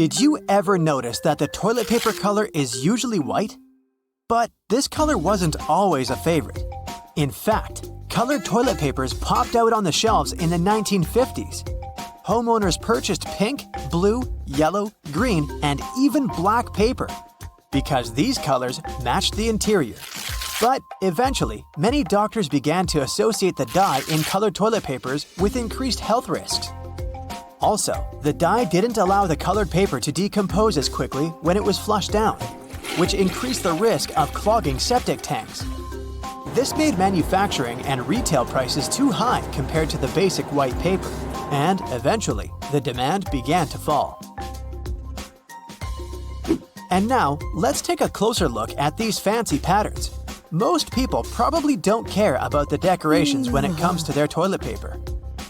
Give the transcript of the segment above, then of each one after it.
Did you ever notice that the toilet paper color is usually white? But this color wasn't always a favorite. In fact, colored toilet papers popped out on the shelves in the 1950s. Homeowners purchased pink, blue, yellow, green, and even black paper because these colors matched the interior. But eventually, many doctors began to associate the dye in colored toilet papers with increased health risks. Also, the dye didn't allow the colored paper to decompose as quickly when it was flushed down, which increased the risk of clogging septic tanks. This made manufacturing and retail prices too high compared to the basic white paper, and eventually, the demand began to fall. And now, let's take a closer look at these fancy patterns. Most people probably don't care about the decorations when it comes to their toilet paper.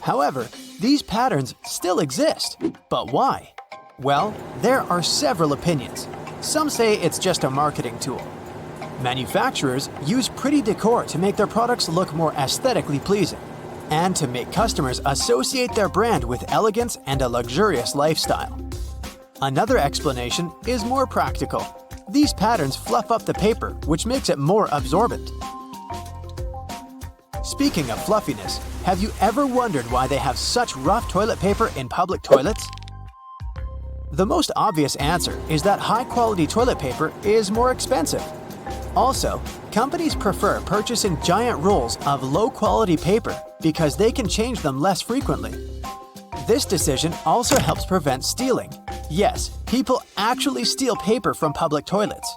However, these patterns still exist. But why? Well, there are several opinions. Some say it's just a marketing tool. Manufacturers use pretty decor to make their products look more aesthetically pleasing, and to make customers associate their brand with elegance and a luxurious lifestyle. Another explanation is more practical. These patterns fluff up the paper, which makes it more absorbent. Speaking of fluffiness, have you ever wondered why they have such rough toilet paper in public toilets? The most obvious answer is that high-quality toilet paper is more expensive. Also, companies prefer purchasing giant rolls of low-quality paper because they can change them less frequently. This decision also helps prevent stealing. Yes, people actually steal paper from public toilets.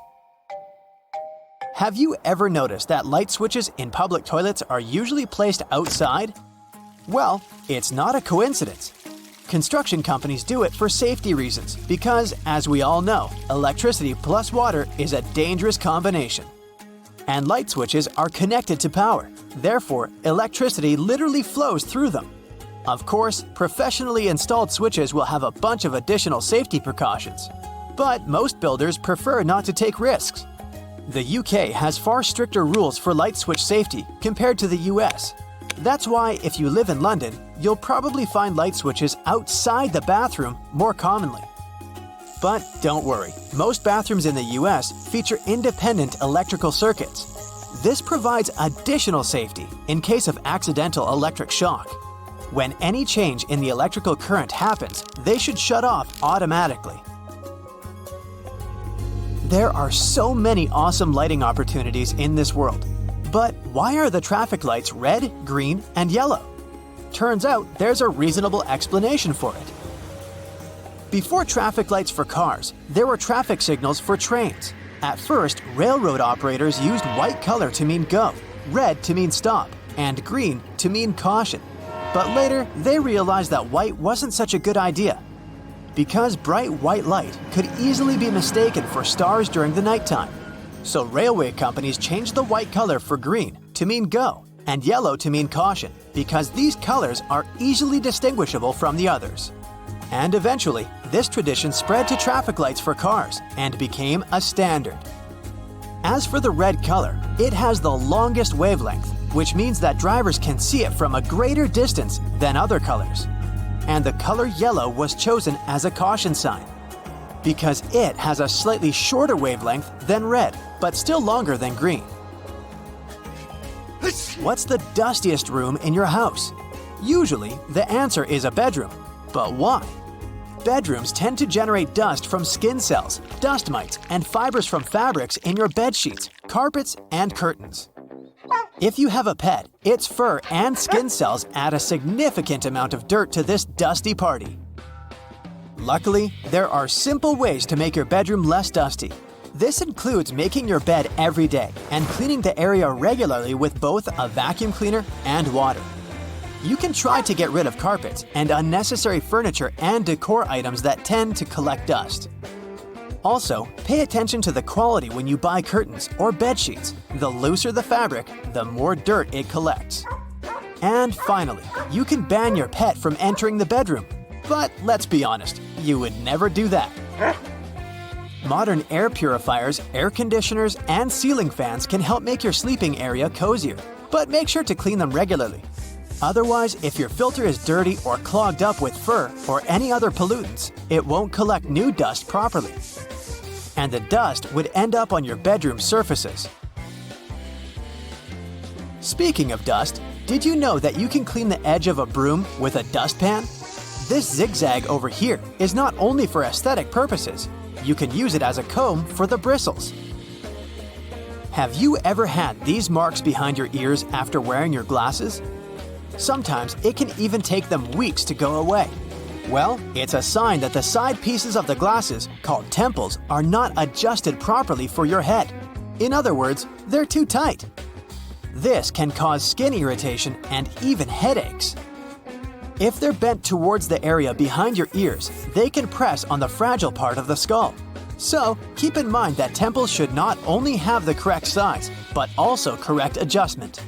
Have you ever noticed that light switches in public toilets are usually placed outside? Well, it's not a coincidence. Construction companies do it for safety reasons because, as we all know, electricity plus water is a dangerous combination. And light switches are connected to power. Therefore, electricity literally flows through them. Of course, professionally installed switches will have a bunch of additional safety precautions. But most builders prefer not to take risks. The UK has far stricter rules for light switch safety compared to the US. That's why if you live in London, you'll probably find light switches outside the bathroom more commonly. But don't worry, most bathrooms in the US feature independent electrical circuits. This provides additional safety in case of accidental electric shock. When any change in the electrical current happens, they should shut off automatically. There are so many awesome lighting opportunities in this world. But why are the traffic lights red, green, and yellow? Turns out there's a reasonable explanation for it. Before traffic lights for cars, there were traffic signals for trains. At first, railroad operators used white color to mean go, red to mean stop, and green to mean caution. But later, they realized that white wasn't such a good idea, because bright white light could easily be mistaken for stars during the nighttime. So railway companies changed the white color for green to mean go and yellow to mean caution, because these colors are easily distinguishable from the others. And eventually, this tradition spread to traffic lights for cars and became a standard. As for the red color, it has the longest wavelength, which means that drivers can see it from a greater distance than other colors. And the color yellow was chosen as a caution sign, because it has a slightly shorter wavelength than red, but still longer than green. What's the dustiest room in your house? Usually, the answer is a bedroom. But why? Bedrooms tend to generate dust from skin cells, dust mites, and fibers from fabrics in your bed sheets, carpets, and curtains. If you have a pet, its fur and skin cells add a significant amount of dirt to this dusty party. Luckily, there are simple ways to make your bedroom less dusty. This includes making your bed every day and cleaning the area regularly with both a vacuum cleaner and water. You can try to get rid of carpets and unnecessary furniture and decor items that tend to collect dust. Also, pay attention to the quality when you buy curtains or bed sheets. The looser the fabric, the more dirt it collects. And finally, you can ban your pet from entering the bedroom. But let's be honest, you would never do that. Modern air purifiers, air conditioners, and ceiling fans can help make your sleeping area cozier, but make sure to clean them regularly. Otherwise, if your filter is dirty or clogged up with fur or any other pollutants, it won't collect new dust properly. And the dust would end up on your bedroom surfaces. Speaking of dust, did you know that you can clean the edge of a broom with a dustpan? This zigzag over here is not only for aesthetic purposes, you can use it as a comb for the bristles. Have you ever had these marks behind your ears after wearing your glasses? Sometimes it can even take them weeks to go away. Well, it's a sign that the side pieces of the glasses, called temples, are not adjusted properly for your head. In other words, they're too tight. This can cause skin irritation and even headaches. If they're bent towards the area behind your ears, they can press on the fragile part of the skull. So, keep in mind that temples should not only have the correct size, but also correct adjustment.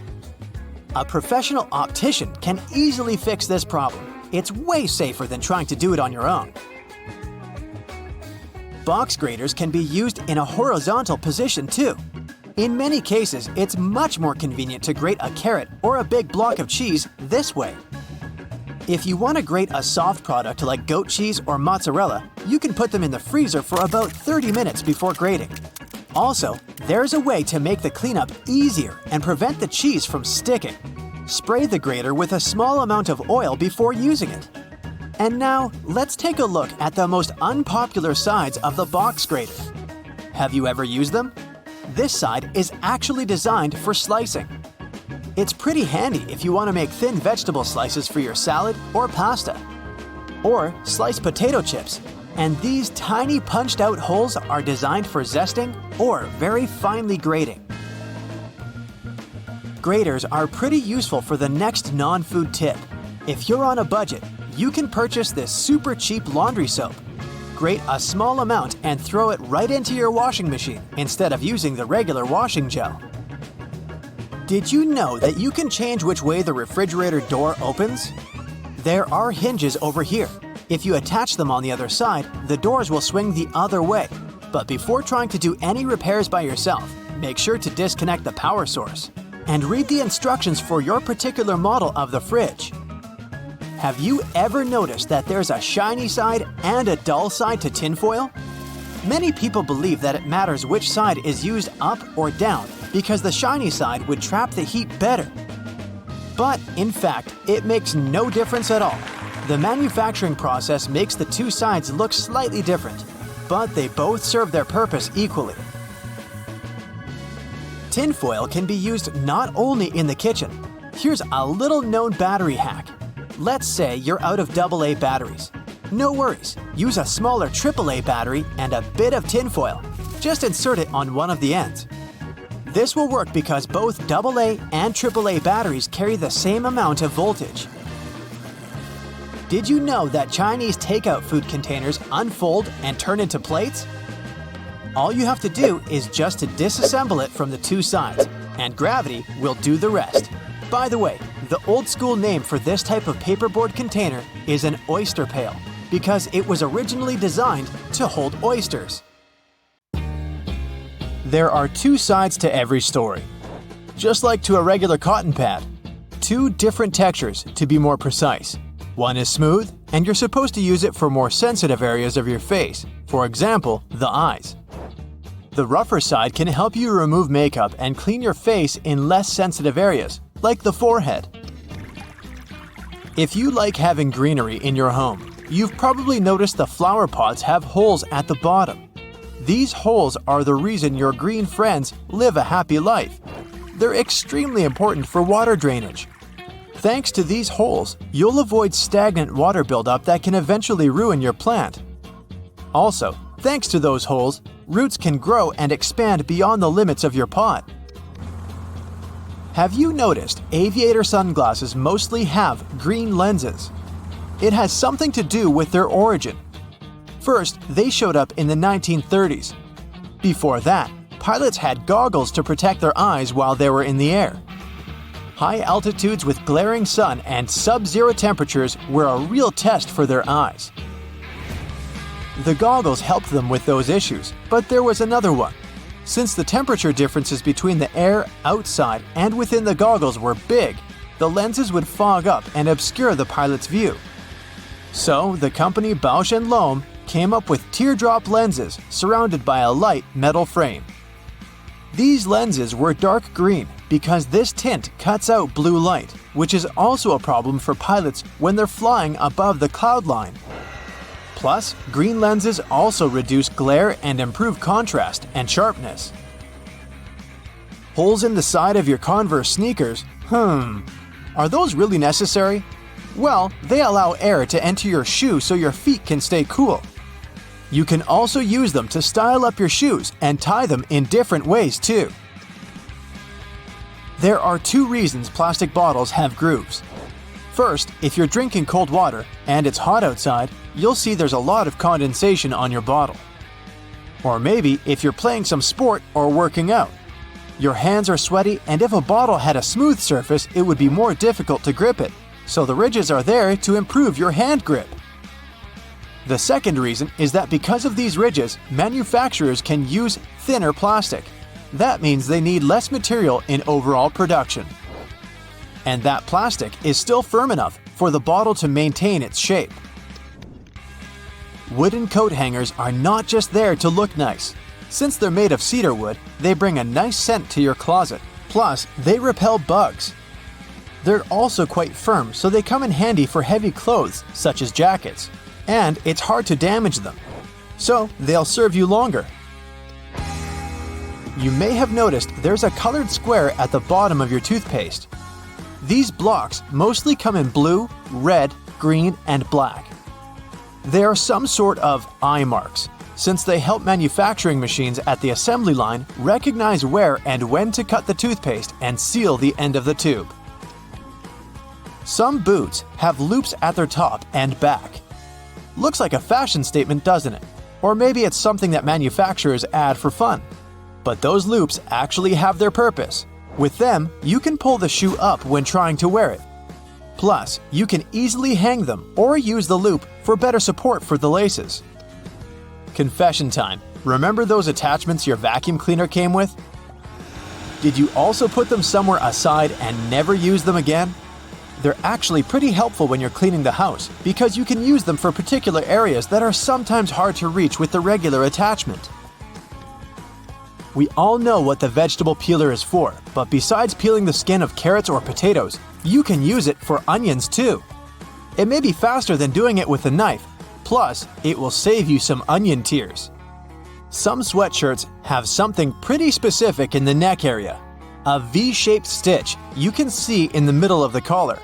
A professional optician can easily fix this problem. It's way safer than trying to do it on your own. Box graters can be used in a horizontal position too. In many cases, it's much more convenient to grate a carrot or a big block of cheese this way. If you want to grate a soft product like goat cheese or mozzarella, you can put them in the freezer for about 30 minutes before grating. Also, there's a way to make the cleanup easier and prevent the cheese from sticking. Spray the grater with a small amount of oil before using it. And now, let's take a look at the most unpopular sides of the box grater. Have you ever used them? This side is actually designed for slicing. It's pretty handy if you want to make thin vegetable slices for your salad or pasta. Or sliced potato chips. And these tiny punched-out holes are designed for zesting or very finely grating. Graters are pretty useful for the next non-food tip. If you're on a budget, you can purchase this super cheap laundry soap. Grate a small amount and throw it right into your washing machine instead of using the regular washing gel. Did you know that you can change which way the refrigerator door opens? There are hinges over here. If you attach them on the other side, the doors will swing the other way. But before trying to do any repairs by yourself, make sure to disconnect the power source. And read the instructions for your particular model of the fridge. Have you ever noticed that there's a shiny side and a dull side to tinfoil? Many people believe that it matters which side is used up or down because the shiny side would trap the heat better. But in fact, it makes no difference at all. The manufacturing process makes the two sides look slightly different, but they both serve their purpose equally. Tinfoil can be used not only in the kitchen. Here's a little known battery hack. Let's say you're out of AA batteries. No worries, use a smaller AAA battery and a bit of tinfoil. Just insert it on one of the ends. This will work because both AA and AAA batteries carry the same amount of voltage. Did you know that Chinese takeout food containers unfold and turn into plates? All you have to do is just to disassemble it from the two sides, and gravity will do the rest. By the way, the old school name for this type of paperboard container is an oyster pail, because it was originally designed to hold oysters. There are two sides to every story. Just like to a regular cotton pad. Two different textures, to be more precise. One is smooth, and you're supposed to use it for more sensitive areas of your face, for example, the eyes. The rougher side can help you remove makeup and clean your face in less sensitive areas, like the forehead. If you like having greenery in your home, you've probably noticed the flower pots have holes at the bottom. These holes are the reason your green friends live a happy life. They're extremely important for water drainage. Thanks to these holes, you'll avoid stagnant water buildup that can eventually ruin your plant. Also, thanks to those holes, roots can grow and expand beyond the limits of your pot. Have you noticed aviator sunglasses mostly have green lenses? It has something to do with their origin. First, they showed up in the 1930s. Before that, pilots had goggles to protect their eyes while they were in the air. High altitudes with glaring sun and sub-zero temperatures were a real test for their eyes. The goggles helped them with those issues, but there was another one. Since the temperature differences between the air outside and within the goggles were big, the lenses would fog up and obscure the pilot's view. So, the company Bausch & Lomb came up with teardrop lenses surrounded by a light metal frame. These lenses were dark green because this tint cuts out blue light, which is also a problem for pilots when they're flying above the cloud line. Plus, green lenses also reduce glare and improve contrast and sharpness. Holes in the side of your Converse sneakers? Are those really necessary? Well, they allow air to enter your shoe so your feet can stay cool. You can also use them to style up your shoes and tie them in different ways too. There are 2 reasons plastic bottles have grooves. First, if you're drinking cold water and it's hot outside, you'll see there's a lot of condensation on your bottle. Or maybe if you're playing some sport or working out. Your hands are sweaty, and if a bottle had a smooth surface, it would be more difficult to grip it. So the ridges are there to improve your hand grip. The second reason is that because of these ridges, manufacturers can use thinner plastic. That means they need less material in overall production. And that plastic is still firm enough for the bottle to maintain its shape. Wooden coat hangers are not just there to look nice. Since they're made of cedar wood, they bring a nice scent to your closet. Plus, they repel bugs. They're also quite firm, so they come in handy for heavy clothes, such as jackets. And it's hard to damage them. So, they'll serve you longer. You may have noticed there's a colored square at the bottom of your toothpaste. These blocks mostly come in blue, red, green, and black. They are some sort of eye marks, since they help manufacturing machines at the assembly line recognize where and when to cut the toothpaste and seal the end of the tube. Some boots have loops at their top and back. Looks like a fashion statement, doesn't it? Or maybe it's something that manufacturers add for fun. But those loops actually have their purpose. With them, you can pull the shoe up when trying to wear it. Plus, you can easily hang them or use the loop for better support for the laces. Confession time. Remember those attachments your vacuum cleaner came with? Did you also put them somewhere aside and never use them again? They're actually pretty helpful when you're cleaning the house because you can use them for particular areas that are sometimes hard to reach with the regular attachment. We all know what the vegetable peeler is for, but besides peeling the skin of carrots or potatoes, you can use it for onions too. It may be faster than doing it with a knife, plus it will save you some onion tears. Some sweatshirts have something pretty specific in the neck area. A V-shaped stitch you can see in the middle of the collar.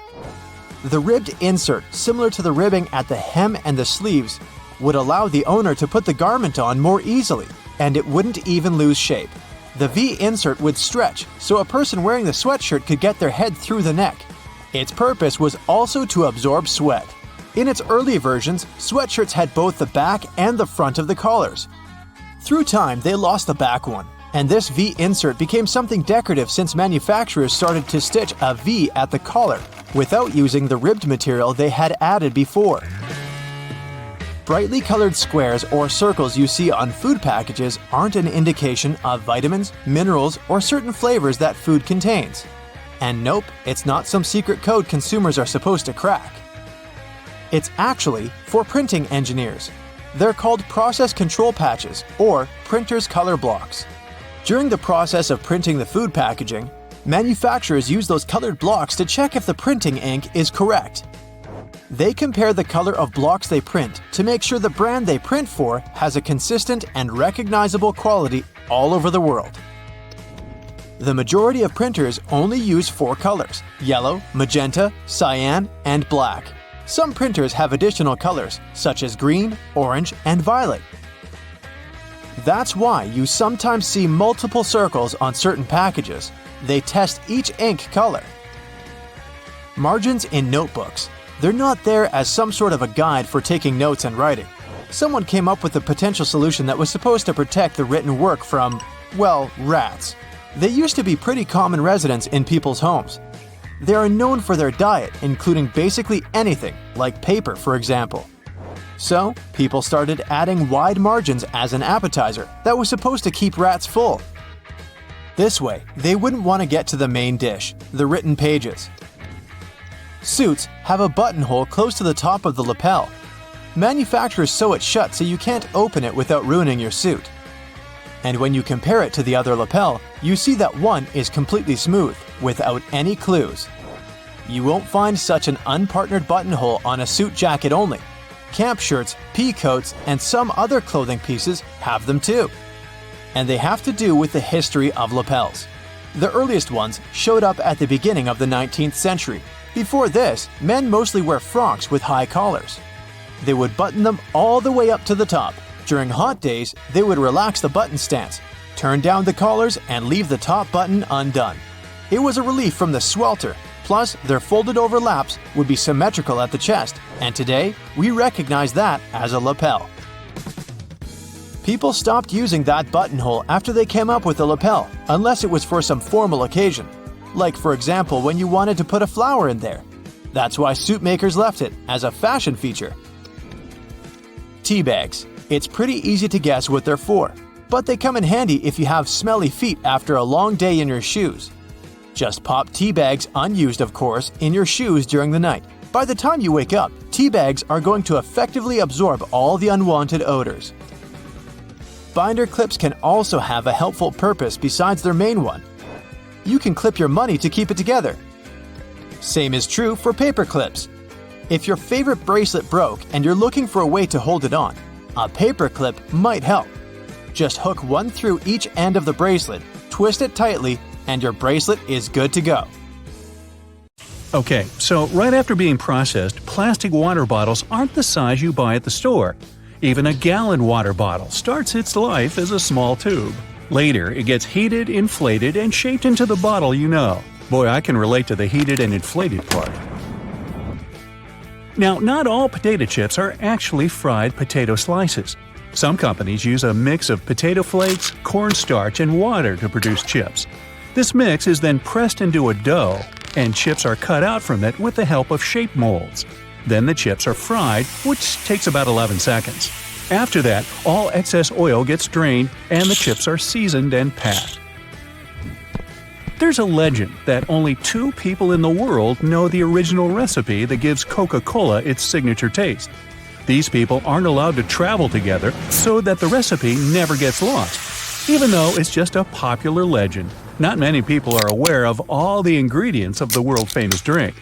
The ribbed insert, similar to the ribbing at the hem and the sleeves, would allow the owner to put the garment on more easily, and it wouldn't even lose shape. The V-insert would stretch, so a person wearing the sweatshirt could get their head through the neck. Its purpose was also to absorb sweat. In its early versions, sweatshirts had both the back and the front of the collars. Through time, they lost the back one, and this V-insert became something decorative since manufacturers started to stitch a V at the collar without using the ribbed material they had added before. Brightly colored squares or circles you see on food packages aren't an indication of vitamins, minerals, or certain flavors that food contains. And nope, it's not some secret code consumers are supposed to crack. It's actually for printing engineers. They're called process control patches or printer's color blocks. During the process of printing the food packaging, manufacturers use those colored blocks to check if the printing ink is correct. They compare the color of blocks they print to make sure the brand they print for has a consistent and recognizable quality all over the world. The majority of printers only use 4 colors: yellow, magenta, cyan, and black. Some printers have additional colors, such as green, orange, and violet. That's why you sometimes see multiple circles on certain packages. They test each ink color. Margins in notebooks. They're not there as some sort of a guide for taking notes and writing. Someone came up with a potential solution that was supposed to protect the written work from, well, rats. They used to be pretty common residents in people's homes. They are known for their diet, including basically anything, like paper, for example. So, people started adding wide margins as an appetizer that was supposed to keep rats full. This way, they wouldn't want to get to the main dish, the written pages. Suits have a buttonhole close to the top of the lapel. Manufacturers sew it shut so you can't open it without ruining your suit. And when you compare it to the other lapel, you see that one is completely smooth, without any clues. You won't find such an unpartnered buttonhole on a suit jacket only. Camp shirts, pea coats, and some other clothing pieces have them too. And they have to do with the history of lapels. The earliest ones showed up at the beginning of the 19th century. Before this, men mostly wear frocks with high collars. They would button them all the way up to the top. During hot days, they would relax the button stance, turn down the collars, and leave the top button undone. It was a relief from the swelter. Plus, their folded over laps would be symmetrical at the chest, and today, we recognize that as a lapel. People stopped using that buttonhole after they came up with the lapel, unless it was for some formal occasion. Like, for example, when you wanted to put a flower in there. That's why suit makers left it, as a fashion feature. Tea bags. It's pretty easy to guess what they're for, but they come in handy if you have smelly feet after a long day in your shoes. Just pop tea bags, unused of course, in your shoes during the night. By the time you wake up, tea bags are going to effectively absorb all the unwanted odors. Binder clips can also have a helpful purpose besides their main one. You can clip your money to keep it together. Same is true for paper clips. If your favorite bracelet broke and you're looking for a way to hold it on, a paper clip might help. Just hook one through each end of the bracelet, twist it tightly, and your bracelet is good to go. Okay, so right after being processed, plastic water bottles aren't the size you buy at the store. Even a gallon water bottle starts its life as a small tube. Later, it gets heated, inflated, and shaped into the bottle you know. Boy, I can relate to the heated and inflated part. Now, not all potato chips are actually fried potato slices. Some companies use a mix of potato flakes, cornstarch, and water to produce chips. This mix is then pressed into a dough, and chips are cut out from it with the help of shape molds. Then the chips are fried, which takes about 11 seconds. After that, all excess oil gets drained and the chips are seasoned and packed. There's a legend that only 2 people in the world know the original recipe that gives Coca-Cola its signature taste. These people aren't allowed to travel together so that the recipe never gets lost. Even though it's just a popular legend, not many people are aware of all the ingredients of the world-famous drink.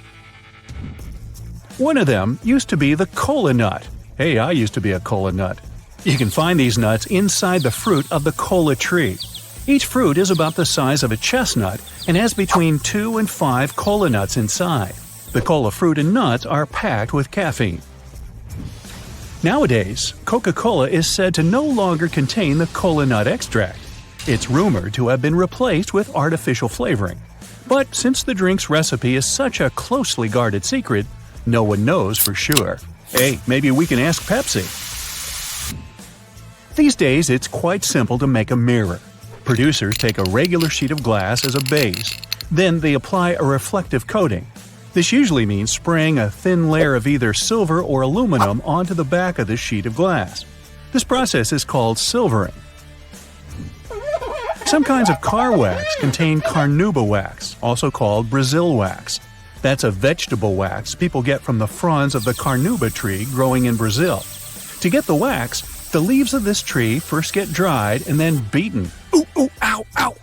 One of them used to be the cola nut. Hey, I used to be a cola nut. You can find these nuts inside the fruit of the cola tree. Each fruit is about the size of a chestnut and has between 2 and 5 cola nuts inside. The cola fruit and nuts are packed with caffeine. Nowadays, Coca-Cola is said to no longer contain the cola nut extract. It's rumored to have been replaced with artificial flavoring. But since the drink's recipe is such a closely guarded secret, no one knows for sure. Hey, maybe we can ask Pepsi. These days, it's quite simple to make a mirror. Producers take a regular sheet of glass as a base. Then they apply a reflective coating. This usually means spraying a thin layer of either silver or aluminum onto the back of the sheet of glass. This process is called silvering. Some kinds of car wax contain carnauba wax, also called Brazil wax. That's a vegetable wax people get from the fronds of the carnauba tree growing in Brazil. To get the wax, the leaves of this tree first get dried and then beaten. Ooh, ooh, ow, ow!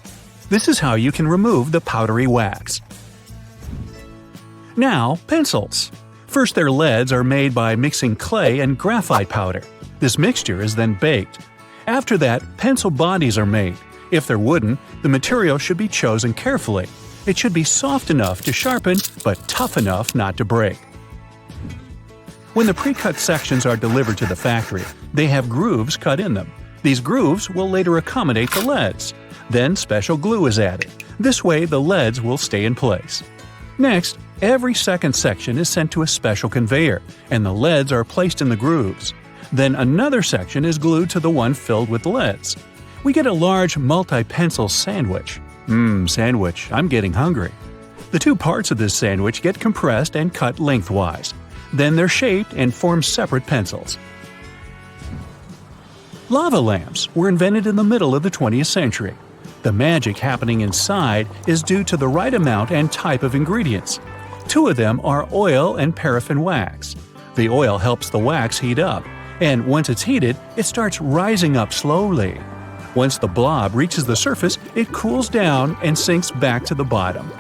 This is how you can remove the powdery wax. Now, pencils. First, their leads are made by mixing clay and graphite powder. This mixture is then baked. After that, pencil bodies are made. If they're wooden, the material should be chosen carefully. It should be soft enough to sharpen, but tough enough not to break. When the pre-cut sections are delivered to the factory, they have grooves cut in them. These grooves will later accommodate the leads. Then special glue is added. This way the leads will stay in place. Next, every second section is sent to a special conveyor, and the leads are placed in the grooves. Then another section is glued to the one filled with leads. We get a large multi-pencil sandwich. Sandwich, I'm getting hungry. The 2 parts of this sandwich get compressed and cut lengthwise. Then they're shaped and form separate pencils. Lava lamps were invented in the middle of the 20th century. The magic happening inside is due to the right amount and type of ingredients. Two of them are oil and paraffin wax. The oil helps the wax heat up, and once it's heated, it starts rising up slowly. Once the blob reaches the surface, it cools down and sinks back to the bottom.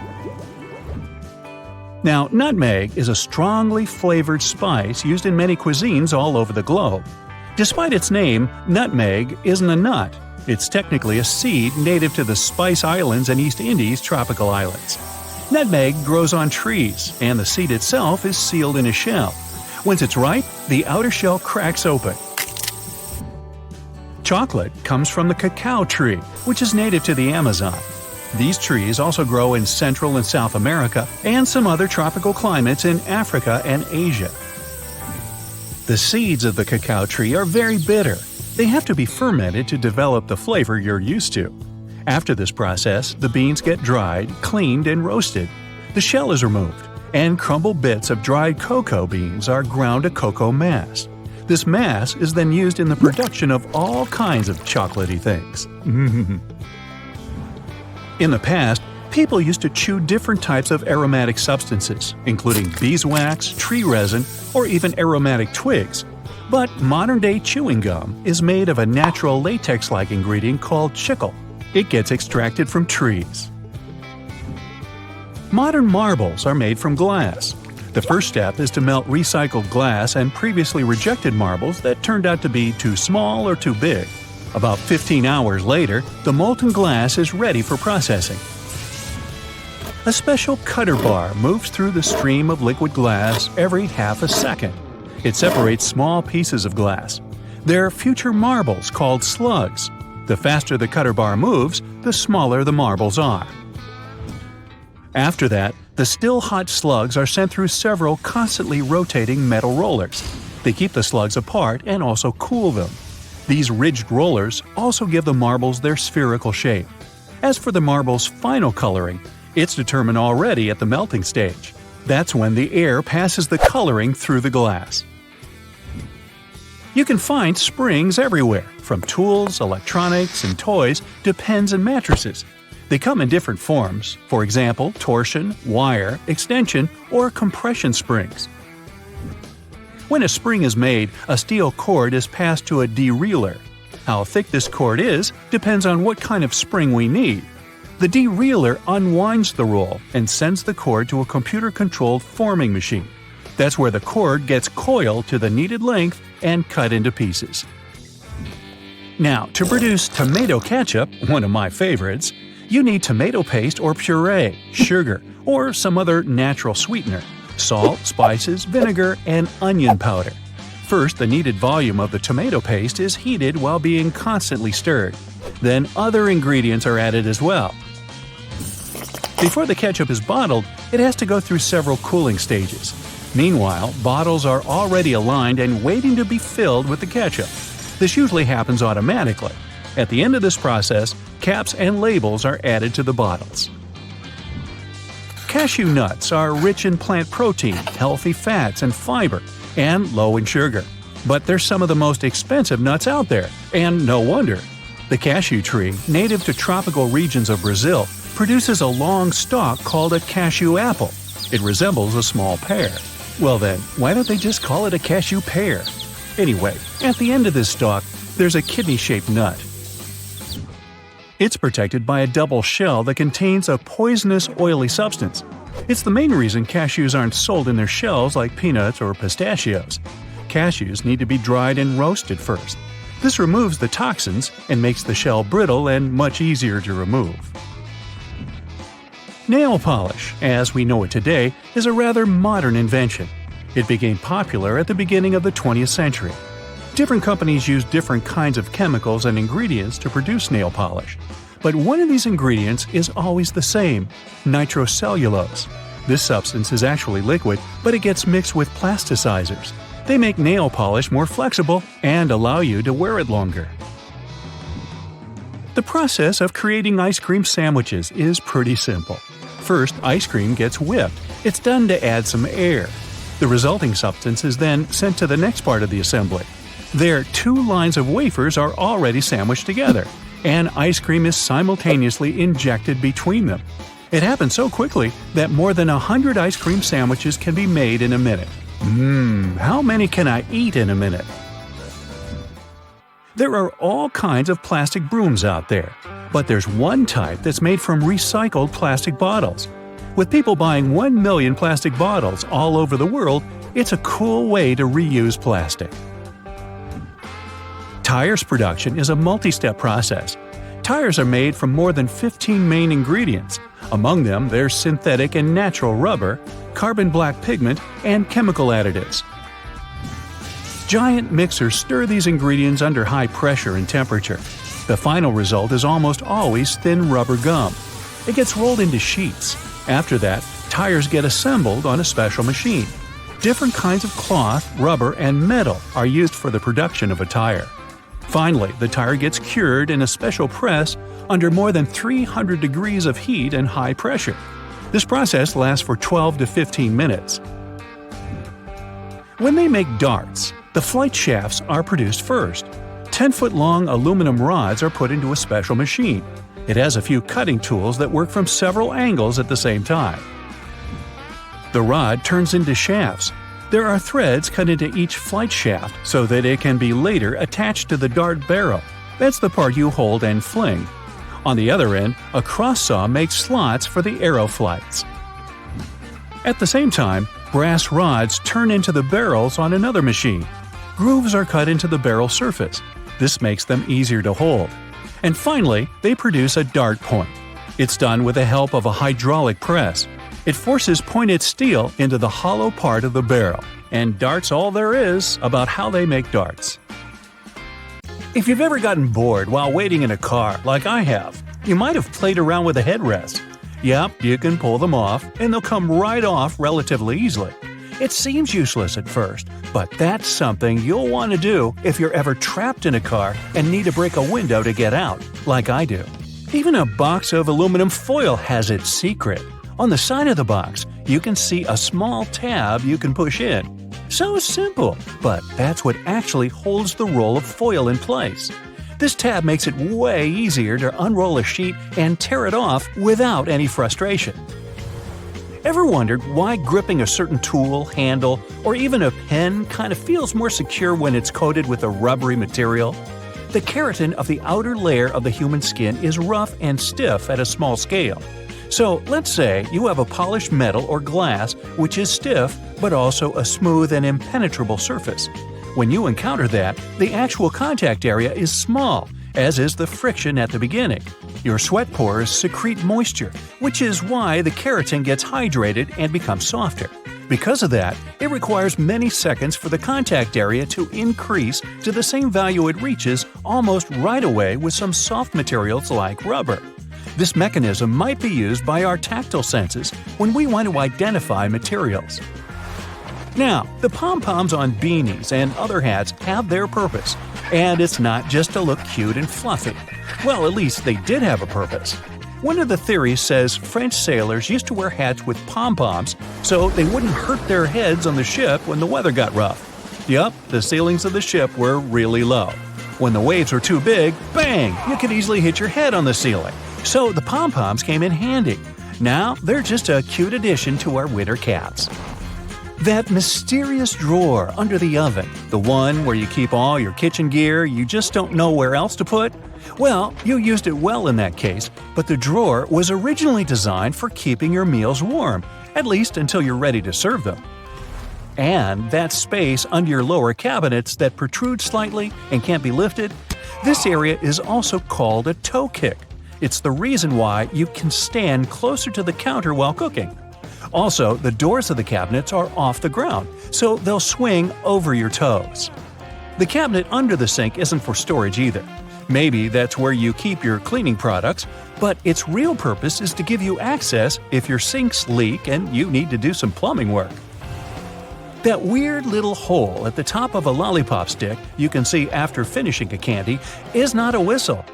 Now, nutmeg is a strongly flavored spice used in many cuisines all over the globe. Despite its name, nutmeg isn't a nut. It's technically a seed native to the Spice Islands and East Indies tropical islands. Nutmeg grows on trees, and the seed itself is sealed in a shell. Once it's ripe, the outer shell cracks open. Chocolate comes from the cacao tree, which is native to the Amazon. These trees also grow in Central and South America and some other tropical climates in Africa and Asia. The seeds of the cacao tree are very bitter. They have to be fermented to develop the flavor you're used to. After this process, the beans get dried, cleaned, and roasted. The shell is removed, and crumbled bits of dried cocoa beans are ground to cocoa mass. This mass is then used in the production of all kinds of chocolatey things. In the past, people used to chew different types of aromatic substances, including beeswax, tree resin, or even aromatic twigs. But modern-day chewing gum is made of a natural latex-like ingredient called chicle. It gets extracted from trees. Modern marbles are made from glass. The first step is to melt recycled glass and previously rejected marbles that turned out to be too small or too big. About 15 hours later, the molten glass is ready for processing. A special cutter bar moves through the stream of liquid glass every half a second. It separates small pieces of glass. They're future marbles called slugs. The faster the cutter bar moves, the smaller the marbles are. After that, the still hot slugs are sent through several constantly rotating metal rollers. They keep the slugs apart and also cool them. These ridged rollers also give the marbles their spherical shape. As for the marble's final coloring, it's determined already at the melting stage. That's when the air passes the coloring through the glass. You can find springs everywhere, from tools, electronics, and toys to pens and mattresses. They come in different forms, for example, torsion, wire, extension, or compression springs. When a spring is made, a steel cord is passed to a dereeler. How thick this cord is depends on what kind of spring we need. The dereeler unwinds the roll and sends the cord to a computer-controlled forming machine. That's where the cord gets coiled to the needed length and cut into pieces. Now, to produce tomato ketchup, one of my favorites, you need tomato paste or puree, sugar, or some other natural sweetener, salt, spices, vinegar, and onion powder. First, the needed volume of the tomato paste is heated while being constantly stirred. Then other ingredients are added as well. Before the ketchup is bottled, it has to go through several cooling stages. Meanwhile, bottles are already aligned and waiting to be filled with the ketchup. This usually happens automatically. At the end of this process, caps and labels are added to the bottles. Cashew nuts are rich in plant protein, healthy fats, and fiber, and low in sugar. But they're some of the most expensive nuts out there, and no wonder. The cashew tree, native to tropical regions of Brazil, produces a long stalk called a cashew apple. It resembles a small pear. Well then, why don't they just call it a cashew pear? Anyway, at the end of this stalk, there's a kidney-shaped nut. It's protected by a double shell that contains a poisonous oily substance. It's the main reason cashews aren't sold in their shells like peanuts or pistachios. Cashews need to be dried and roasted first. This removes the toxins and makes the shell brittle and much easier to remove. Nail polish, as we know it today, is a rather modern invention. It became popular at the beginning of the 20th century. Different companies use different kinds of chemicals and ingredients to produce nail polish. But one of these ingredients is always the same: nitrocellulose. This substance is actually liquid, but it gets mixed with plasticizers. They make nail polish more flexible and allow you to wear it longer. The process of creating ice cream sandwiches is pretty simple. First, ice cream gets whipped. It's done to add some air. The resulting substance is then sent to the next part of the assembly. There, 2 lines of wafers are already sandwiched together, and ice cream is simultaneously injected between them. It happens so quickly that more than 100 ice cream sandwiches can be made in a minute. How many can I eat in a minute? There are all kinds of plastic brooms out there, but there's one type that's made from recycled plastic bottles. With people buying 1 million plastic bottles all over the world, it's a cool way to reuse plastic. Tires production is a multi-step process. Tires are made from more than 15 main ingredients. Among them, there's synthetic and natural rubber, carbon black pigment, and chemical additives. Giant mixers stir these ingredients under high pressure and temperature. The final result is almost always thin rubber gum. It gets rolled into sheets. After that, tires get assembled on a special machine. Different kinds of cloth, rubber, and metal are used for the production of a tire. Finally, the tire gets cured in a special press under more than 300 degrees of heat and high pressure. This process lasts for 12 to 15 minutes. When they make darts, the flight shafts are produced first. 10-foot-long aluminum rods are put into a special machine. It has a few cutting tools that work from several angles at the same time. The rod turns into shafts. There are threads cut into each flight shaft so that it can be later attached to the dart barrel. That's the part you hold and fling. On the other end, a cross saw makes slots for the arrow flights. At the same time, brass rods turn into the barrels on another machine. Grooves are cut into the barrel surface. This makes them easier to hold. And finally, they produce a dart point. It's done with the help of a hydraulic press. It forces pointed steel into the hollow part of the barrel. And dart's all there is about how they make darts. If you've ever gotten bored while waiting in a car, like I have, you might have played around with a headrest. Yep, you can pull them off, and they'll come right off relatively easily. It seems useless at first, but that's something you'll want to do if you're ever trapped in a car and need to break a window to get out, like I do. Even a box of aluminum foil has its secret. On the side of the box, you can see a small tab you can push in. So simple, but that's what actually holds the roll of foil in place. This tab makes it way easier to unroll a sheet and tear it off without any frustration. Ever wondered why gripping a certain tool, handle, or even a pen kind of feels more secure when it's coated with a rubbery material? The keratin of the outer layer of the human skin is rough and stiff at a small scale. So let's say you have a polished metal or glass which is stiff but also a smooth and impenetrable surface. When you encounter that, the actual contact area is small, as is the friction at the beginning. Your sweat pores secrete moisture, which is why the keratin gets hydrated and becomes softer. Because of that, it requires many seconds for the contact area to increase to the same value it reaches almost right away with some soft materials like rubber. This mechanism might be used by our tactile senses when we want to identify materials. Now, the pom-poms on beanies and other hats have their purpose, and it's not just to look cute and fluffy. Well, at least they did have a purpose. One of the theories says French sailors used to wear hats with pom-poms so they wouldn't hurt their heads on the ship when the weather got rough. Yup, the ceilings of the ship were really low. When the waves were too big, bang, you could easily hit your head on the ceiling. So the pom-poms came in handy. Now they're just a cute addition to our winter caps. That mysterious drawer under the oven, the one where you keep all your kitchen gear you just don't know where else to put? Well, you used it well in that case, but the drawer was originally designed for keeping your meals warm, at least until you're ready to serve them. And that space under your lower cabinets that protrudes slightly and can't be lifted, this area is also called a toe kick. It's the reason why you can stand closer to the counter while cooking. Also, the doors of the cabinets are off the ground, so they'll swing over your toes. The cabinet under the sink isn't for storage either. Maybe that's where you keep your cleaning products, but its real purpose is to give you access if your sinks leak and you need to do some plumbing work. That weird little hole at the top of a lollipop stick you can see after finishing a candy is not a whistle.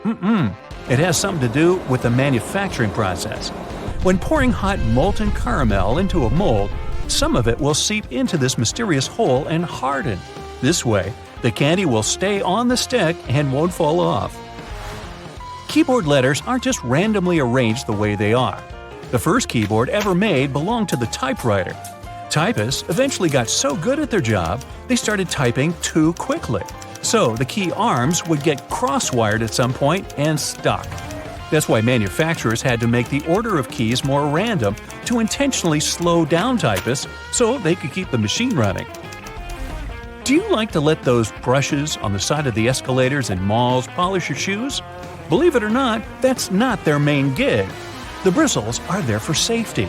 It has something to do with the manufacturing process. When pouring hot molten caramel into a mold, some of it will seep into this mysterious hole and harden. This way, the candy will stay on the stick and won't fall off. Keyboard letters aren't just randomly arranged the way they are. The first keyboard ever made belonged to the typewriter. Typists eventually got so good at their job, they started typing too quickly. So the key arms would get cross-wired at some point and stuck. That's why manufacturers had to make the order of keys more random to intentionally slow down typists so they could keep the machine running. Do you like to let those brushes on the side of the escalators in malls polish your shoes? Believe it or not, that's not their main gig. The bristles are there for safety.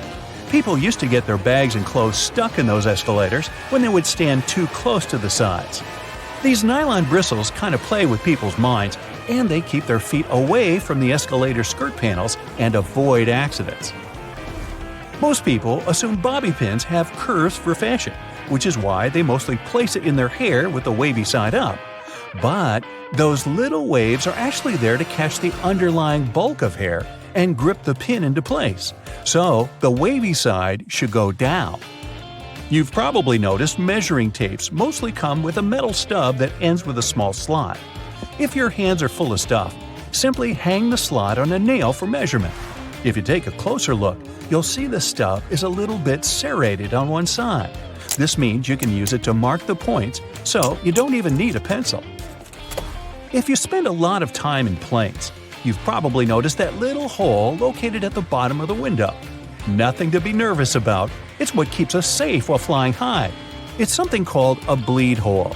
People used to get their bags and clothes stuck in those escalators when they would stand too close to the sides. These nylon bristles kind of play with people's minds, and they keep their feet away from the escalator skirt panels and avoid accidents. Most people assume bobby pins have curves for fashion, which is why they mostly place it in their hair with the wavy side up. But those little waves are actually there to catch the underlying bulk of hair and grip the pin into place. So the wavy side should go down. You've probably noticed measuring tapes mostly come with a metal stub that ends with a small slot. If your hands are full of stuff, simply hang the slot on a nail for measurement. If you take a closer look, you'll see the stub is a little bit serrated on one side. This means you can use it to mark the points, so you don't even need a pencil. If you spend a lot of time in planes, you've probably noticed that little hole located at the bottom of the window. Nothing to be nervous about. It's what keeps us safe while flying high. It's something called a bleed hole.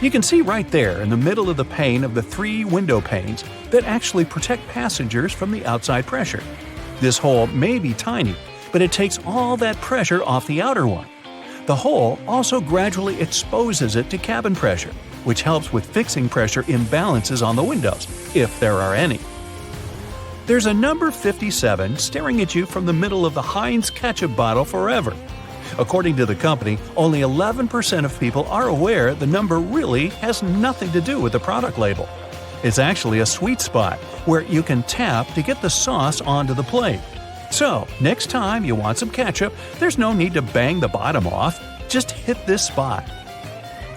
You can see right there in the middle of the pane of the 3 window panes that actually protect passengers from the outside pressure. This hole may be tiny, but it takes all that pressure off the outer one. The hole also gradually exposes it to cabin pressure, which helps with fixing pressure imbalances on the windows, if there are any. There's a number 57 staring at you from the middle of the Heinz ketchup bottle forever. According to the company, only 11% of people are aware the number really has nothing to do with the product label. It's actually a sweet spot where you can tap to get the sauce onto the plate. So, next time you want some ketchup, there's no need to bang the bottom off. Just hit this spot.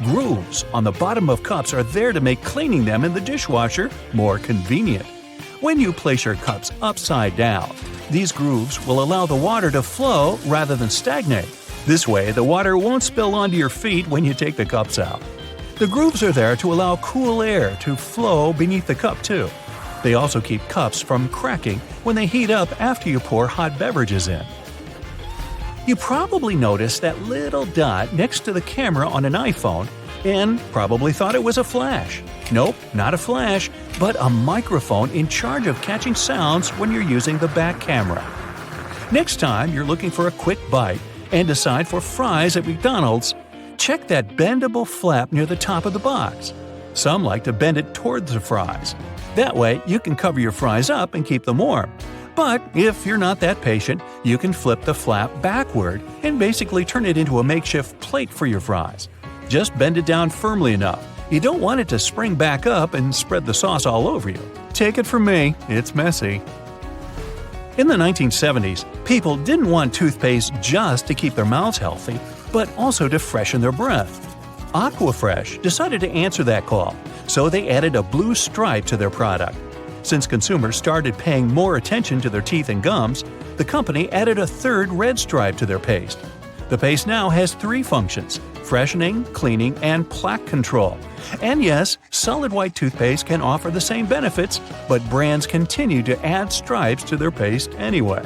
Grooves on the bottom of cups are there to make cleaning them in the dishwasher more convenient. When you place your cups upside down, these grooves will allow the water to flow rather than stagnate. This way, the water won't spill onto your feet when you take the cups out. The grooves are there to allow cool air to flow beneath the cup too. They also keep cups from cracking when they heat up after you pour hot beverages in. You probably noticed that little dot next to the camera on an iPhone and probably thought it was a flash. Nope, not a flash, but a microphone in charge of catching sounds when you're using the back camera. Next time you're looking for a quick bite and decide for fries at McDonald's, check that bendable flap near the top of the box. Some like to bend it towards the fries. That way you can cover your fries up and keep them warm. But if you're not that patient, you can flip the flap backward and basically turn it into a makeshift plate for your fries. Just bend it down firmly enough. You don't want it to spring back up and spread the sauce all over you. Take it from me, it's messy. In the 1970s, people didn't want toothpaste just to keep their mouths healthy, but also to freshen their breath. Aquafresh decided to answer that call, so they added a blue stripe to their product. Since consumers started paying more attention to their teeth and gums, the company added a third red stripe to their paste. The paste now has 3 functions: freshening, cleaning, and plaque control. And yes, solid white toothpaste can offer the same benefits, but brands continue to add stripes to their paste anyway.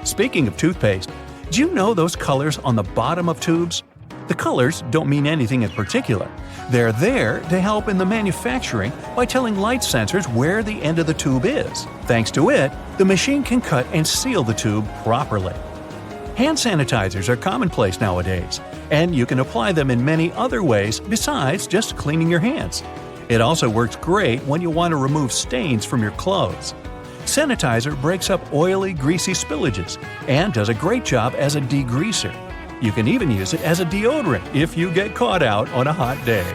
Speaking of toothpaste, do you know those colors on the bottom of tubes? The colors don't mean anything in particular. They're there to help in the manufacturing by telling light sensors where the end of the tube is. Thanks to it, the machine can cut and seal the tube properly. Hand sanitizers are commonplace nowadays, and you can apply them in many other ways besides just cleaning your hands. It also works great when you want to remove stains from your clothes. Sanitizer breaks up oily, greasy spillages and does a great job as a degreaser. You can even use it as a deodorant if you get caught out on a hot day.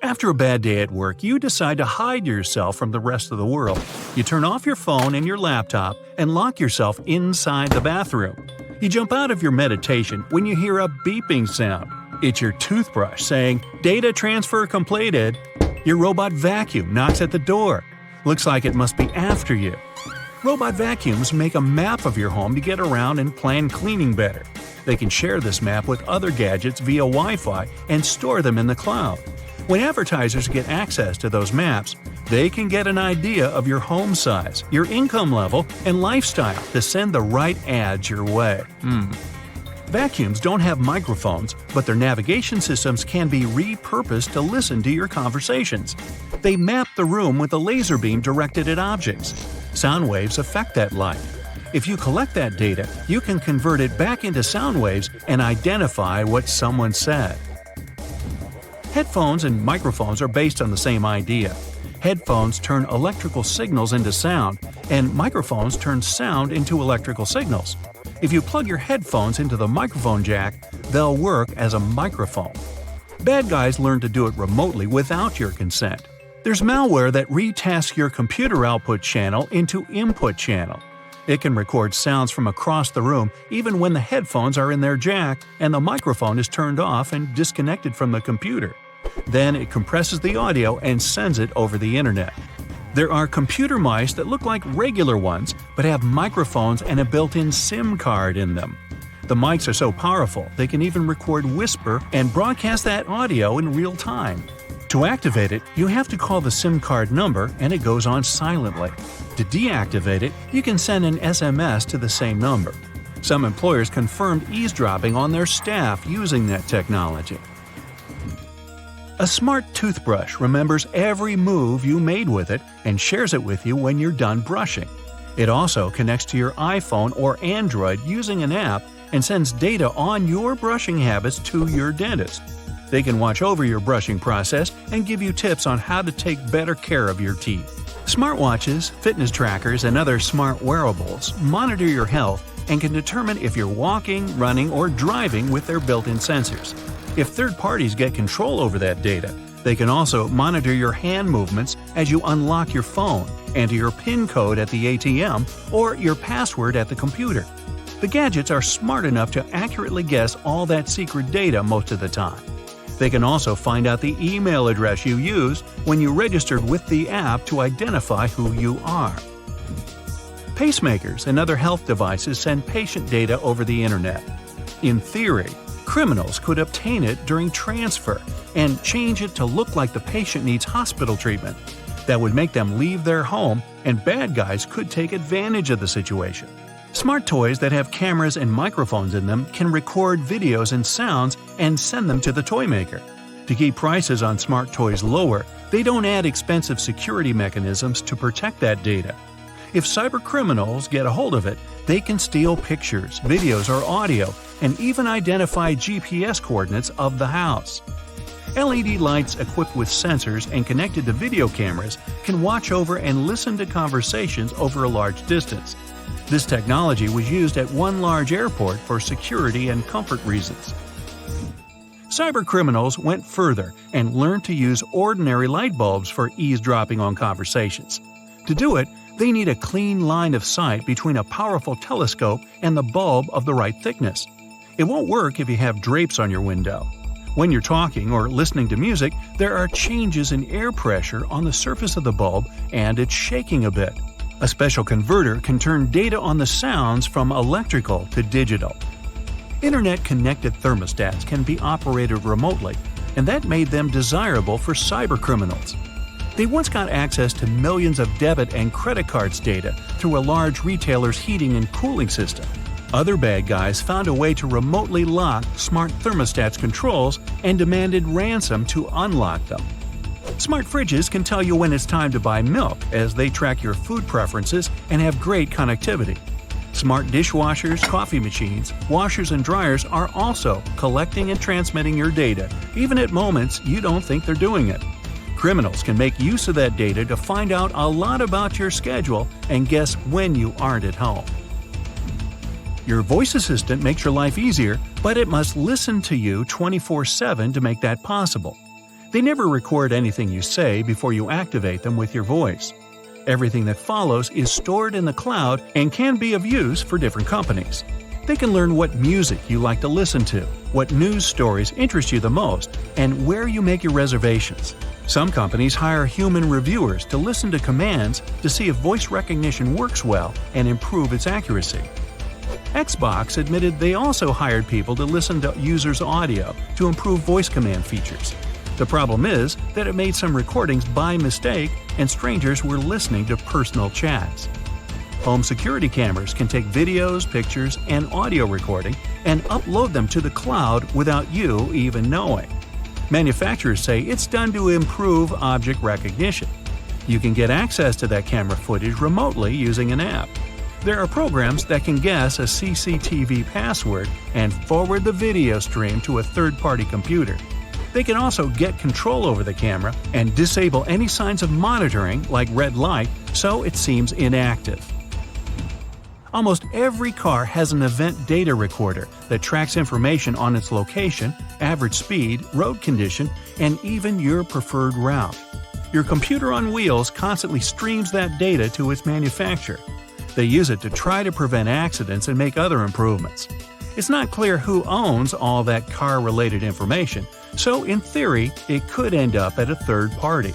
After a bad day at work, you decide to hide yourself from the rest of the world. You turn off your phone and your laptop and lock yourself inside the bathroom. You jump out of your meditation when you hear a beeping sound. It's your toothbrush saying, "Data transfer completed." Your robot vacuum knocks at the door. Looks like it must be after you. Robot vacuums make a map of your home to get around and plan cleaning better. They can share this map with other gadgets via Wi-Fi and store them in the cloud. When advertisers get access to those maps, they can get an idea of your home size, your income level, and lifestyle to send the right ads your way. Vacuums don't have microphones, but their navigation systems can be repurposed to listen to your conversations. They map the room with a laser beam directed at objects. Sound waves affect that light. If you collect that data, you can convert it back into sound waves and identify what someone said. Headphones and microphones are based on the same idea. Headphones turn electrical signals into sound, and microphones turn sound into electrical signals. If you plug your headphones into the microphone jack, they'll work as a microphone. Bad guys learn to do it remotely without your consent. There's malware that retasks your computer output channel into input channel. It can record sounds from across the room even when the headphones are in their jack and the microphone is turned off and disconnected from the computer. Then it compresses the audio and sends it over the internet. There are computer mice that look like regular ones but have microphones and a built-in SIM card in them. The mics are so powerful they can even record whisper and broadcast that audio in real time. To activate it, you have to call the SIM card number and it goes on silently. To deactivate it, you can send an SMS to the same number. Some employers confirmed eavesdropping on their staff using that technology. A smart toothbrush remembers every move you made with it and shares it with you when you're done brushing. It also connects to your iPhone or Android using an app and sends data on your brushing habits to your dentist. They can watch over your brushing process and give you tips on how to take better care of your teeth. Smartwatches, fitness trackers, and other smart wearables monitor your health and can determine if you're walking, running, or driving with their built-in sensors. If third parties get control over that data, they can also monitor your hand movements as you unlock your phone, enter your PIN code at the ATM, or your password at the computer. The gadgets are smart enough to accurately guess all that secret data most of the time. They can also find out the email address you used when you registered with the app to identify who you are. Pacemakers and other health devices send patient data over the internet. In theory, criminals could obtain it during transfer and change it to look like the patient needs hospital treatment. That would make them leave their home, and bad guys could take advantage of the situation. Smart toys that have cameras and microphones in them can record videos and sounds and send them to the toy maker. To keep prices on smart toys lower, they don't add expensive security mechanisms to protect that data. If cybercriminals get a hold of it, they can steal pictures, videos, or audio, and even identify GPS coordinates of the house. LED lights equipped with sensors and connected to video cameras can watch over and listen to conversations over a large distance. This technology was used at one large airport for security and comfort reasons. Cybercriminals went further and learned to use ordinary light bulbs for eavesdropping on conversations. To do it, they need a clean line of sight between a powerful telescope and the bulb of the right thickness. It won't work if you have drapes on your window. When you're talking or listening to music, there are changes in air pressure on the surface of the bulb and it's shaking a bit. A special converter can turn data on the sounds from electrical to digital. Internet-connected thermostats can be operated remotely, and that made them desirable for cybercriminals. They once got access to millions of debit and credit cards data through a large retailer's heating and cooling system. Other bad guys found a way to remotely lock smart thermostats' controls and demanded ransom to unlock them. Smart fridges can tell you when it's time to buy milk as they track your food preferences and have great connectivity. Smart dishwashers, coffee machines, washers, and dryers are also collecting and transmitting your data, even at moments you don't think they're doing it. Criminals can make use of that data to find out a lot about your schedule and guess when you aren't at home. Your voice assistant makes your life easier, but it must listen to you 24/7 to make that possible. They never record anything you say before you activate them with your voice. Everything that follows is stored in the cloud and can be of use for different companies. They can learn what music you like to listen to, what news stories interest you the most, and where you make your reservations. Some companies hire human reviewers to listen to commands to see if voice recognition works well and improve its accuracy. Xbox admitted they also hired people to listen to users' audio to improve voice command features. The problem is that it made some recordings by mistake and strangers were listening to personal chats. Home security cameras can take videos, pictures, and audio recording and upload them to the cloud without you even knowing. Manufacturers say it's done to improve object recognition. You can get access to that camera footage remotely using an app. There are programs that can guess a CCTV password and forward the video stream to a third-party computer. They can also get control over the camera and disable any signs of monitoring, like red light, so it seems inactive. Almost every car has an event data recorder that tracks information on its location, average speed, road condition, and even your preferred route. Your computer on wheels constantly streams that data to its manufacturer. They use it to try to prevent accidents and make other improvements. It's not clear who owns all that car-related information, so in theory, it could end up at a third party.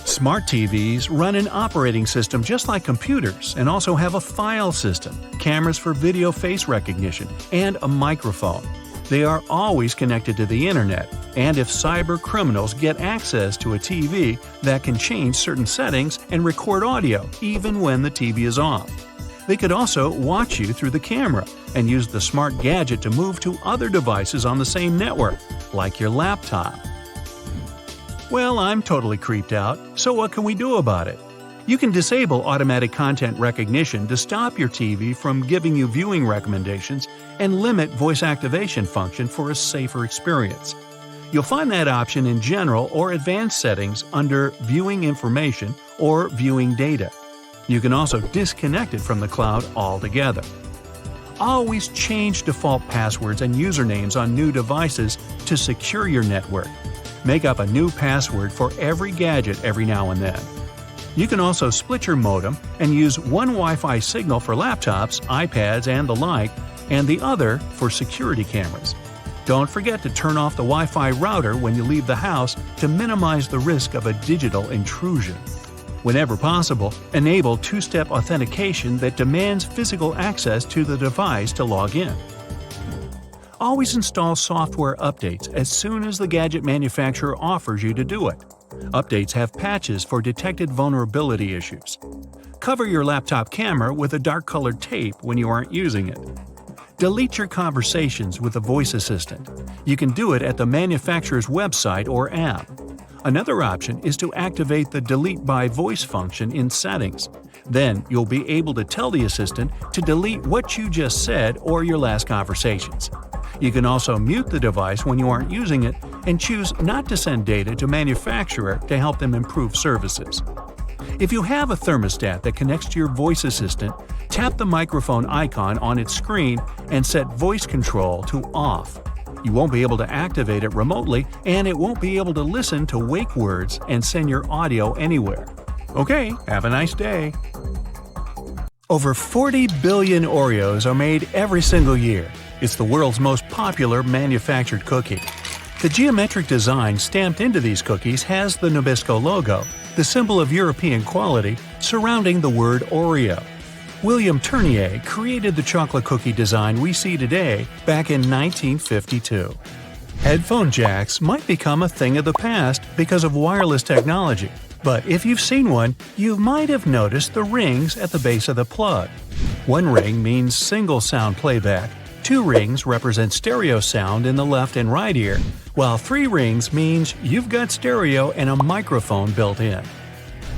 Smart TVs run an operating system just like computers and also have a file system, cameras for video face recognition, and a microphone. They are always connected to the internet, and if cyber criminals get access to a TV, that can change certain settings and record audio even when the TV is off. They could also watch you through the camera and use the smart gadget to move to other devices on the same network, like your laptop. Well, I'm totally creeped out, so what can we do about it? You can disable automatic content recognition to stop your TV from giving you viewing recommendations and limit voice activation function for a safer experience. You'll find that option in General or Advanced settings under Viewing Information or Viewing Data. You can also disconnect it from the cloud altogether. Always change default passwords and usernames on new devices to secure your network. Make up a new password for every gadget every now and then. You can also split your modem and use one Wi-Fi signal for laptops, iPads, and the like, and the other for security cameras. Don't forget to turn off the Wi-Fi router when you leave the house to minimize the risk of a digital intrusion. Whenever possible, enable two-step authentication that demands physical access to the device to log in. Always install software updates as soon as the gadget manufacturer offers you to do it. Updates have patches for detected vulnerability issues. Cover your laptop camera with a dark-colored tape when you aren't using it. Delete your conversations with the voice assistant. You can do it at the manufacturer's website or app. Another option is to activate the Delete by Voice function in Settings. Then you'll be able to tell the assistant to delete what you just said or your last conversations. You can also mute the device when you aren't using it and choose not to send data to manufacturer to help them improve services. If you have a thermostat that connects to your voice assistant, tap the microphone icon on its screen and set voice control to off. You won't be able to activate it remotely, and it won't be able to listen to wake words and send your audio anywhere. Okay, have a nice day. Over 40 billion Oreos are made every single year. It's the world's most popular manufactured cookie. The geometric design stamped into these cookies has the Nabisco logo, the symbol of European quality, surrounding the word Oreo. William Tournier created the chocolate cookie design we see today back in 1952. Headphone jacks might become a thing of the past because of wireless technology, but if you've seen one, you might have noticed the rings at the base of the plug. One ring means single sound playback, 2 rings represent stereo sound in the left and right ear, while 3 rings means you've got stereo and a microphone built in.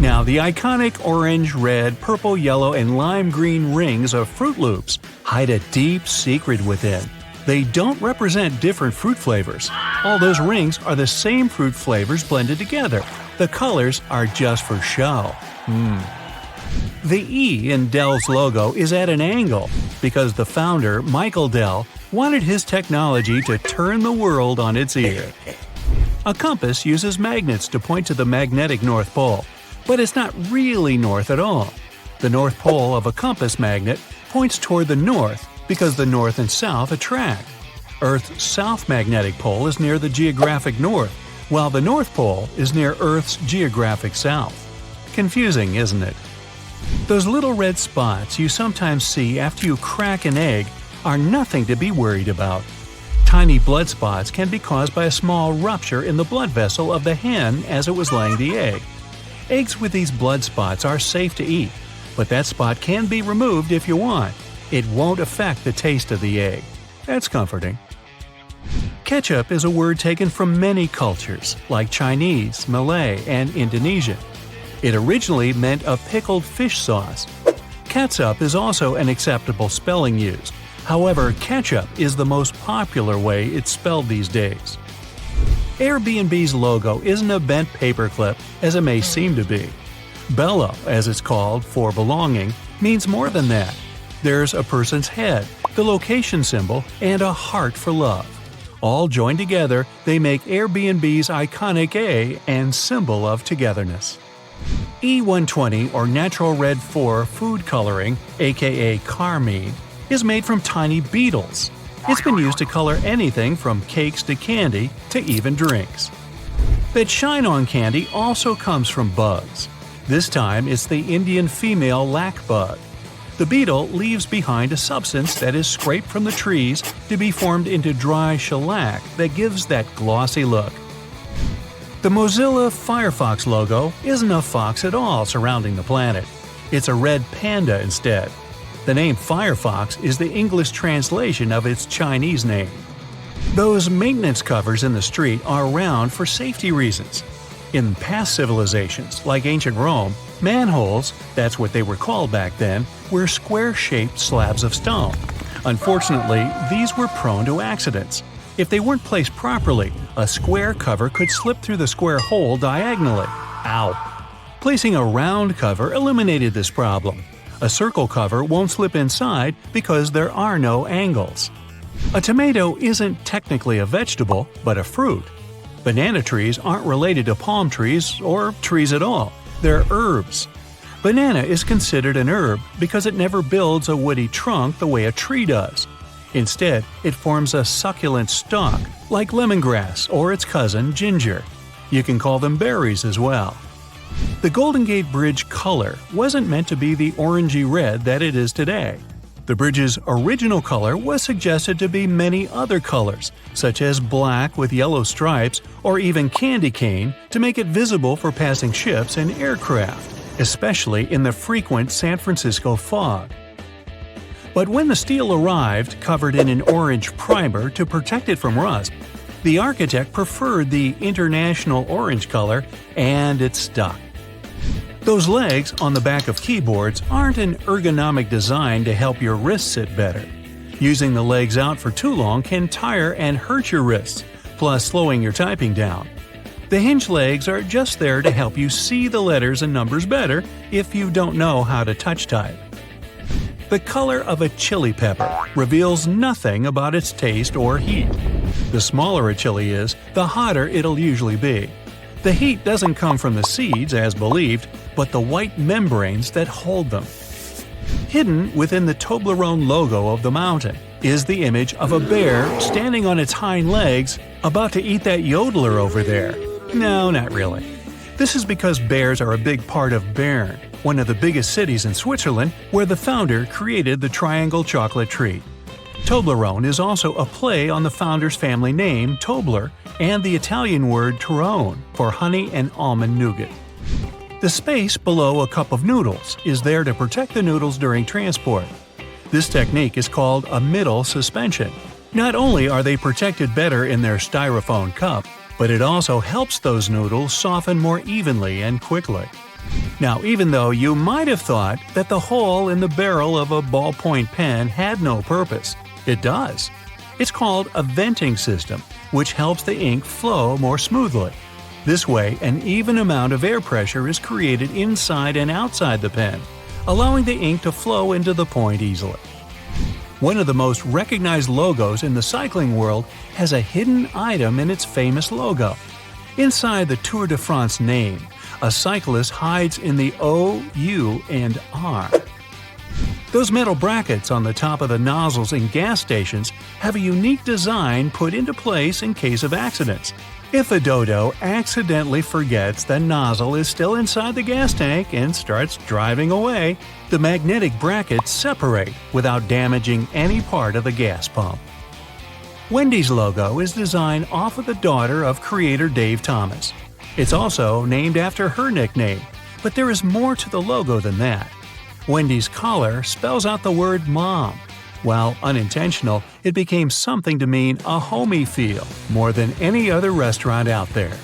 Now, the iconic orange, red, purple, yellow, and lime green rings of Fruit Loops hide a deep secret within. They don't represent different fruit flavors. All those rings are the same fruit flavors blended together. The colors are just for show. The E in Dell's logo is at an angle because the founder, Michael Dell, wanted his technology to turn the world on its ear. A compass uses magnets to point to the magnetic North Pole, but it's not really north at all. The North Pole of a compass magnet points toward the north because the north and south attract. Earth's south magnetic pole is near the geographic north, while the North Pole is near Earth's geographic south. Confusing, isn't it? Those little red spots you sometimes see after you crack an egg are nothing to be worried about. Tiny blood spots can be caused by a small rupture in the blood vessel of the hen as it was laying the egg. Eggs with these blood spots are safe to eat, but that spot can be removed if you want. It won't affect the taste of the egg. That's comforting. Ketchup is a word taken from many cultures, like Chinese, Malay, and Indonesian. It originally meant a pickled fish sauce. Catsup is also an acceptable spelling used. However, ketchup is the most popular way it's spelled these days. Airbnb's logo isn't a bent paperclip, as it may seem to be. Bello, as it's called, for belonging, means more than that. There's a person's head, the location symbol, and a heart for love. All joined together, they make Airbnb's iconic A and symbol of togetherness. E120 or Natural Red 4 food coloring, aka carmine, is made from tiny beetles. It's been used to color anything from cakes to candy to even drinks. That shine on candy also comes from bugs. This time it's the Indian female lac bug. The beetle leaves behind a substance that is scraped from the trees to be formed into dry shellac that gives that glossy look. The Mozilla Firefox logo isn't a fox at all surrounding the planet. It's a red panda instead. The name Firefox is the English translation of its Chinese name. Those maintenance covers in the street are around for safety reasons. In past civilizations, like ancient Rome, manholes, that's what they were called back then, were square-shaped slabs of stone. Unfortunately, these were prone to accidents. If they weren't placed properly, a square cover could slip through the square hole diagonally. Ow! Placing a round cover eliminated this problem. A circle cover won't slip inside because there are no angles. A tomato isn't technically a vegetable, but a fruit. Banana trees aren't related to palm trees or trees at all. They're herbs. Banana is considered an herb because it never builds a woody trunk the way a tree does. Instead, it forms a succulent stalk, like lemongrass or its cousin ginger. You can call them berries as well. The Golden Gate Bridge color wasn't meant to be the orangey red that it is today. The bridge's original color was suggested to be many other colors, such as black with yellow stripes or even candy cane, to make it visible for passing ships and aircraft, especially in the frequent San Francisco fog. But when the steel arrived covered in an orange primer to protect it from rust, the architect preferred the international orange color, and it stuck. Those legs on the back of keyboards aren't an ergonomic design to help your wrists sit better. Using the legs out for too long can tire and hurt your wrists, plus slowing your typing down. The hinge legs are just there to help you see the letters and numbers better if you don't know how to touch type. The color of a chili pepper reveals nothing about its taste or heat. The smaller a chili is, the hotter it'll usually be. The heat doesn't come from the seeds, as believed, but the white membranes that hold them. Hidden within the Toblerone logo of the mountain is the image of a bear standing on its hind legs, about to eat that yodeler over there. No, not really. This is because bears are a big part of Bern, one of the biggest cities in Switzerland, where the founder created the triangle chocolate treat. Toblerone is also a play on the founder's family name, Tobler, and the Italian word Torrone for honey and almond nougat. The space below a cup of noodles is there to protect the noodles during transport. This technique is called a middle suspension. Not only are they protected better in their styrofoam cup, but it also helps those noodles soften more evenly and quickly. Now, even though you might have thought that the hole in the barrel of a ballpoint pen had no purpose, it does. It's called a venting system, which helps the ink flow more smoothly. This way, an even amount of air pressure is created inside and outside the pen, allowing the ink to flow into the point easily. One of the most recognized logos in the cycling world has a hidden item in its famous logo. Inside the Tour de France name, a cyclist hides in the O, U, and R. Those metal brackets on the top of the nozzles in gas stations have a unique design put into place in case of accidents. If a dodo accidentally forgets the nozzle is still inside the gas tank and starts driving away, the magnetic brackets separate without damaging any part of the gas pump. Wendy's logo is designed off of the daughter of creator Dave Thomas. It's also named after her nickname, but there is more to the logo than that. Wendy's collar spells out the word mom. While unintentional, it became something to mean a homey feel more than any other restaurant out there.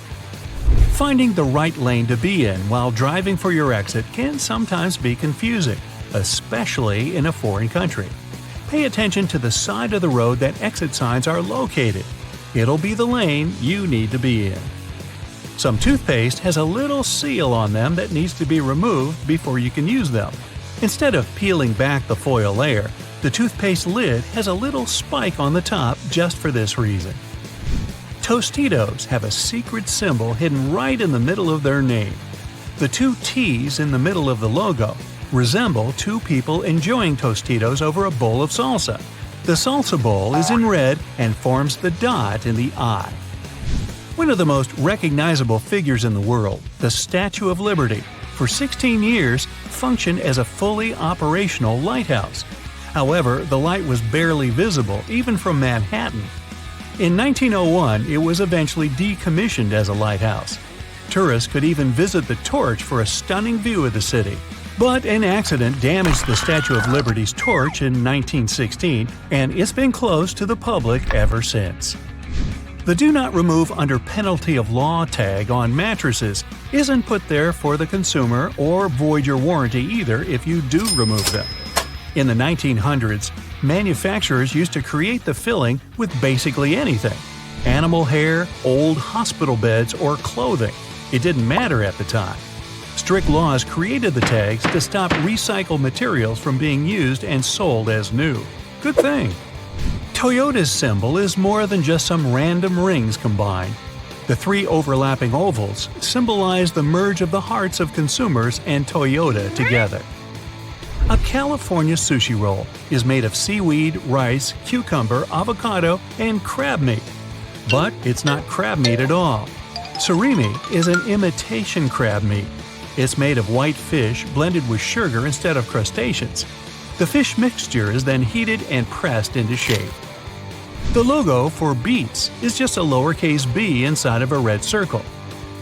Finding the right lane to be in while driving for your exit can sometimes be confusing, especially in a foreign country. Pay attention to the side of the road that exit signs are located. It'll be the lane you need to be in. Some toothpaste has a little seal on them that needs to be removed before you can use them. Instead of peeling back the foil layer, the toothpaste lid has a little spike on the top just for this reason. Tostitos have a secret symbol hidden right in the middle of their name. The two T's in the middle of the logo resemble two people enjoying Tostitos over a bowl of salsa. The salsa bowl is in red and forms the dot in the eye. One of the most recognizable figures in the world, the Statue of Liberty, for 16 years functioned as a fully operational lighthouse. However, the light was barely visible even from Manhattan. In 1901, it was eventually decommissioned as a lighthouse. Tourists could even visit the torch for a stunning view of the city. But an accident damaged the Statue of Liberty's torch in 1916, and it's been closed to the public ever since. The Do Not Remove Under Penalty of Law tag on mattresses isn't put there for the consumer or void your warranty either if you do remove them. In the 1900s, manufacturers used to create the filling with basically anything: animal hair, old hospital beds, or clothing. It didn't matter at the time. Strict laws created the tags to stop recycled materials from being used and sold as new. Good thing. Toyota's symbol is more than just some random rings combined. The three overlapping ovals symbolize the merge of the hearts of consumers and Toyota together. A California sushi roll is made of seaweed, rice, cucumber, avocado, and crab meat. But it's not crab meat at all. Surimi is an imitation crab meat. It's made of white fish blended with sugar instead of crustaceans. The fish mixture is then heated and pressed into shape. The logo for Beats is just a lowercase b inside of a red circle.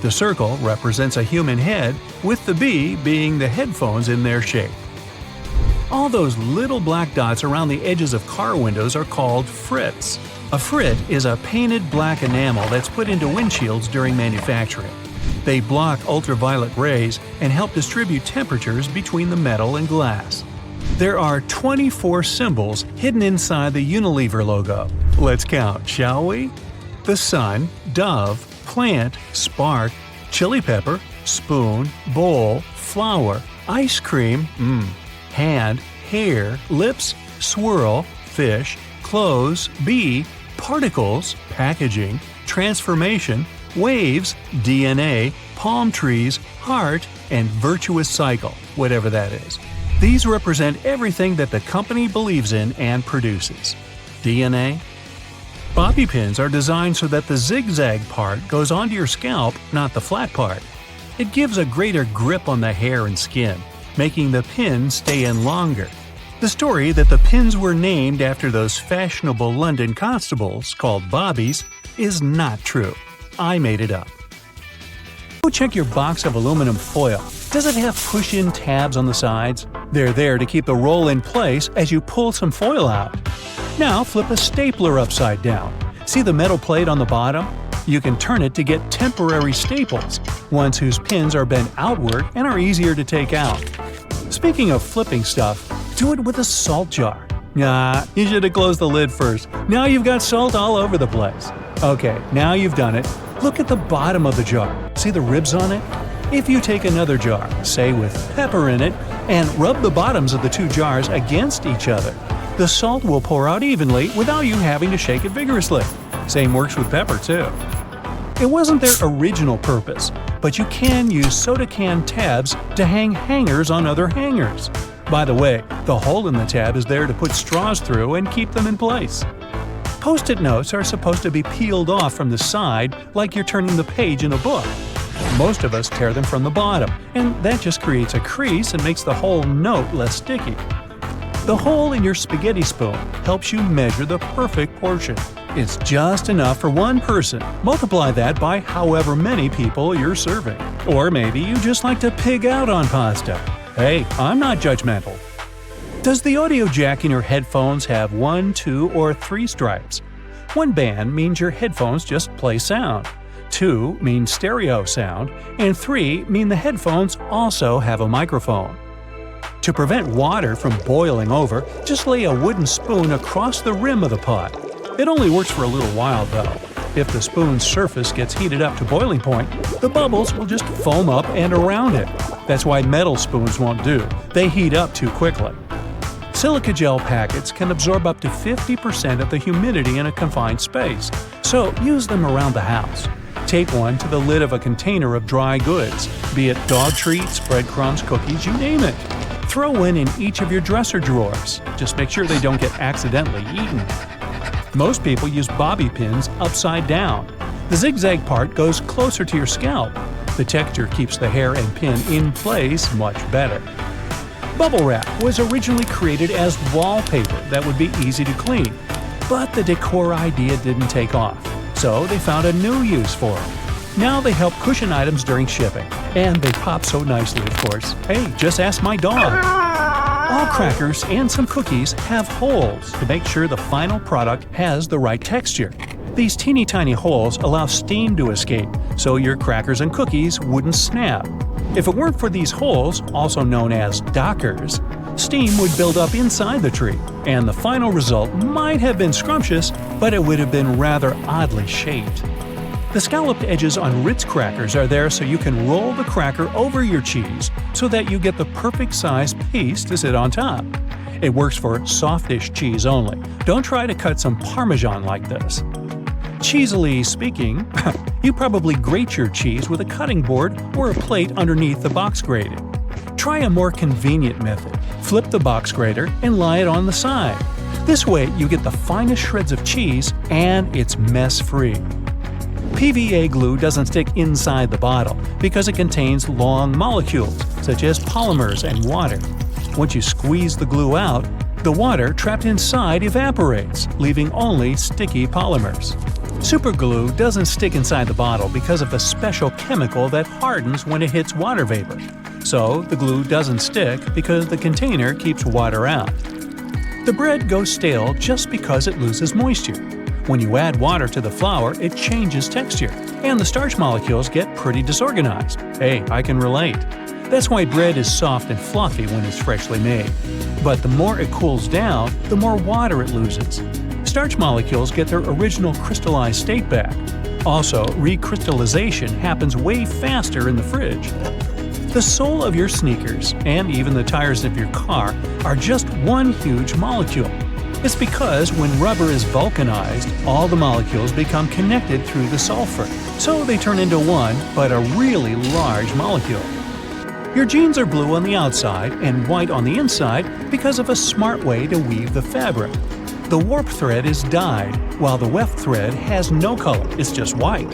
The circle represents a human head, with the b being the headphones in their shape. All those little black dots around the edges of car windows are called frits. A frit is a painted black enamel that's put into windshields during manufacturing. They block ultraviolet rays and help distribute temperatures between the metal and glass. There are 24 symbols hidden inside the Unilever logo. Let's count, shall we? The sun, dove, plant, spark, chili pepper, spoon, bowl, flower, ice cream, hand, hair, lips, swirl, fish, clothes, bee, particles, packaging, transformation, waves, DNA, palm trees, heart, and virtuous cycle, whatever that is. These represent everything that the company believes in and produces. DNA? Bobby pins are designed so that the zigzag part goes onto your scalp, not the flat part. It gives a greater grip on the hair and skin, making the pin stay in longer. The story that the pins were named after those fashionable London constables called bobbies is not true. I made it up. Go check your box of aluminum foil. Does it have push-in tabs on the sides? They're there to keep the roll in place as you pull some foil out. Now flip a stapler upside down. See the metal plate on the bottom? You can turn it to get temporary staples, ones whose pins are bent outward and are easier to take out. Speaking of flipping stuff, do it with a salt jar. Nah, you should have closed the lid first. Now you've got salt all over the place. Okay, now you've done it. Look at the bottom of the jar. See the ribs on it? If you take another jar, say with pepper in it, and rub the bottoms of the two jars against each other, the salt will pour out evenly without you having to shake it vigorously. Same works with pepper too. It wasn't their original purpose, but you can use soda can tabs to hang hangers on other hangers. By the way, the hole in the tab is there to put straws through and keep them in place. Post-it notes are supposed to be peeled off from the side like you're turning the page in a book. Most of us tear them from the bottom, and that just creates a crease and makes the whole note less sticky. The hole in your spaghetti spoon helps you measure the perfect portion. It's just enough for one person. Multiply that by however many people you're serving. Or maybe you just like to pig out on pasta. Hey, I'm not judgmental. Does the audio jack in your headphones have 1, 2, or 3 stripes? 1 band means your headphones just play sound. 2 means stereo sound, and 3 mean the headphones also have a microphone. To prevent water from boiling over, just lay a wooden spoon across the rim of the pot. It only works for a little while though. If the spoon's surface gets heated up to boiling point, the bubbles will just foam up and around it. That's why metal spoons won't do. They heat up too quickly. Silica gel packets can absorb up to 50% of the humidity in a confined space, so use them around the house. Tape one to the lid of a container of dry goods, be it dog treats, breadcrumbs, cookies, you name it. Throw one in each of your dresser drawers. Just make sure they don't get accidentally eaten. Most people use bobby pins upside down. The zigzag part goes closer to your scalp. The texture keeps the hair and pin in place much better. Bubble wrap was originally created as wallpaper that would be easy to clean, but the decor idea didn't take off, so they found a new use for it. Now they help cushion items during shipping, and they pop so nicely, of course. Hey, just ask my dog. All crackers and some cookies have holes to make sure the final product has the right texture. These teeny tiny holes allow steam to escape, so your crackers and cookies wouldn't snap. If it weren't for these holes, also known as dockers, steam would build up inside the treat, and the final result might have been scrumptious, but it would have been rather oddly shaped. The scalloped edges on Ritz crackers are there so you can roll the cracker over your cheese so that you get the perfect size piece to sit on top. It works for softish cheese only. Don't try to cut some Parmesan like this. Cheesily speaking, you probably grate your cheese with a cutting board or a plate underneath the box grating. Try a more convenient method. Flip the box grater and lie it on the side. This way you get the finest shreds of cheese and it's mess-free. PVA glue doesn't stick inside the bottle because it contains long molecules, such as polymers and water. Once you squeeze the glue out, the water trapped inside evaporates, leaving only sticky polymers. Superglue doesn't stick inside the bottle because of the special chemical that hardens when it hits water vapor. So the glue doesn't stick because the container keeps water out. The bread goes stale just because it loses moisture. When you add water to the flour, it changes texture, and the starch molecules get pretty disorganized. Hey, I can relate. That's why bread is soft and fluffy when it's freshly made. But the more it cools down, the more water it loses. Starch molecules get their original crystallized state back. Also, recrystallization happens way faster in the fridge. The sole of your sneakers, and even the tires of your car, are just one huge molecule. It's because when rubber is vulcanized, all the molecules become connected through the sulfur, so they turn into one, but a really large molecule. Your jeans are blue on the outside and white on the inside because of a smart way to weave the fabric. The warp thread is dyed, while the weft thread has no color, it's just white.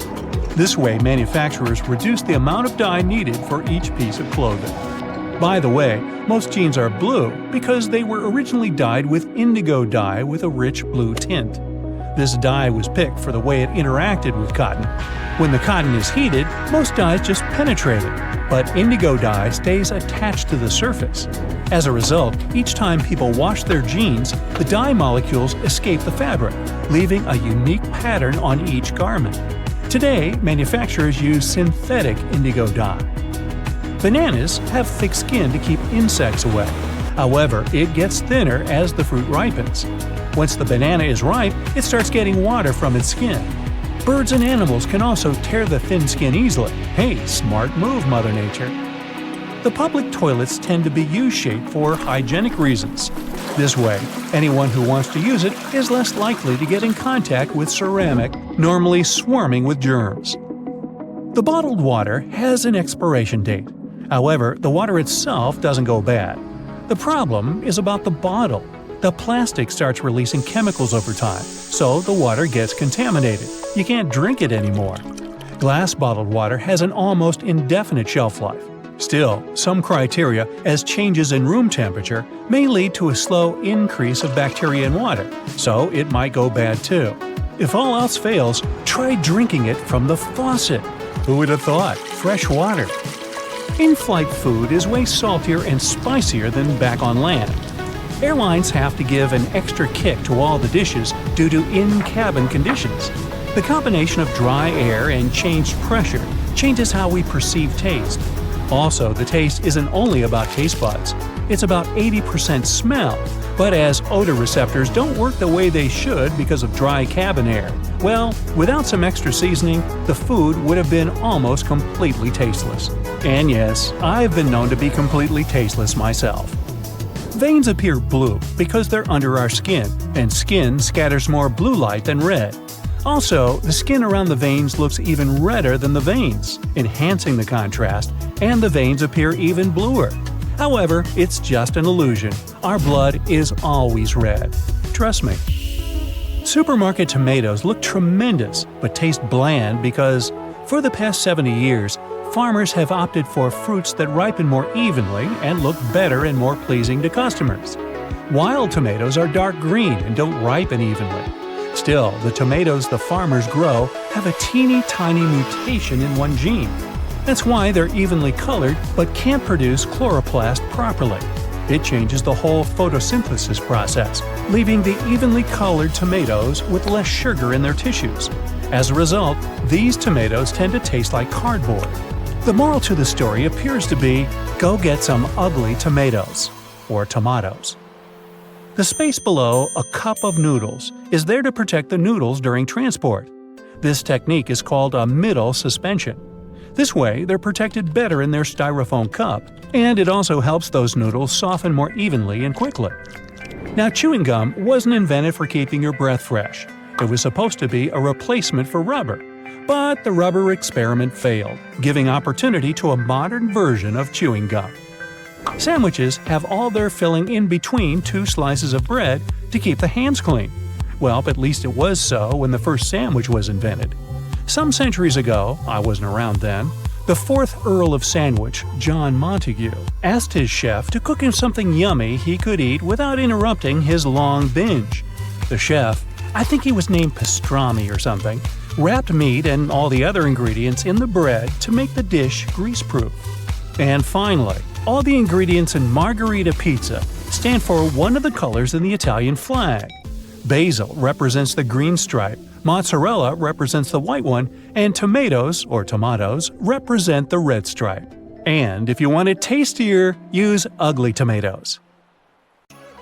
This way, manufacturers reduce the amount of dye needed for each piece of clothing. By the way, most jeans are blue because they were originally dyed with indigo dye with a rich blue tint. This dye was picked for the way it interacted with cotton. When the cotton is heated, most dyes just penetrate it, but indigo dye stays attached to the surface. As a result, each time people wash their jeans, the dye molecules escape the fabric, leaving a unique pattern on each garment. Today, manufacturers use synthetic indigo dye. Bananas have thick skin to keep insects away. However, it gets thinner as the fruit ripens. Once the banana is ripe, it starts getting water from its skin. Birds and animals can also tear the thin skin easily. Hey, smart move, Mother Nature. The public toilets tend to be U-shaped for hygienic reasons. This way, anyone who wants to use it is less likely to get in contact with ceramic, normally swarming with germs. The bottled water has an expiration date. However, the water itself doesn't go bad. The problem is about the bottle. The plastic starts releasing chemicals over time, so the water gets contaminated. You can't drink it anymore. Glass bottled water has an almost indefinite shelf life. Still, some criteria, as changes in room temperature, may lead to a slow increase of bacteria in water, so it might go bad too. If all else fails, try drinking it from the faucet. Who would have thought? Fresh water. In-flight food is way saltier and spicier than back on land. Airlines have to give an extra kick to all the dishes due to in-cabin conditions. The combination of dry air and changed pressure changes how we perceive taste. Also, the taste isn't only about taste buds. It's about 80% smell. But as odor receptors don't work the way they should because of dry cabin air, well, without some extra seasoning, the food would have been almost completely tasteless. And yes, I've been known to be completely tasteless myself. Veins appear blue because they're under our skin, and skin scatters more blue light than red. Also, the skin around the veins looks even redder than the veins, enhancing the contrast, and the veins appear even bluer. However, it's just an illusion. Our blood is always red. Trust me. Supermarket tomatoes look tremendous, but taste bland because, for the past 70 years, farmers have opted for fruits that ripen more evenly and look better and more pleasing to customers. Wild tomatoes are dark green and don't ripen evenly. Still, the tomatoes the farmers grow have a teeny tiny mutation in one gene. That's why they're evenly colored but can't produce chloroplast properly. It changes the whole photosynthesis process, leaving the evenly colored tomatoes with less sugar in their tissues. As a result, these tomatoes tend to taste like cardboard. The moral to the story appears to be, go get some ugly tomatoes, or tomatoes. The space below a cup of noodles is there to protect the noodles during transport. This technique is called a middle suspension. This way, they're protected better in their styrofoam cup, and it also helps those noodles soften more evenly and quickly. Now, chewing gum wasn't invented for keeping your breath fresh. It was supposed to be a replacement for rubber. But the rubber experiment failed, giving opportunity to a modern version of chewing gum. Sandwiches have all their filling in between two slices of bread to keep the hands clean. Well, at least it was so when the first sandwich was invented. Some centuries ago, I wasn't around then, the 4th Earl of Sandwich, John Montagu, asked his chef to cook him something yummy he could eat without interrupting his long binge. The chef, I think he was named Pastrami or something, wrapped meat and all the other ingredients in the bread to make the dish grease-proof. And finally, all the ingredients in margherita pizza stand for one of the colors in the Italian flag. Basil represents the green stripe, mozzarella represents the white one, and tomatoes, or tomatoes, represent the red stripe. And if you want it tastier, use ugly tomatoes.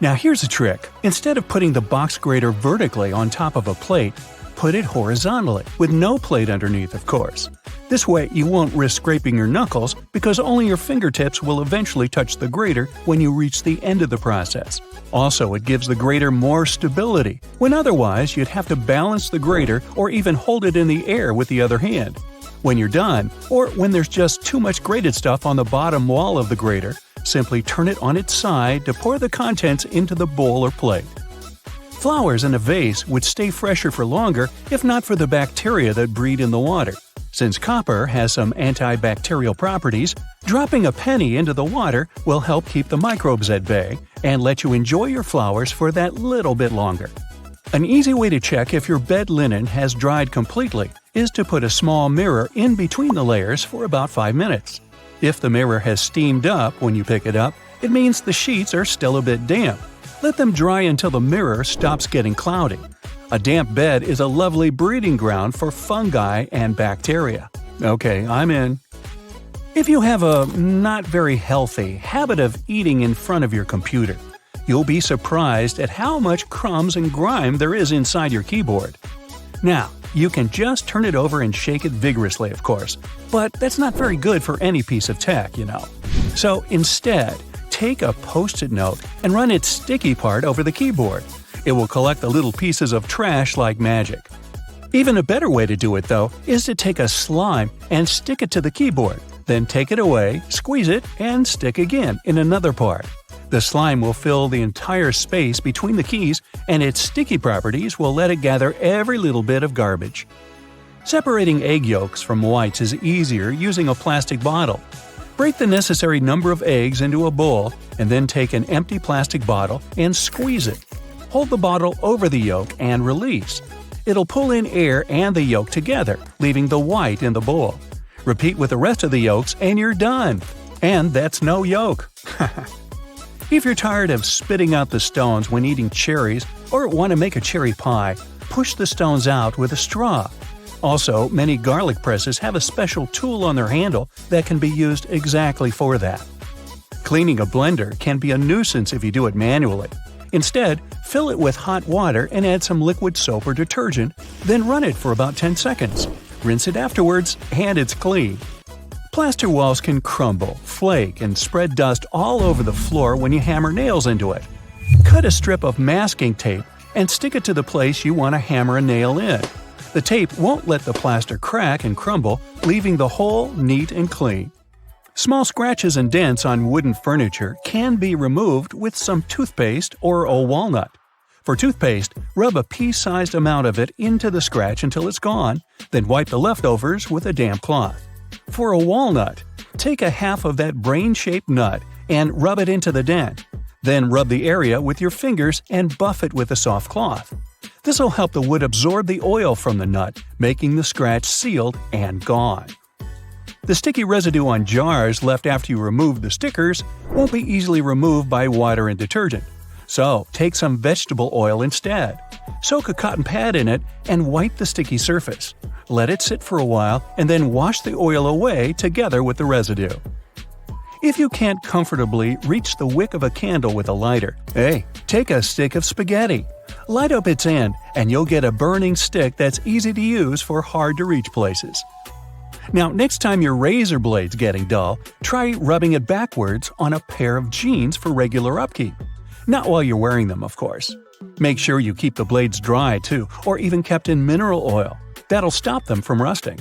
Now here's a trick. Instead of putting the box grater vertically on top of a plate, put it horizontally, with no plate underneath, of course. This way you won't risk scraping your knuckles because only your fingertips will eventually touch the grater when you reach the end of the process. Also, it gives the grater more stability, when otherwise you'd have to balance the grater or even hold it in the air with the other hand. When you're done, or when there's just too much grated stuff on the bottom wall of the grater, simply turn it on its side to pour the contents into the bowl or plate. Flowers in a vase would stay fresher for longer if not for the bacteria that breed in the water. Since copper has some antibacterial properties, dropping a penny into the water will help keep the microbes at bay and let you enjoy your flowers for that little bit longer. An easy way to check if your bed linen has dried completely is to put a small mirror in between the layers for about 5 minutes. If the mirror has steamed up when you pick it up, it means the sheets are still a bit damp. Let them dry until the mirror stops getting cloudy. A damp bed is a lovely breeding ground for fungi and bacteria. Okay, I'm in. If you have a not very healthy habit of eating in front of your computer, you'll be surprised at how much crumbs and grime there is inside your keyboard. Now, you can just turn it over and shake it vigorously, of course, but that's not very good for any piece of tech, you know. So instead, take a Post-it note and run its sticky part over the keyboard. It will collect the little pieces of trash like magic. Even a better way to do it, though, is to take a slime and stick it to the keyboard, then take it away, squeeze it, and stick again in another part. The slime will fill the entire space between the keys, and its sticky properties will let it gather every little bit of garbage. Separating egg yolks from whites is easier using a plastic bottle. Break the necessary number of eggs into a bowl and then take an empty plastic bottle and squeeze it. Hold the bottle over the yolk and release. It'll pull in air and the yolk together, leaving the white in the bowl. Repeat with the rest of the yolks and you're done. And that's no yolk. If you're tired of spitting out the stones when eating cherries or want to make a cherry pie, push the stones out with a straw. Also, many garlic presses have a special tool on their handle that can be used exactly for that. Cleaning a blender can be a nuisance if you do it manually. Instead, fill it with hot water and add some liquid soap or detergent, then run it for about 10 seconds. Rinse it afterwards, and it's clean. Plaster walls can crumble, flake, and spread dust all over the floor when you hammer nails into it. Cut a strip of masking tape and stick it to the place you want to hammer a nail in. The tape won't let the plaster crack and crumble, leaving the hole neat and clean. Small scratches and dents on wooden furniture can be removed with some toothpaste or a walnut. For toothpaste, rub a pea-sized amount of it into the scratch until it's gone, then wipe the leftovers with a damp cloth. For a walnut, take a half of that brain-shaped nut and rub it into the dent. Then rub the area with your fingers and buff it with a soft cloth. This will help the wood absorb the oil from the nut, making the scratch sealed and gone. The sticky residue on jars left after you remove the stickers won't be easily removed by water and detergent. So, take some vegetable oil instead. Soak a cotton pad in it and wipe the sticky surface. Let it sit for a while and then wash the oil away together with the residue. If you can't comfortably reach the wick of a candle with a lighter, take a stick of spaghetti. Light up its end and you'll get a burning stick that's easy to use for hard-to-reach places. Now, next time your razor blade's getting dull, try rubbing it backwards on a pair of jeans for regular upkeep. Not while you're wearing them, of course. Make sure you keep the blades dry, too, or even kept in mineral oil. That'll stop them from rusting.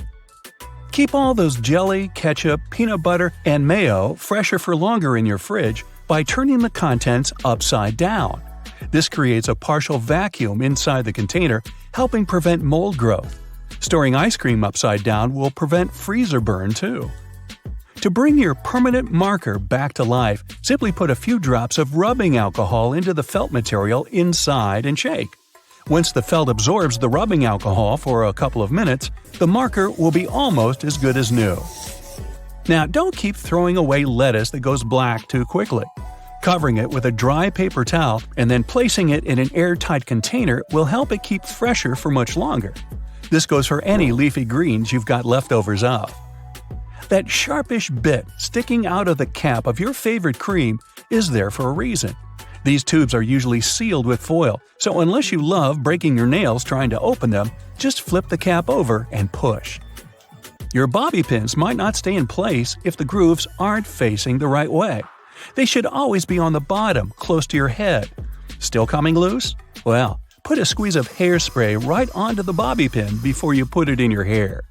Keep all those jelly, ketchup, peanut butter, and mayo fresher for longer in your fridge by turning the contents upside down. This creates a partial vacuum inside the container, helping prevent mold growth. Storing ice cream upside down will prevent freezer burn, too. To bring your permanent marker back to life, simply put a few drops of rubbing alcohol into the felt material inside and shake. Once the felt absorbs the rubbing alcohol for a couple of minutes, the marker will be almost as good as new. Now, don't keep throwing away lettuce that goes black too quickly. Covering it with a dry paper towel and then placing it in an airtight container will help it keep fresher for much longer. This goes for any leafy greens you've got leftovers of. That sharpish bit sticking out of the cap of your favorite cream is there for a reason. These tubes are usually sealed with foil, so unless you love breaking your nails trying to open them, just flip the cap over and push. Your bobby pins might not stay in place if the grooves aren't facing the right way. They should always be on the bottom, close to your head. Still coming loose? Well, put a squeeze of hairspray right onto the bobby pin before you put it in your hair.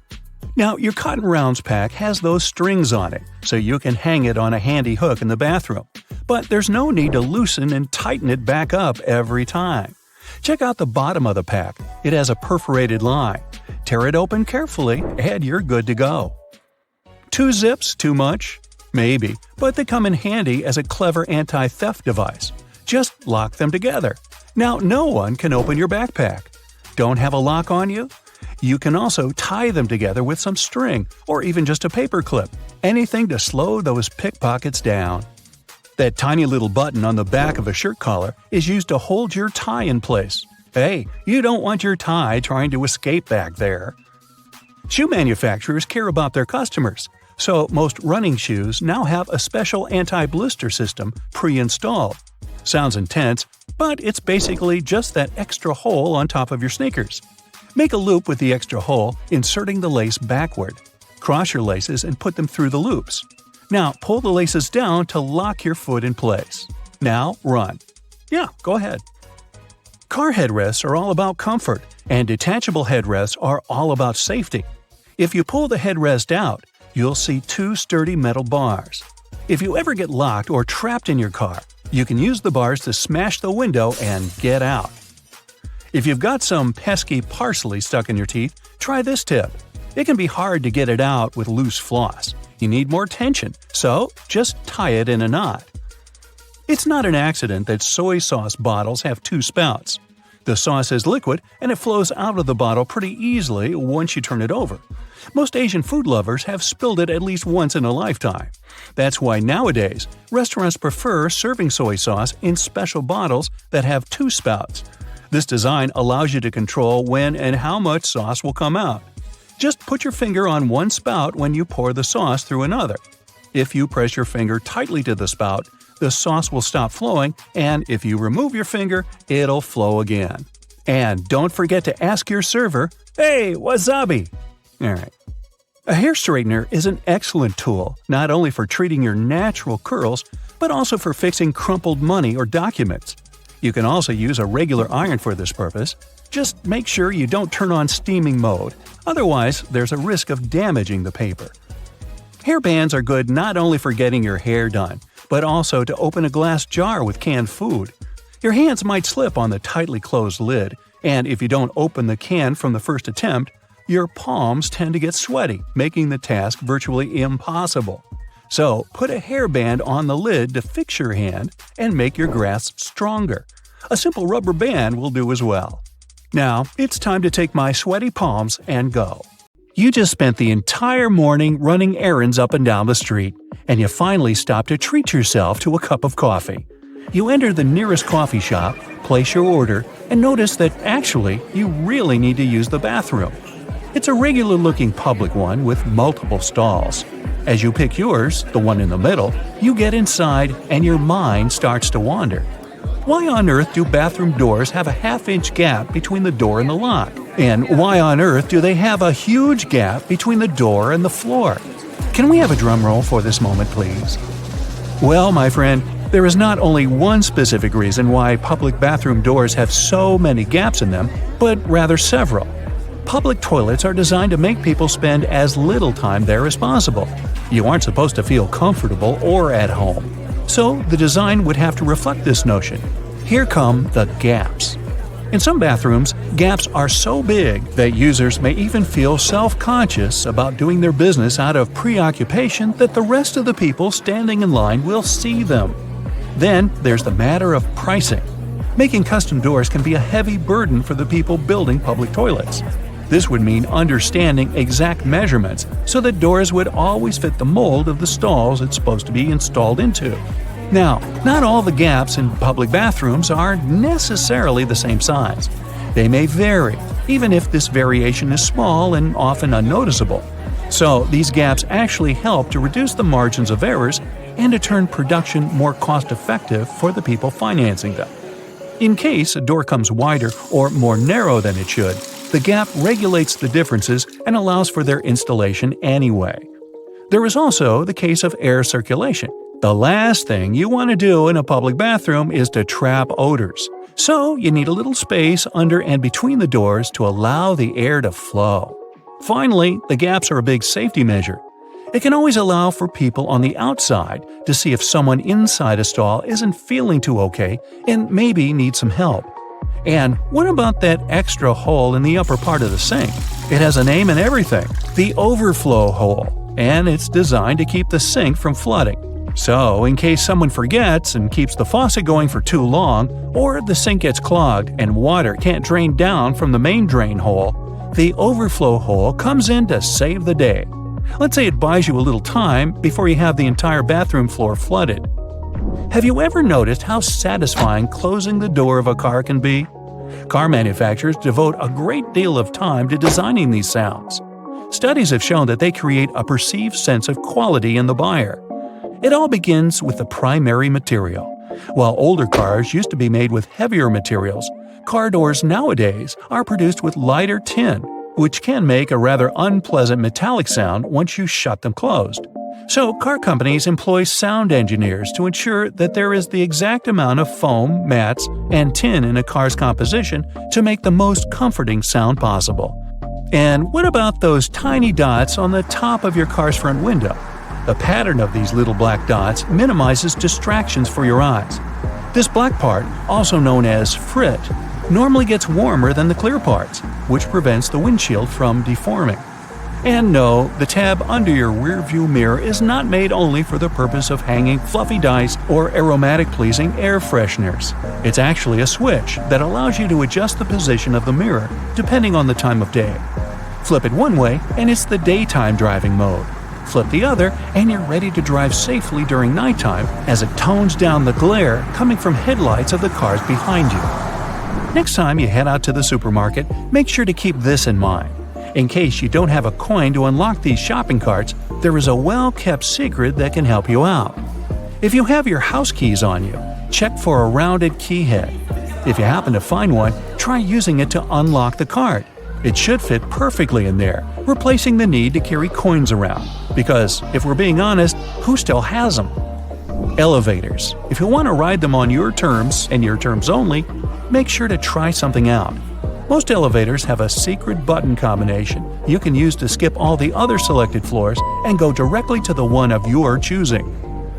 Now, your cotton rounds pack has those strings on it, so you can hang it on a handy hook in the bathroom. But there's no need to loosen and tighten it back up every time. Check out the bottom of the pack. It has a perforated line. Tear it open carefully, and you're good to go. 2 zips too much? Maybe, but they come in handy as a clever anti-theft device. Just lock them together. Now no one can open your backpack. Don't have a lock on you? You can also tie them together with some string, or even just a paper clip. Anything to slow those pickpockets down. That tiny little button on the back of a shirt collar is used to hold your tie in place. Hey, you don't want your tie trying to escape back there. Shoe manufacturers care about their customers, so most running shoes now have a special anti-blister system pre-installed. Sounds intense, but it's basically just that extra hole on top of your sneakers. Make a loop with the extra hole, inserting the lace backward. Cross your laces and put them through the loops. Now pull the laces down to lock your foot in place. Now run. Yeah, go ahead. Car headrests are all about comfort, and detachable headrests are all about safety. If you pull the headrest out, you'll see 2 sturdy metal bars. If you ever get locked or trapped in your car, You can use the bars to smash the window and get out. If you've got some pesky parsley stuck in your teeth, try this tip. It can be hard to get it out with loose floss. You need more tension, so just tie it in a knot. It's not an accident that soy sauce bottles have two spouts. The sauce is liquid and it flows out of the bottle pretty easily once you turn it over. Most Asian food lovers have spilled it at least once in a lifetime. That's why nowadays, restaurants prefer serving soy sauce in special bottles that have two spouts. This design allows you to control when and how much sauce will come out. Just put your finger on one spout when you pour the sauce through another. If you press your finger tightly to the spout, the sauce will stop flowing, and if you remove your finger, it'll flow again. And don't forget to ask your server, "Hey, wasabi!" Alright. A hair straightener is an excellent tool, not only for treating your natural curls, but also for fixing crumpled money or documents. You can also use a regular iron for this purpose. Just make sure you don't turn on steaming mode, otherwise there's a risk of damaging the paper. Hair bands are good not only for getting your hair done, but also to open a glass jar with canned food. Your hands might slip on the tightly closed lid, and if you don't open the can from the first attempt, your palms tend to get sweaty, making the task virtually impossible. So, put a hairband on the lid to fix your hand and make your grasp stronger. A simple rubber band will do as well. Now, it's time to take my sweaty palms and go. You just spent the entire morning running errands up and down the street, and you finally stop to treat yourself to a cup of coffee. You enter the nearest coffee shop, place your order, and notice that actually you really need to use the bathroom. It's a regular-looking public one with multiple stalls. As you pick yours, the one in the middle, you get inside and your mind starts to wander. Why on earth do bathroom doors have a half-inch gap between the door and the lock? And why on earth do they have a huge gap between the door and the floor? Can we have a drum roll for this moment, please? Well, my friend, there is not only one specific reason why public bathroom doors have so many gaps in them, but rather several. Public toilets are designed to make people spend as little time there as possible. You aren't supposed to feel comfortable or at home. So the design would have to reflect this notion. Here come the gaps. In some bathrooms, gaps are so big that users may even feel self-conscious about doing their business out of preoccupation that the rest of the people standing in line will see them. Then there's the matter of pricing. Making custom doors can be a heavy burden for the people building public toilets. This would mean understanding exact measurements so that doors would always fit the mold of the stalls it's supposed to be installed into. Now, not all the gaps in public bathrooms are necessarily the same size. They may vary, even if this variation is small and often unnoticeable. So, these gaps actually help to reduce the margins of errors and to turn production more cost-effective for the people financing them. In case a door comes wider or more narrow than it should, the gap regulates the differences and allows for their installation anyway. There is also the case of air circulation. The last thing you want to do in a public bathroom is to trap odors. So you need a little space under and between the doors to allow the air to flow. Finally, the gaps are a big safety measure. It can always allow for people on the outside to see if someone inside a stall isn't feeling too okay and maybe needs some help. And what about that extra hole in the upper part of the sink? It has a name and everything, the overflow hole, and it's designed to keep the sink from flooding. So, in case someone forgets and keeps the faucet going for too long, or the sink gets clogged and water can't drain down from the main drain hole, the overflow hole comes in to save the day. Let's say it buys you a little time before you have the entire bathroom floor flooded. Have you ever noticed how satisfying closing the door of a car can be? Car manufacturers devote a great deal of time to designing these sounds. Studies have shown that they create a perceived sense of quality in the buyer. It all begins with the primary material. While older cars used to be made with heavier materials, car doors nowadays are produced with lighter tin, which can make a rather unpleasant metallic sound once you shut them closed. So, car companies employ sound engineers to ensure that there is the exact amount of foam, mats, and tin in a car's composition to make the most comforting sound possible. And what about those tiny dots on the top of your car's front window? The pattern of these little black dots minimizes distractions for your eyes. This black part, also known as frit, normally gets warmer than the clear parts, which prevents the windshield from deforming. And no, the tab under your rearview mirror is not made only for the purpose of hanging fluffy dice or aromatic-pleasing air fresheners. It's actually a switch that allows you to adjust the position of the mirror depending on the time of day. Flip it one way and it's the daytime driving mode. Flip the other and you're ready to drive safely during nighttime as it tones down the glare coming from headlights of the cars behind you. Next time you head out to the supermarket, make sure to keep this in mind. In case you don't have a coin to unlock these shopping carts, there is a well-kept secret that can help you out. If you have your house keys on you, check for a rounded key head. If you happen to find one, try using it to unlock the cart. It should fit perfectly in there, replacing the need to carry coins around. Because, if we're being honest, who still has them? Elevators. If you want to ride them on your terms, and your terms only, make sure to try something out. Most elevators have a secret button combination you can use to skip all the other selected floors and go directly to the one of your choosing.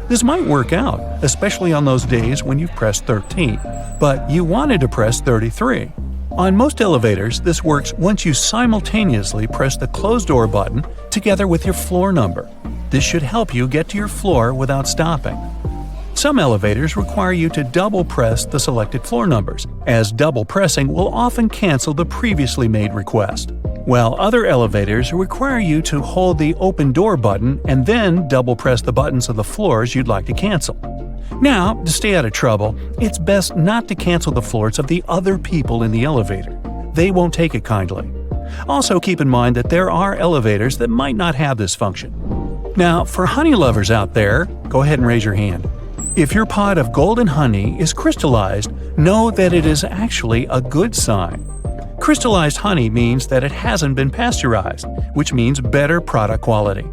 This might work out, especially on those days when you've pressed 13, but you wanted to press 33. On most elevators, this works once you simultaneously press the closed door button together with your floor number. This should help you get to your floor without stopping. Some elevators require you to double press the selected floor numbers, as double pressing will often cancel the previously made request. While other elevators require you to hold the open door button and then double press the buttons of the floors you'd like to cancel. Now, to stay out of trouble, it's best not to cancel the floors of the other people in the elevator. They won't take it kindly. Also keep in mind that there are elevators that might not have this function. Now, for honey lovers out there, go ahead and raise your hand. If your pot of golden honey is crystallized, know that it is actually a good sign. Crystallized honey means that it hasn't been pasteurized, which means better product quality.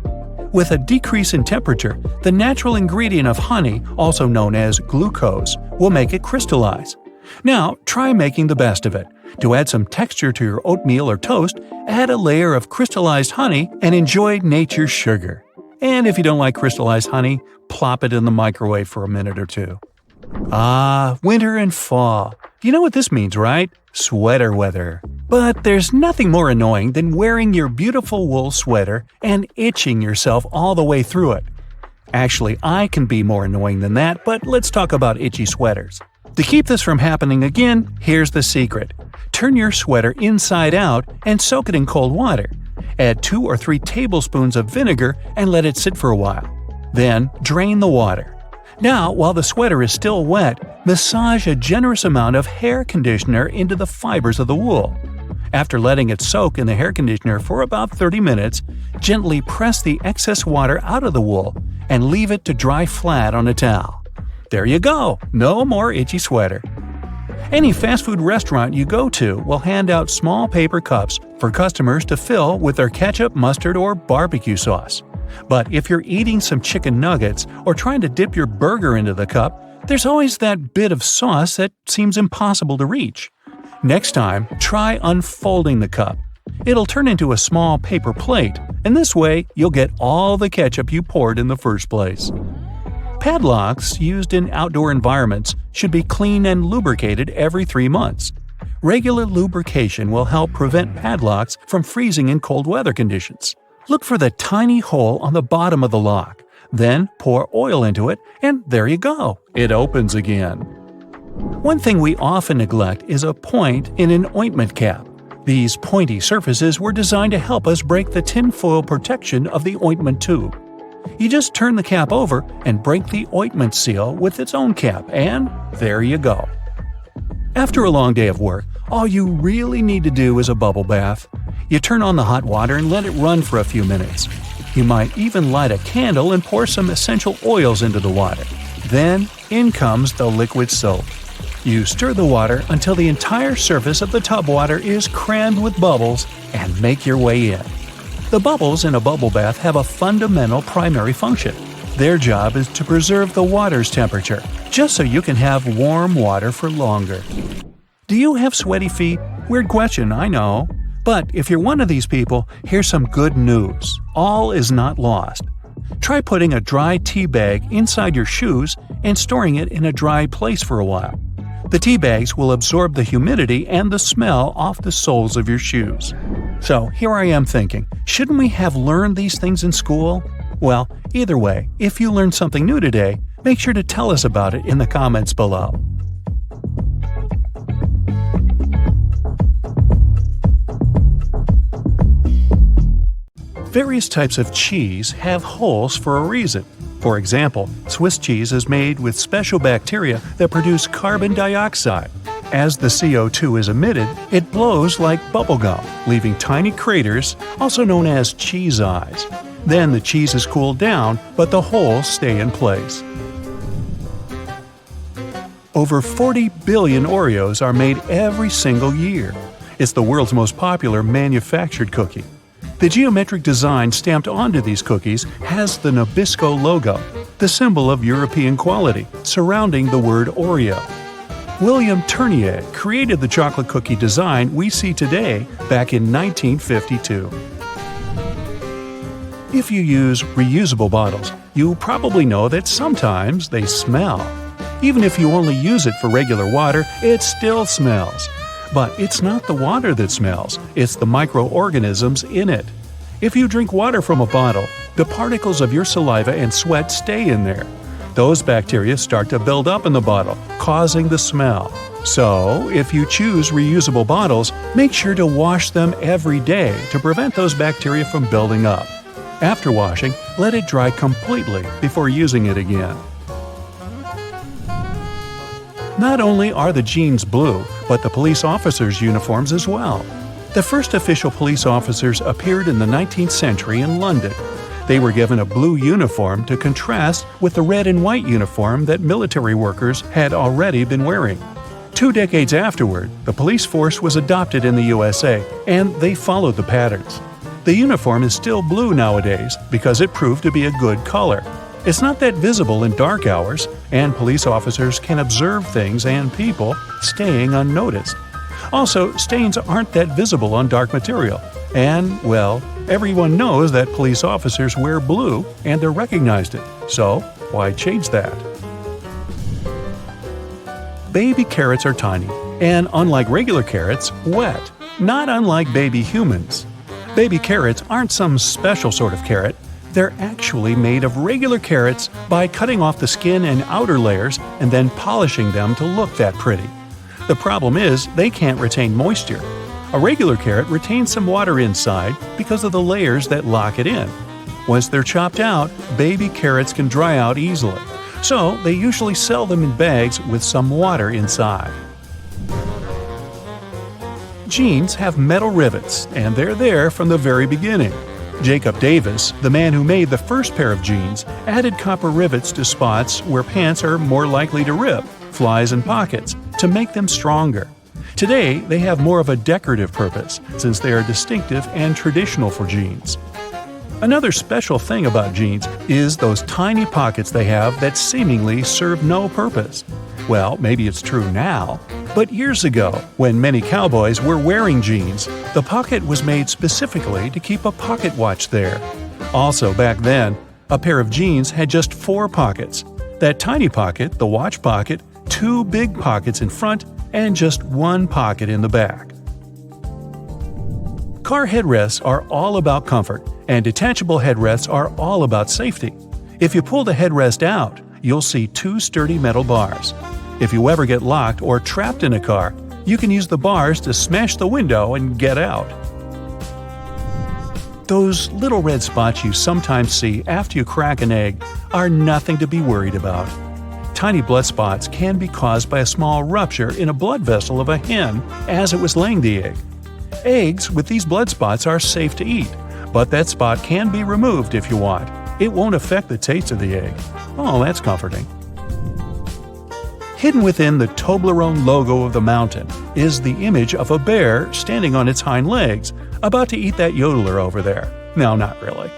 With a decrease in temperature, the natural ingredient of honey, also known as glucose, will make it crystallize. Now, try making the best of it. To add some texture to your oatmeal or toast, add a layer of crystallized honey and enjoy nature's sugar. And if you don't like crystallized honey, plop it in the microwave for a minute or two. Ah, winter and fall. You know what this means, right? Sweater weather. But there's nothing more annoying than wearing your beautiful wool sweater and itching yourself all the way through it. Actually, I can be more annoying than that, but let's talk about itchy sweaters. To keep this from happening again, here's the secret. Turn your sweater inside out and soak it in cold water. Add 2 or 3 tablespoons of vinegar and let it sit for a while. Then, drain the water. Now, while the sweater is still wet, massage a generous amount of hair conditioner into the fibers of the wool. After letting it soak in the hair conditioner for about 30 minutes, gently press the excess water out of the wool and leave it to dry flat on a towel. There you go! No more itchy sweater. Any fast food restaurant you go to will hand out small paper cups for customers to fill with their ketchup, mustard, or barbecue sauce. But if you're eating some chicken nuggets or trying to dip your burger into the cup, there's always that bit of sauce that seems impossible to reach. Next time, try unfolding the cup. It'll turn into a small paper plate, and this way you'll get all the ketchup you poured in the first place. Padlocks used in outdoor environments should be cleaned and lubricated every 3 months. Regular lubrication will help prevent padlocks from freezing in cold weather conditions. Look for the tiny hole on the bottom of the lock. Then pour oil into it, and there you go. It opens again. One thing we often neglect is a point in an ointment cap. These pointy surfaces were designed to help us break the tinfoil protection of the ointment tube. You just turn the cap over and break the ointment seal with its own cap, and there you go. After a long day of work, all you really need to do is a bubble bath. You turn on the hot water and let it run for a few minutes. You might even light a candle and pour some essential oils into the water. Then, in comes the liquid soap. You stir the water until the entire surface of the tub water is crammed with bubbles and make your way in. The bubbles in a bubble bath have a fundamental primary function. Their job is to preserve the water's temperature, just so you can have warm water for longer. Do you have sweaty feet? Weird question, I know. But if you're one of these people, here's some good news. All is not lost. Try putting a dry tea bag inside your shoes and storing it in a dry place for a while. The tea bags will absorb the humidity and the smell off the soles of your shoes. So here I am thinking, shouldn't we have learned these things in school? Well, either way, if you learned something new today, make sure to tell us about it in the comments below. Various types of cheese have holes for a reason. For example, Swiss cheese is made with special bacteria that produce carbon dioxide. As the CO2 is emitted, it blows like bubblegum, leaving tiny craters, also known as cheese eyes. Then the cheese is cooled down, but the holes stay in place. Over 40 billion Oreos are made every single year. It's the world's most popular manufactured cookie. The geometric design stamped onto these cookies has the Nabisco logo, the symbol of European quality, surrounding the word Oreo. William Tournier created the chocolate cookie design we see today back in 1952. If you use reusable bottles, you probably know that sometimes they smell. Even if you only use it for regular water, it still smells. But it's not the water that smells, it's the microorganisms in it. If you drink water from a bottle, the particles of your saliva and sweat stay in there. Those bacteria start to build up in the bottle, causing the smell. So, if you choose reusable bottles, make sure to wash them every day to prevent those bacteria from building up. After washing, let it dry completely before using it again. Not only are the jeans blue, but the police officers' uniforms as well. The first official police officers appeared in the 19th century in London. They were given a blue uniform to contrast with the red and white uniform that military workers had already been wearing. 2 decades afterward, the police force was adopted in the USA, and they followed the patterns. The uniform is still blue nowadays because it proved to be a good color. It's not that visible in dark hours, and police officers can observe things and people staying unnoticed. Also, stains aren't that visible on dark material. And, well, everyone knows that police officers wear blue and they're recognized it. So, why change that? Baby carrots are tiny, and unlike regular carrots, wet, not unlike baby humans. Baby carrots aren't some special sort of carrot. They're actually made of regular carrots by cutting off the skin and outer layers and then polishing them to look that pretty. The problem is they can't retain moisture. A regular carrot retains some water inside because of the layers that lock it in. Once they're chopped out, baby carrots can dry out easily, so they usually sell them in bags with some water inside. Jeans have metal rivets, and they're there from the very beginning. Jacob Davis, the man who made the first pair of jeans, added copper rivets to spots where pants are more likely to rip, flies and pockets, to make them stronger. Today, they have more of a decorative purpose, since they are distinctive and traditional for jeans. Another special thing about jeans is those tiny pockets they have that seemingly serve no purpose. Well, maybe it's true now, but years ago, when many cowboys were wearing jeans, the pocket was made specifically to keep a pocket watch there. Also, back then, a pair of jeans had just 4 pockets. That tiny pocket, the watch pocket, 2 big pockets in front, and just 1 pocket in the back. Car headrests are all about comfort, and detachable headrests are all about safety. If you pull the headrest out, you'll see 2 sturdy metal bars. If you ever get locked or trapped in a car, you can use the bars to smash the window and get out. Those little red spots you sometimes see after you crack an egg are nothing to be worried about. Tiny blood spots can be caused by a small rupture in a blood vessel of a hen as it was laying the egg. Eggs with these blood spots are safe to eat, but that spot can be removed if you want. It won't affect the taste of the egg. Oh, that's comforting. Hidden within the Toblerone logo of the mountain is the image of a bear standing on its hind legs, about to eat that yodeler over there. No, not really.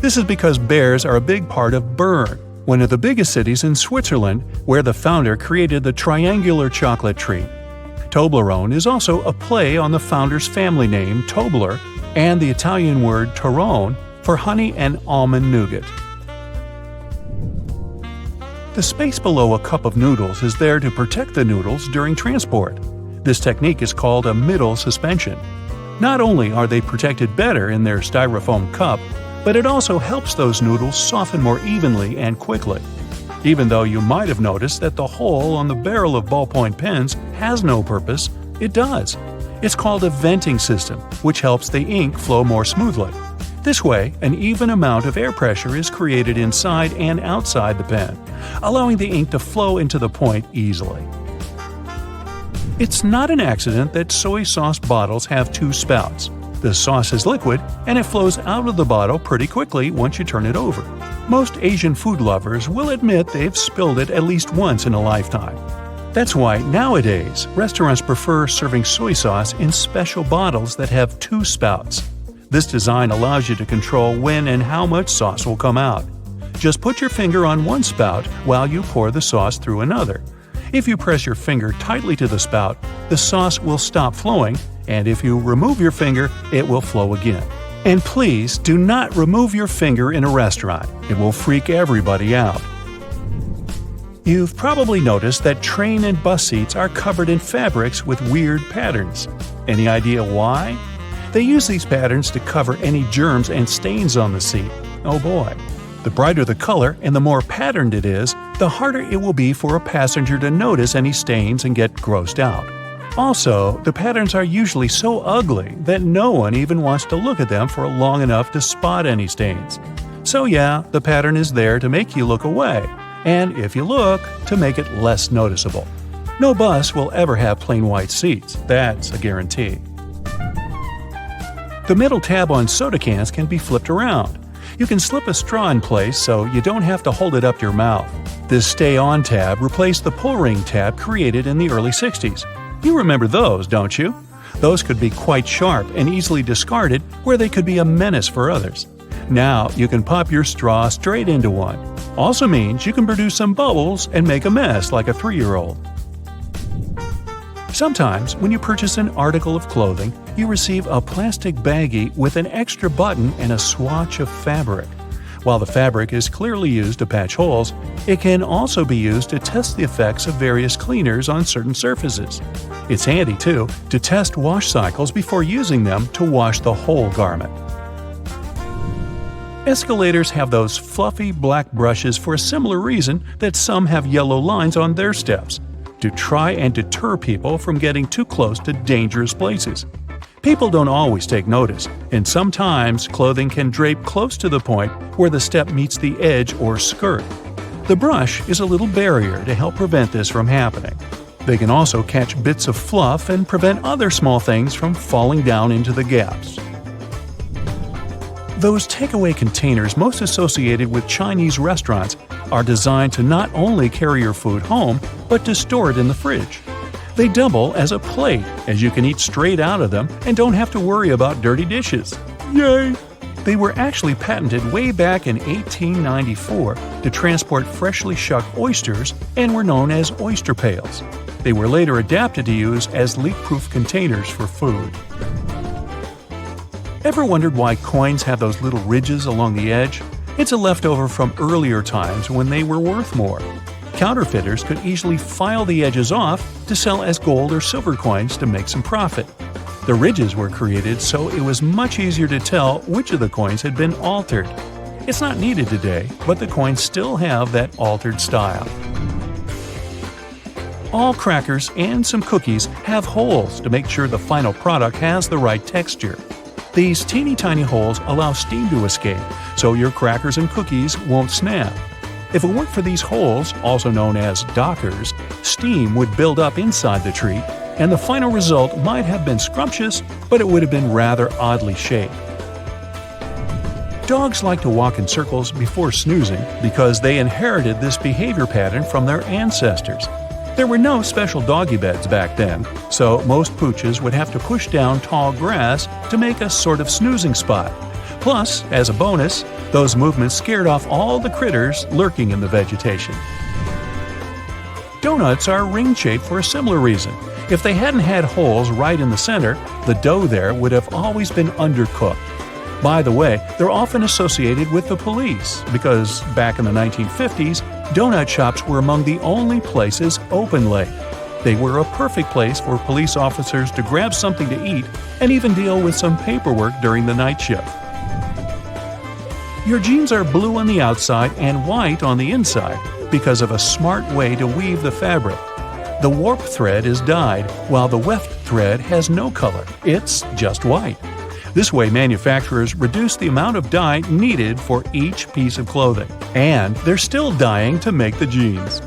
This is because bears are a big part of Bern, one of the biggest cities in Switzerland, where the founder created the triangular chocolate treat. Toblerone is also a play on the founder's family name, Tobler, and the Italian word Torrone for honey and almond nougat. The space below a cup of noodles is there to protect the noodles during transport. This technique is called a middle suspension. Not only are they protected better in their styrofoam cup, but it also helps those noodles soften more evenly and quickly. Even though you might have noticed that the hole on the barrel of ballpoint pens has no purpose, it does. It's called a venting system, which helps the ink flow more smoothly. This way, an even amount of air pressure is created inside and outside the pen, allowing the ink to flow into the point easily. It's not an accident that soy sauce bottles have two spouts. The sauce is liquid, and it flows out of the bottle pretty quickly once you turn it over. Most Asian food lovers will admit they've spilled it at least once in a lifetime. That's why nowadays, restaurants prefer serving soy sauce in special bottles that have two spouts. This design allows you to control when and how much sauce will come out. Just put your finger on one spout while you pour the sauce through another. If you press your finger tightly to the spout, the sauce will stop flowing, and if you remove your finger, it will flow again. And please do not remove your finger in a restaurant. It will freak everybody out. You've probably noticed that train and bus seats are covered in fabrics with weird patterns. Any idea why? They use these patterns to cover any germs and stains on the seat. Oh boy. The brighter the color and the more patterned it is, the harder it will be for a passenger to notice any stains and get grossed out. Also, the patterns are usually so ugly that no one even wants to look at them for long enough to spot any stains. So yeah, the pattern is there to make you look away, and if you look, to make it less noticeable. No bus will ever have plain white seats, that's a guarantee. The middle tab on soda cans can be flipped around. You can slip a straw in place so you don't have to hold it up your mouth. This Stay On tab replaced the pull ring tab created in the early 60s. You remember those, don't you? Those could be quite sharp and easily discarded where they could be a menace for others. Now you can pop your straw straight into one. Also means you can produce some bubbles and make a mess like a 3-year-old. Sometimes, when you purchase an article of clothing, you receive a plastic baggie with an extra button and a swatch of fabric. While the fabric is clearly used to patch holes, it can also be used to test the effects of various cleaners on certain surfaces. It's handy, too, to test wash cycles before using them to wash the whole garment. Escalators have those fluffy black brushes for a similar reason that some have yellow lines on their steps, to try and deter people from getting too close to dangerous places. People don't always take notice, and sometimes clothing can drape close to the point where the step meets the edge or skirt. The brush is a little barrier to help prevent this from happening. They can also catch bits of fluff and prevent other small things from falling down into the gaps. Those takeaway containers most associated with Chinese restaurants are designed to not only carry your food home, but to store it in the fridge. They double as a plate, as you can eat straight out of them and don't have to worry about dirty dishes. Yay! They were actually patented way back in 1894 to transport freshly shucked oysters and were known as oyster pails. They were later adapted to use as leak-proof containers for food. Ever wondered why coins have those little ridges along the edge? It's a leftover from earlier times when they were worth more. Counterfeiters could easily file the edges off to sell as gold or silver coins to make some profit. The ridges were created so it was much easier to tell which of the coins had been altered. It's not needed today, but the coins still have that altered style. All crackers and some cookies have holes to make sure the final product has the right texture. These teeny tiny holes allow steam to escape, so your crackers and cookies won't snap. If it weren't for these holes, also known as dockers, steam would build up inside the treat, and the final result might have been scrumptious, but it would have been rather oddly shaped. Dogs like to walk in circles before snoozing because they inherited this behavior pattern from their ancestors. There were no special doggy beds back then, so most pooches would have to push down tall grass to make a sort of snoozing spot. Plus, as a bonus, those movements scared off all the critters lurking in the vegetation. Donuts are ring-shaped for a similar reason. If they hadn't had holes right in the center, the dough there would have always been undercooked. By the way, they're often associated with the police because back in the 1950s, donut shops were among the only places open late. They were a perfect place for police officers to grab something to eat and even deal with some paperwork during the night shift. Your jeans are blue on the outside and white on the inside because of a smart way to weave the fabric. The warp thread is dyed, while the weft thread has no color. It's just white. This way, manufacturers reduce the amount of dye needed for each piece of clothing. And they're still dyeing to make the jeans.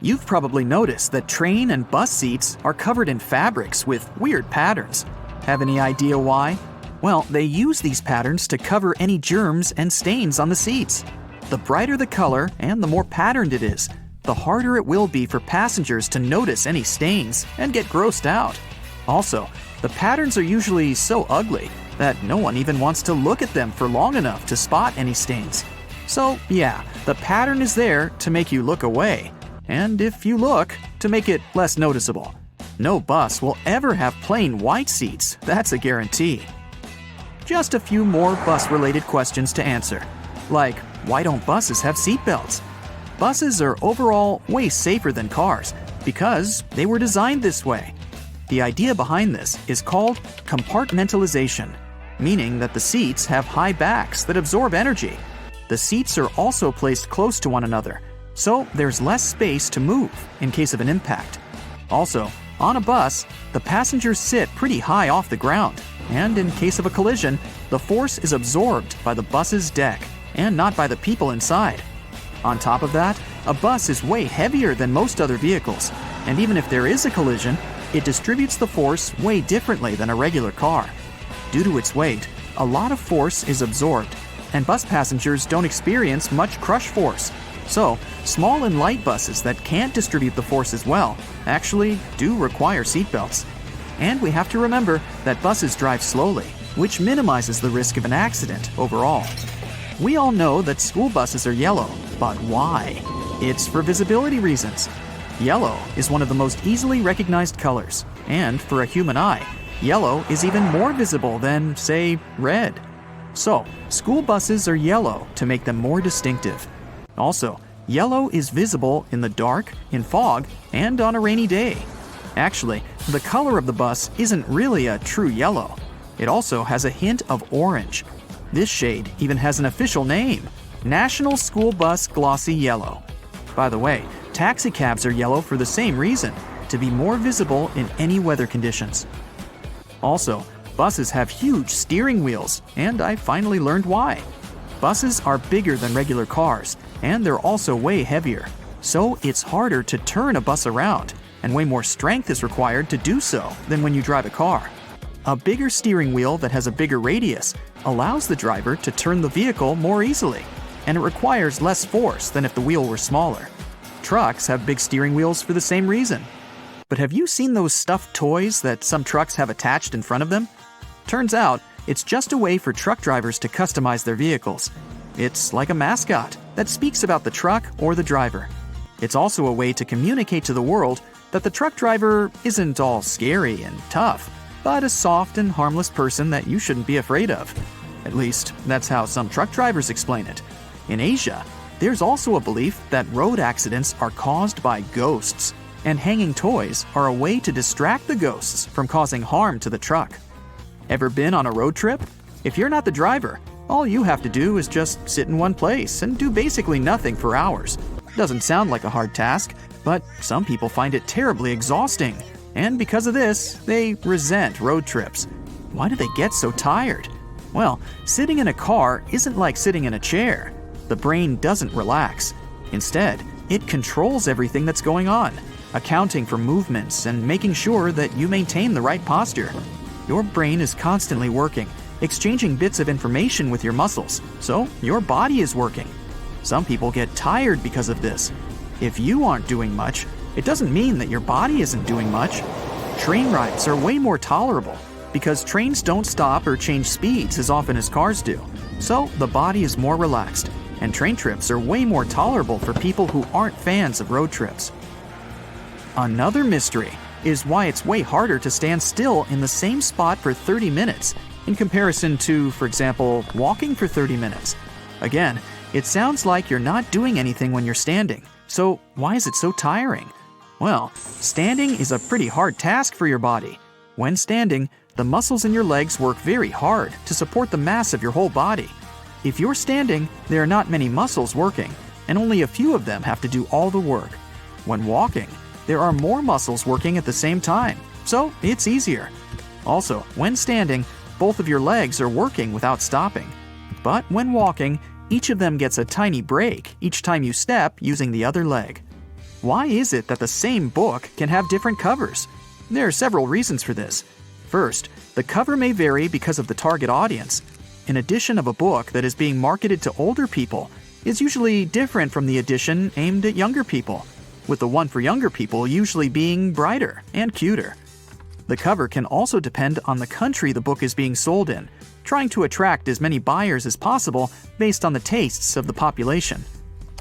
You've probably noticed that train and bus seats are covered in fabrics with weird patterns. Have any idea why? Well, they use these patterns to cover any germs and stains on the seats. The brighter the color and the more patterned it is, the harder it will be for passengers to notice any stains and get grossed out. Also, the patterns are usually so ugly that no one even wants to look at them for long enough to spot any stains. So yeah, the pattern is there to make you look away, and if you look, to make it less noticeable. No bus will ever have plain white seats, that's a guarantee. Just a few more bus-related questions to answer, like why don't buses have seatbelts? Buses are overall way safer than cars because they were designed this way. The idea behind this is called compartmentalization, meaning that the seats have high backs that absorb energy. The seats are also placed close to one another, so there's less space to move in case of an impact. Also, on a bus, the passengers sit pretty high off the ground, and in case of a collision, the force is absorbed by the bus's deck and not by the people inside. On top of that, a bus is way heavier than most other vehicles, and even if there is a collision, it distributes the force way differently than a regular car. Due to its weight, a lot of force is absorbed, and bus passengers don't experience much crush force. So, small and light buses that can't distribute the force as well actually do require seatbelts. And we have to remember that buses drive slowly, which minimizes the risk of an accident overall. We all know that school buses are yellow, but why? It's for visibility reasons. Yellow is one of the most easily recognized colors, and for a human eye, yellow is even more visible than, say, red. So, school buses are yellow to make them more distinctive. Also, yellow is visible in the dark, in fog, and on a rainy day. Actually, the color of the bus isn't really a true yellow. It also has a hint of orange. This shade even has an official name, National School Bus Glossy Yellow. By the way, taxi cabs are yellow for the same reason, to be more visible in any weather conditions. Also, buses have huge steering wheels, and I finally learned why. Buses are bigger than regular cars, and they're also way heavier. So it's harder to turn a bus around, and way more strength is required to do so than when you drive a car. A bigger steering wheel that has a bigger radius allows the driver to turn the vehicle more easily, and it requires less force than if the wheel were smaller. Trucks have big steering wheels for the same reason. But have you seen those stuffed toys that some trucks have attached in front of them? Turns out, it's just a way for truck drivers to customize their vehicles. It's like a mascot that speaks about the truck or the driver. It's also a way to communicate to the world that the truck driver isn't all scary and tough, but a soft and harmless person that you shouldn't be afraid of. At least, that's how some truck drivers explain it. In Asia, there's also a belief that road accidents are caused by ghosts, and hanging toys are a way to distract the ghosts from causing harm to the truck. Ever been on a road trip? If you're not the driver, all you have to do is just sit in one place and do basically nothing for hours. Doesn't sound like a hard task, but some people find it terribly exhausting. And because of this, they resent road trips. Why do they get so tired? Well, sitting in a car isn't like sitting in a chair. The brain doesn't relax. Instead, it controls everything that's going on, accounting for movements and making sure that you maintain the right posture. Your brain is constantly working, exchanging bits of information with your muscles, so your body is working. Some people get tired because of this. If you aren't doing much, it doesn't mean that your body isn't doing much. Train rides are way more tolerable because trains don't stop or change speeds as often as cars do, so the body is more relaxed, and train trips are way more tolerable for people who aren't fans of road trips. Another mystery is why it's way harder to stand still in the same spot for 30 minutes in comparison to, for example, walking for 30 minutes. Again, It sounds like you're not doing anything when you're standing. So why is it so tiring? Well, standing is a pretty hard task for your body. When standing, the muscles in your legs work very hard to support the mass of your whole body. If you're standing, there are not many muscles working, and only a few of them have to do all the work. When walking, there are more muscles working at the same time, so it's easier. Also, when standing, both of your legs are working without stopping. But when walking, each of them gets a tiny break each time you step using the other leg. Why is it that the same book can have different covers? There are several reasons for this. First, the cover may vary because of the target audience. An edition of a book that is being marketed to older people is usually different from the edition aimed at younger people, with the one for younger people usually being brighter and cuter. The cover can also depend on the country the book is being sold in, trying to attract as many buyers as possible based on the tastes of the population.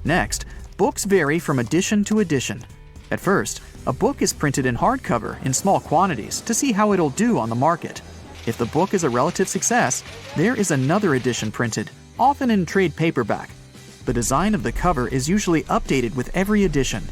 Next, books vary from edition to edition. At first, a book is printed in hardcover in small quantities to see how it'll do on the market. If the book is a relative success, there is another edition printed, often in trade paperback. The design of the cover is usually updated with every edition.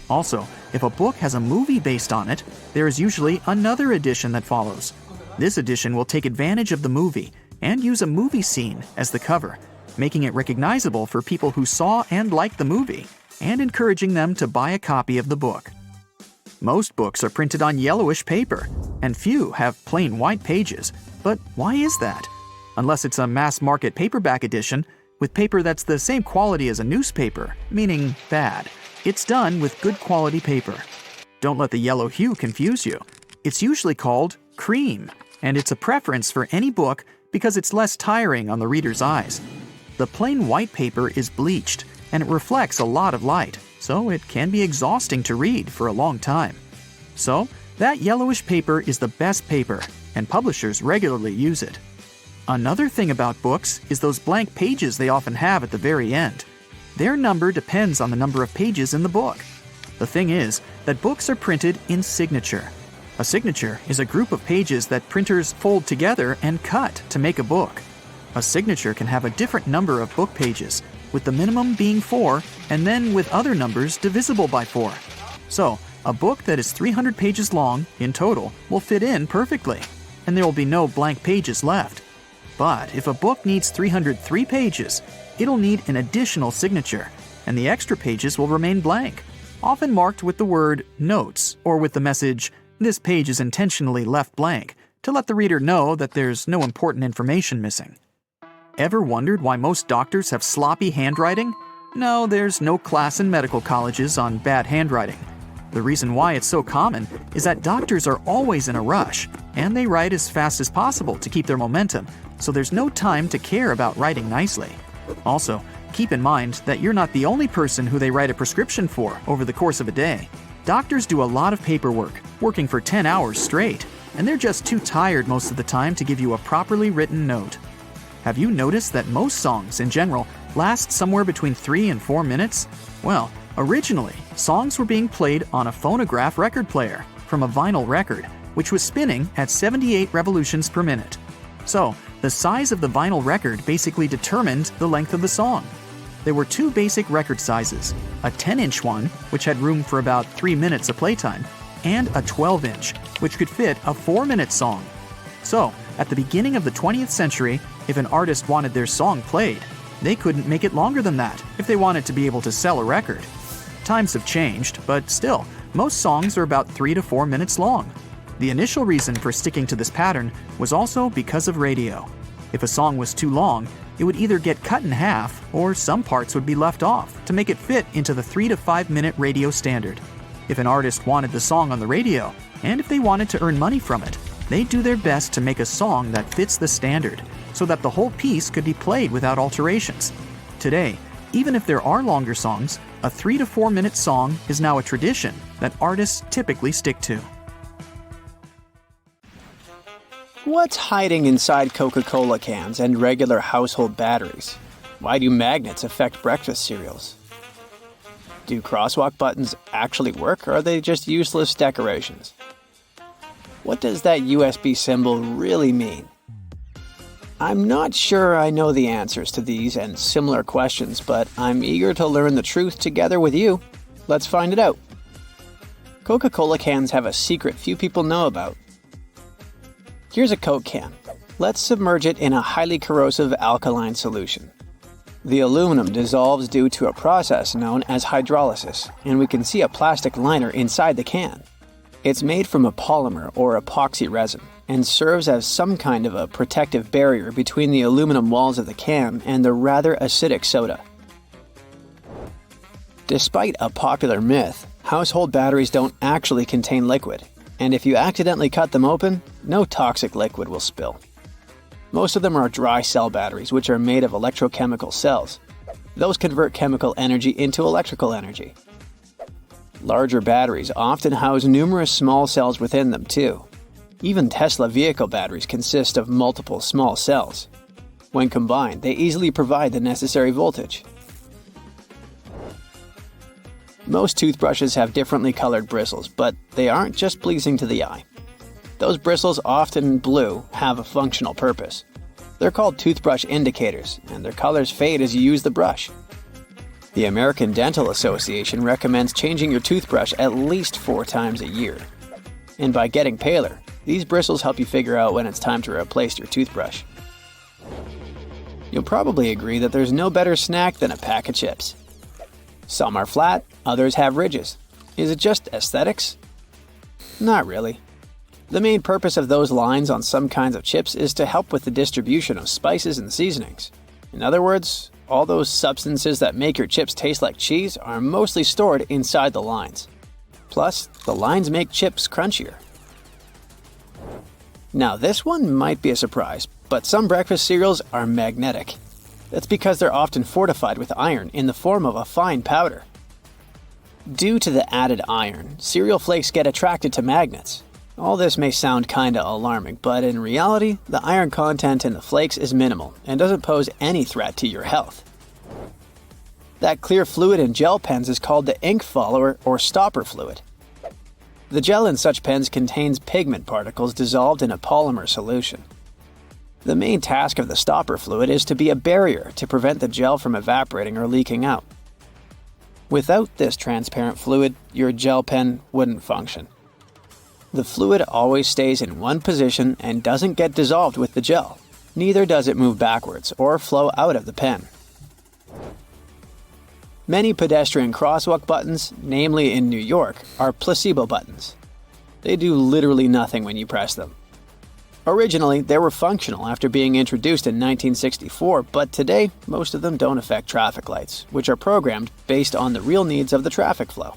Also, if a book has a movie based on it, there is usually another edition that follows. This edition will take advantage of the movie and use a movie scene as the cover, making it recognizable for people who saw and liked the movie, and encouraging them to buy a copy of the book. Most books are printed on yellowish paper, and few have plain white pages. But why is that? Unless it's a mass-market paperback edition, with paper that's the same quality as a newspaper, meaning bad. It's done with good quality paper. Don't let the yellow hue confuse you. It's usually called cream, and it's a preference for any book because it's less tiring on the reader's eyes. The plain white paper is bleached, and it reflects a lot of light, so it can be exhausting to read for a long time. So, that yellowish paper is the best paper, and publishers regularly use it. Another thing about books is those blank pages they often have at the very end. Their number depends on the number of pages in the book. The thing is that books are printed in signature. A signature is a group of pages that printers fold together and cut to make a book. A signature can have a different number of book pages, with the minimum being 4, and then with other numbers divisible by 4. So, a book that is 300 pages long in total will fit in perfectly, and there will be no blank pages left. But if a book needs 303 pages, it'll need an additional signature, and the extra pages will remain blank, often marked with the word notes or with the message, "This page is intentionally left blank," to let the reader know that there's no important information missing. Ever wondered why most doctors have sloppy handwriting? No, there's no class in medical colleges on bad handwriting. The reason why it's so common is that doctors are always in a rush, and they write as fast as possible to keep their momentum, so there's no time to care about writing nicely. Also, keep in mind that you're not the only person who they write a prescription for over the course of a day. Doctors do a lot of paperwork, working for 10 hours straight, and they're just too tired most of the time to give you a properly written note. Have you noticed that most songs, in general, last somewhere between 3 and 4 minutes? Well, originally, songs were being played on a phonograph record player from a vinyl record, which was spinning at 78 revolutions per minute. So, the size of the vinyl record basically determined the length of the song. There were 2 basic record sizes, a 10-inch one, which had room for about 3 minutes of playtime, and a 12-inch, which could fit a 4-minute song. So, at the beginning of the 20th century, if an artist wanted their song played, they couldn't make it longer than that if they wanted to be able to sell a record. Times have changed, but still, most songs are about 3 to 4 minutes long. The initial reason for sticking to this pattern was also because of radio. If a song was too long, it would either get cut in half or some parts would be left off to make it fit into the 3 to 5 minute radio standard. If an artist wanted the song on the radio, and if they wanted to earn money from it, they'd do their best to make a song that fits the standard, so that the whole piece could be played without alterations. Today, even if there are longer songs, a 3 to 4 minute song is now a tradition that artists typically stick to. What's hiding inside Coca-Cola cans and regular household batteries? Why do magnets affect breakfast cereals? Do crosswalk buttons actually work, or are they just useless decorations? What does that USB symbol really mean? I'm not sure I know the answers to these and similar questions, but I'm eager to learn the truth together with you. Let's find it out. Coca-Cola cans have a secret few people know about. Here's a Coke can. Let's submerge it in a highly corrosive alkaline solution. The aluminum dissolves due to a process known as hydrolysis, and we can see a plastic liner inside the can. It's made from a polymer or epoxy resin and serves as some kind of a protective barrier between the aluminum walls of the can and the rather acidic soda. Despite a popular myth, household batteries don't actually contain liquid, and if you accidentally cut them open, no toxic liquid will spill. Most of them are dry cell batteries, which are made of electrochemical cells. Those convert chemical energy into electrical energy. Larger batteries often house numerous small cells within them too. Even Tesla vehicle batteries consist of multiple small cells. When combined, they easily provide the necessary voltage. Most toothbrushes have differently colored bristles, but they aren't just pleasing to the eye. Those bristles, often blue, have a functional purpose. They're called toothbrush indicators, and their colors fade as you use the brush. The American Dental Association recommends changing your toothbrush at least 4 times a year. And by getting paler, these bristles help you figure out when it's time to replace your toothbrush. You'll probably agree that there's no better snack than a pack of chips. Some are flat, others have ridges. Is it just aesthetics? Not really. The main purpose of those lines on some kinds of chips is to help with the distribution of spices and seasonings. In other words, all those substances that make your chips taste like cheese are mostly stored inside the lines. Plus, the lines make chips crunchier. Now this one might be a surprise, but some breakfast cereals are magnetic. That's because they're often fortified with iron in the form of a fine powder. Due to the added iron, cereal flakes get attracted to magnets. All this may sound kinda alarming, but in reality, the iron content in the flakes is minimal and doesn't pose any threat to your health. That clear fluid in gel pens is called the ink follower or stopper fluid. The gel in such pens contains pigment particles dissolved in a polymer solution. The main task of the stopper fluid is to be a barrier to prevent the gel from evaporating or leaking out. Without this transparent fluid, your gel pen wouldn't function. The fluid always stays in one position and doesn't get dissolved with the gel. Neither does it move backwards or flow out of the pen. Many pedestrian crosswalk buttons, namely in New York, are placebo buttons. They do literally nothing when you press them. Originally, they were functional after being introduced in 1964, but today, most of them don't affect traffic lights, which are programmed based on the real needs of the traffic flow.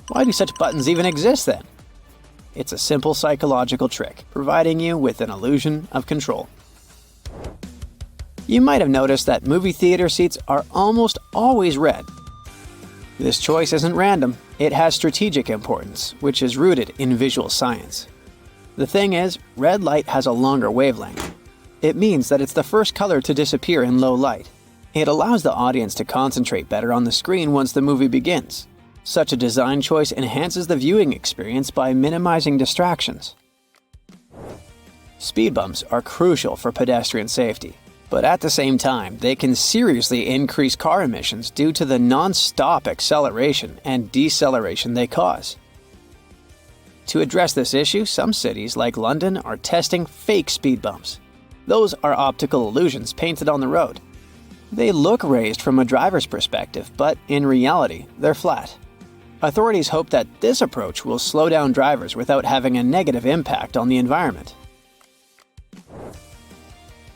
Why do such buttons even exist then? It's a simple psychological trick, providing you with an illusion of control. You might have noticed that movie theater seats are almost always red. This choice isn't random, it has strategic importance, which is rooted in visual science. The thing is, red light has a longer wavelength. It means that it's the first color to disappear in low light. It allows the audience to concentrate better on the screen once the movie begins. Such a design choice enhances the viewing experience by minimizing distractions. Speed bumps are crucial for pedestrian safety, but at the same time, they can seriously increase car emissions due to the non-stop acceleration and deceleration they cause. To address this issue, some cities, like London, are testing fake speed bumps. Those are optical illusions painted on the road. They look raised from a driver's perspective, but in reality, they're flat. Authorities hope that this approach will slow down drivers without having a negative impact on the environment.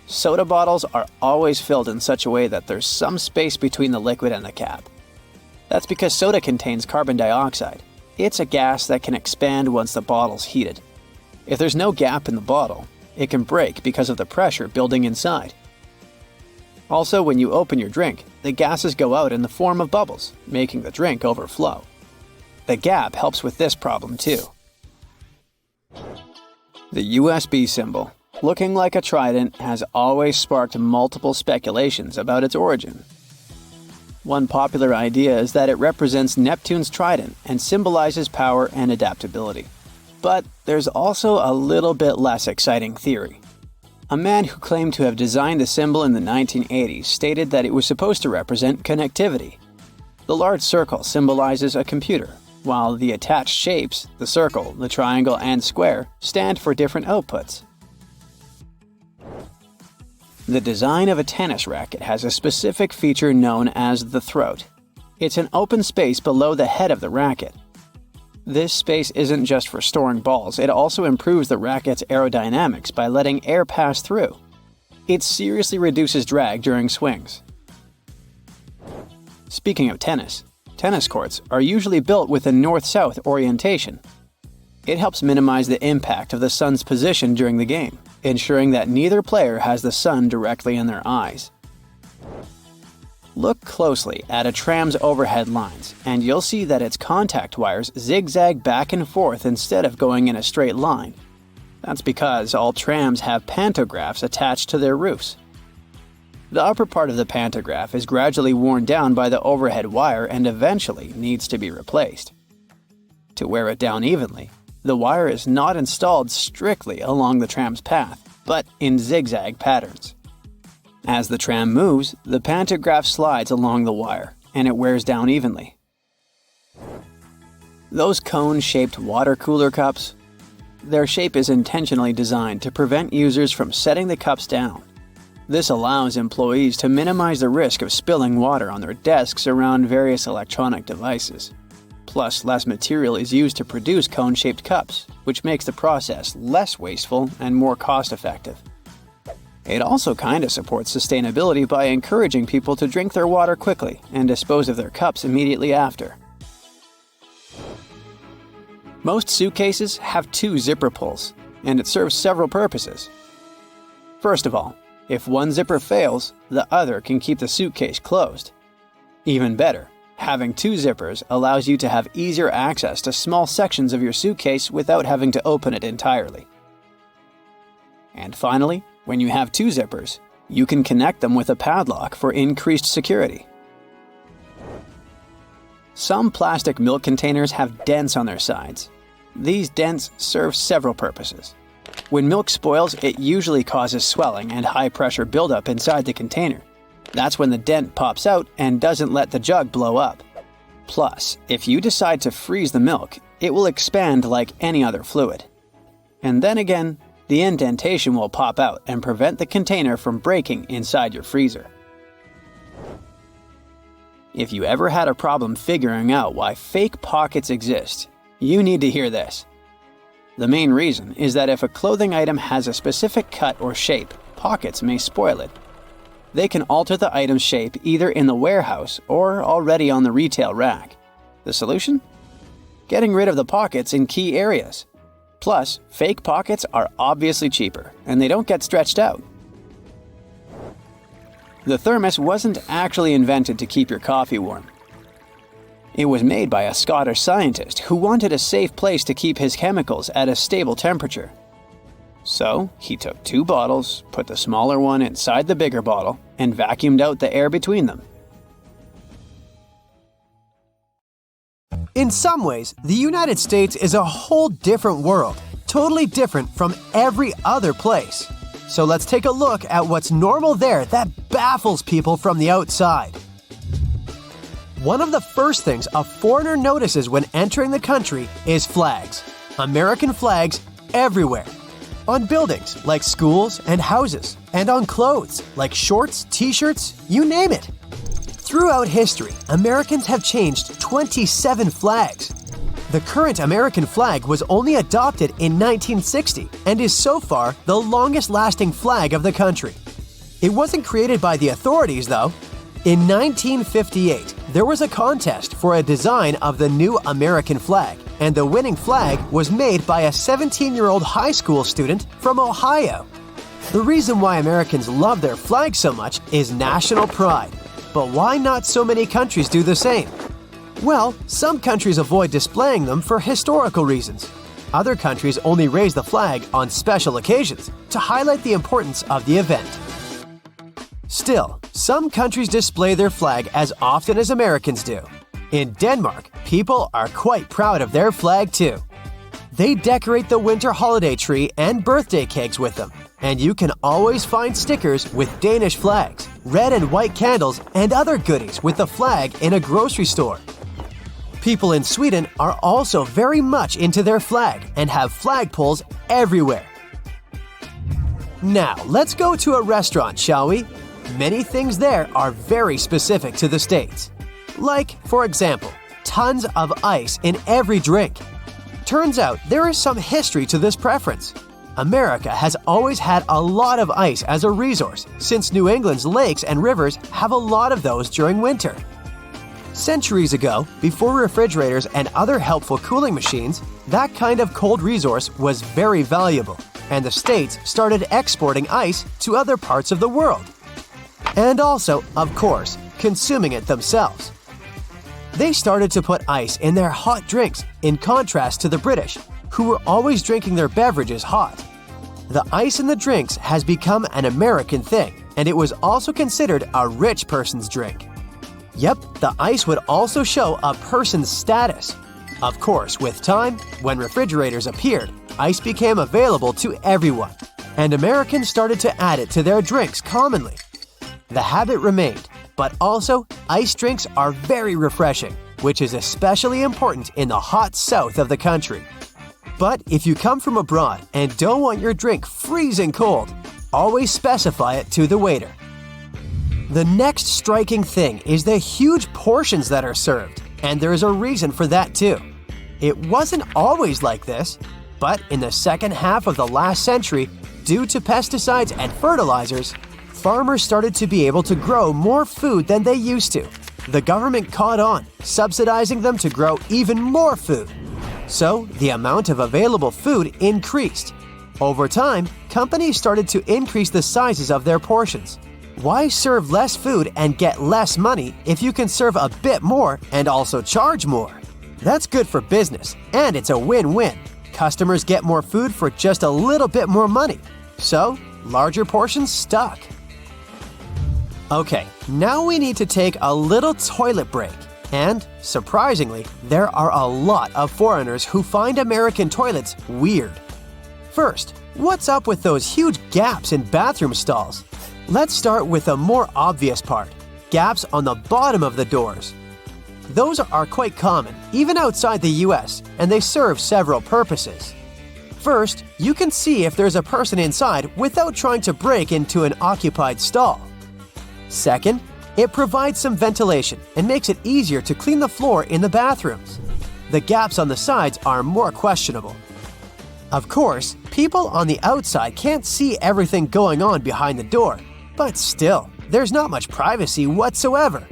Soda bottles are always filled in such a way that there's some space between the liquid and the cap. That's because soda contains carbon dioxide. It's a gas that can expand once the bottle's heated. If there's no gap in the bottle, it can break because of the pressure building inside. Also, when you open your drink, the gases go out in the form of bubbles, making the drink overflow. The gap helps with this problem too. The USB symbol, looking like a trident, has always sparked multiple speculations about its origin. One popular idea is that it represents Neptune's trident and symbolizes power and adaptability. But there's also a little bit less exciting theory. A man who claimed to have designed the symbol in the 1980s stated that it was supposed to represent connectivity. The large circle symbolizes a computer, while the attached shapes, the circle, the triangle, and square, stand for different outputs. The design of a tennis racket has a specific feature known as the throat. It's an open space below the head of the racket. This space isn't just for storing balls, it also improves the racket's aerodynamics by letting air pass through. It seriously reduces drag during swings. Speaking of tennis courts are usually built with a north-south orientation. It helps minimize the impact of the sun's position during the game, ensuring that neither player has the sun directly in their eyes. Look closely at a tram's overhead lines, and you'll see that its contact wires zigzag back and forth instead of going in a straight line. That's because all trams have pantographs attached to their roofs. The upper part of the pantograph is gradually worn down by the overhead wire and eventually needs to be replaced. To wear it down evenly, the wire is not installed strictly along the tram's path, but in zigzag patterns. As the tram moves, the pantograph slides along the wire, and it wears down evenly. Those cone-shaped water cooler cups? Their shape is intentionally designed to prevent users from setting the cups down. This allows employees to minimize the risk of spilling water on their desks around various electronic devices. Plus, less material is used to produce cone-shaped cups, which makes the process less wasteful and more cost-effective. It also kinda supports sustainability by encouraging people to drink their water quickly and dispose of their cups immediately after. Most suitcases have 2 zipper pulls, and it serves several purposes. First of all, if one zipper fails, the other can keep the suitcase closed. Even better, having 2 zippers allows you to have easier access to small sections of your suitcase without having to open it entirely. And finally, when you have 2 zippers, you can connect them with a padlock for increased security. Some plastic milk containers have dents on their sides. These dents serve several purposes. When milk spoils, it usually causes swelling and high-pressure buildup inside the container. That's when the dent pops out and doesn't let the jug blow up. Plus, if you decide to freeze the milk, it will expand like any other fluid. And then again, the indentation will pop out and prevent the container from breaking inside your freezer. If you ever had a problem figuring out why fake pockets exist, you need to hear this. The main reason is that if a clothing item has a specific cut or shape, pockets may spoil it. They can alter the item's shape either in the warehouse or already on the retail rack. The solution? Getting rid of the pockets in key areas. Plus, fake pockets are obviously cheaper, and they don't get stretched out. The thermos wasn't actually invented to keep your coffee warm. It was made by a Scottish scientist who wanted a safe place to keep his chemicals at a stable temperature. So, he took 2 bottles, put the smaller one inside the bigger bottle, and vacuumed out the air between them. In some ways, the United States is a whole different world, totally different from every other place. So let's take a look at what's normal there that baffles people from the outside. One of the first things a foreigner notices when entering the country is flags. American flags everywhere. On buildings like schools and houses, and on clothes like shorts, t-shirts, you name it. Throughout history, Americans have changed 27 flags. The current American flag was only adopted in 1960 and is so far the longest-lasting flag of the country. It wasn't created by the authorities, though. In 1958, there was a contest for a design of the new American flag, and the winning flag was made by a 17-year-old high school student from Ohio. The reason why Americans love their flag so much is national pride. But why not so many countries do the same? Well, some countries avoid displaying them for historical reasons. Other countries only raise the flag on special occasions to highlight the importance of the event. Still, some countries display their flag as often as Americans do. In Denmark, people are quite proud of their flag too. They decorate the winter holiday tree and birthday cakes with them. And you can always find stickers with Danish flags, red and white candles, and other goodies with the flag in a grocery store. People in Sweden are also very much into their flag and have flagpoles everywhere. Now, let's go to a restaurant, shall we? Many things there are very specific to the States. Like, for example, tons of ice in every drink. Turns out there is some history to this preference. America has always had a lot of ice as a resource, since New England's lakes and rivers have a lot of those during winter. Centuries ago, before refrigerators and other helpful cooling machines, that kind of cold resource was very valuable, and the States started exporting ice to other parts of the world. And also, of course, consuming it themselves. They started to put ice in their hot drinks, in contrast to the British, who were always drinking their beverages hot. The ice in the drinks has become an American thing, and it was also considered a rich person's drink. Yep, the ice would also show a person's status. Of course, with time, when refrigerators appeared, ice became available to everyone, and Americans started to add it to their drinks commonly. The habit remained, but also, ice drinks are very refreshing, which is especially important in the hot south of the country. But if you come from abroad and don't want your drink freezing cold, always specify it to the waiter. The next striking thing is the huge portions that are served, and there is a reason for that too. It wasn't always like this, but in the second half of the last century, due to pesticides and fertilizers, farmers started to be able to grow more food than they used to. The government caught on, subsidizing them to grow even more food. So, the amount of available food increased. Over time, companies started to increase the sizes of their portions. Why serve less food and get less money if you can serve a bit more and also charge more? That's good for business, and it's a win-win. Customers get more food for just a little bit more money. So, larger portions stuck. Okay, now we need to take a little toilet break. And, surprisingly, there are a lot of foreigners who find American toilets weird. First, what's up with those huge gaps in bathroom stalls? Let's start with the more obvious part, gaps on the bottom of the doors. Those are quite common, even outside the US, and they serve several purposes. First, you can see if there's a person inside without trying to break into an occupied stall. Second, it provides some ventilation and makes it easier to clean the floor in the bathrooms. The gaps on the sides are more questionable. Of course, people on the outside can't see everything going on behind the door, but still, there's not much privacy whatsoever.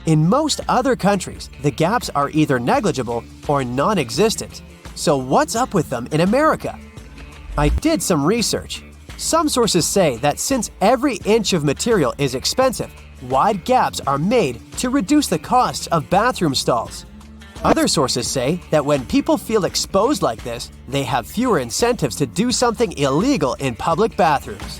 In most other countries, the gaps are either negligible or non-existent. So what's up with them in America? I did some research. Some sources say that since every inch of material is expensive, wide gaps are made to reduce the costs of bathroom stalls. Other sources say that when people feel exposed like this, they have fewer incentives to do something illegal in public bathrooms.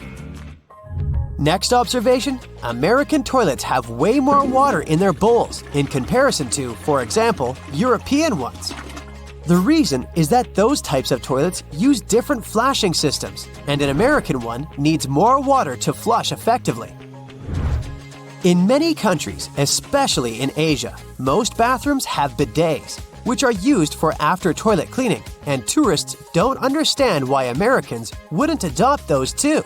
Next observation, American toilets have way more water in their bowls in comparison to, for example, European ones. The reason is that those types of toilets use different flashing systems, and an American one needs more water to flush effectively. In many countries, especially in Asia, most bathrooms have bidets, which are used for after-toilet cleaning, and tourists don't understand why Americans wouldn't adopt those too.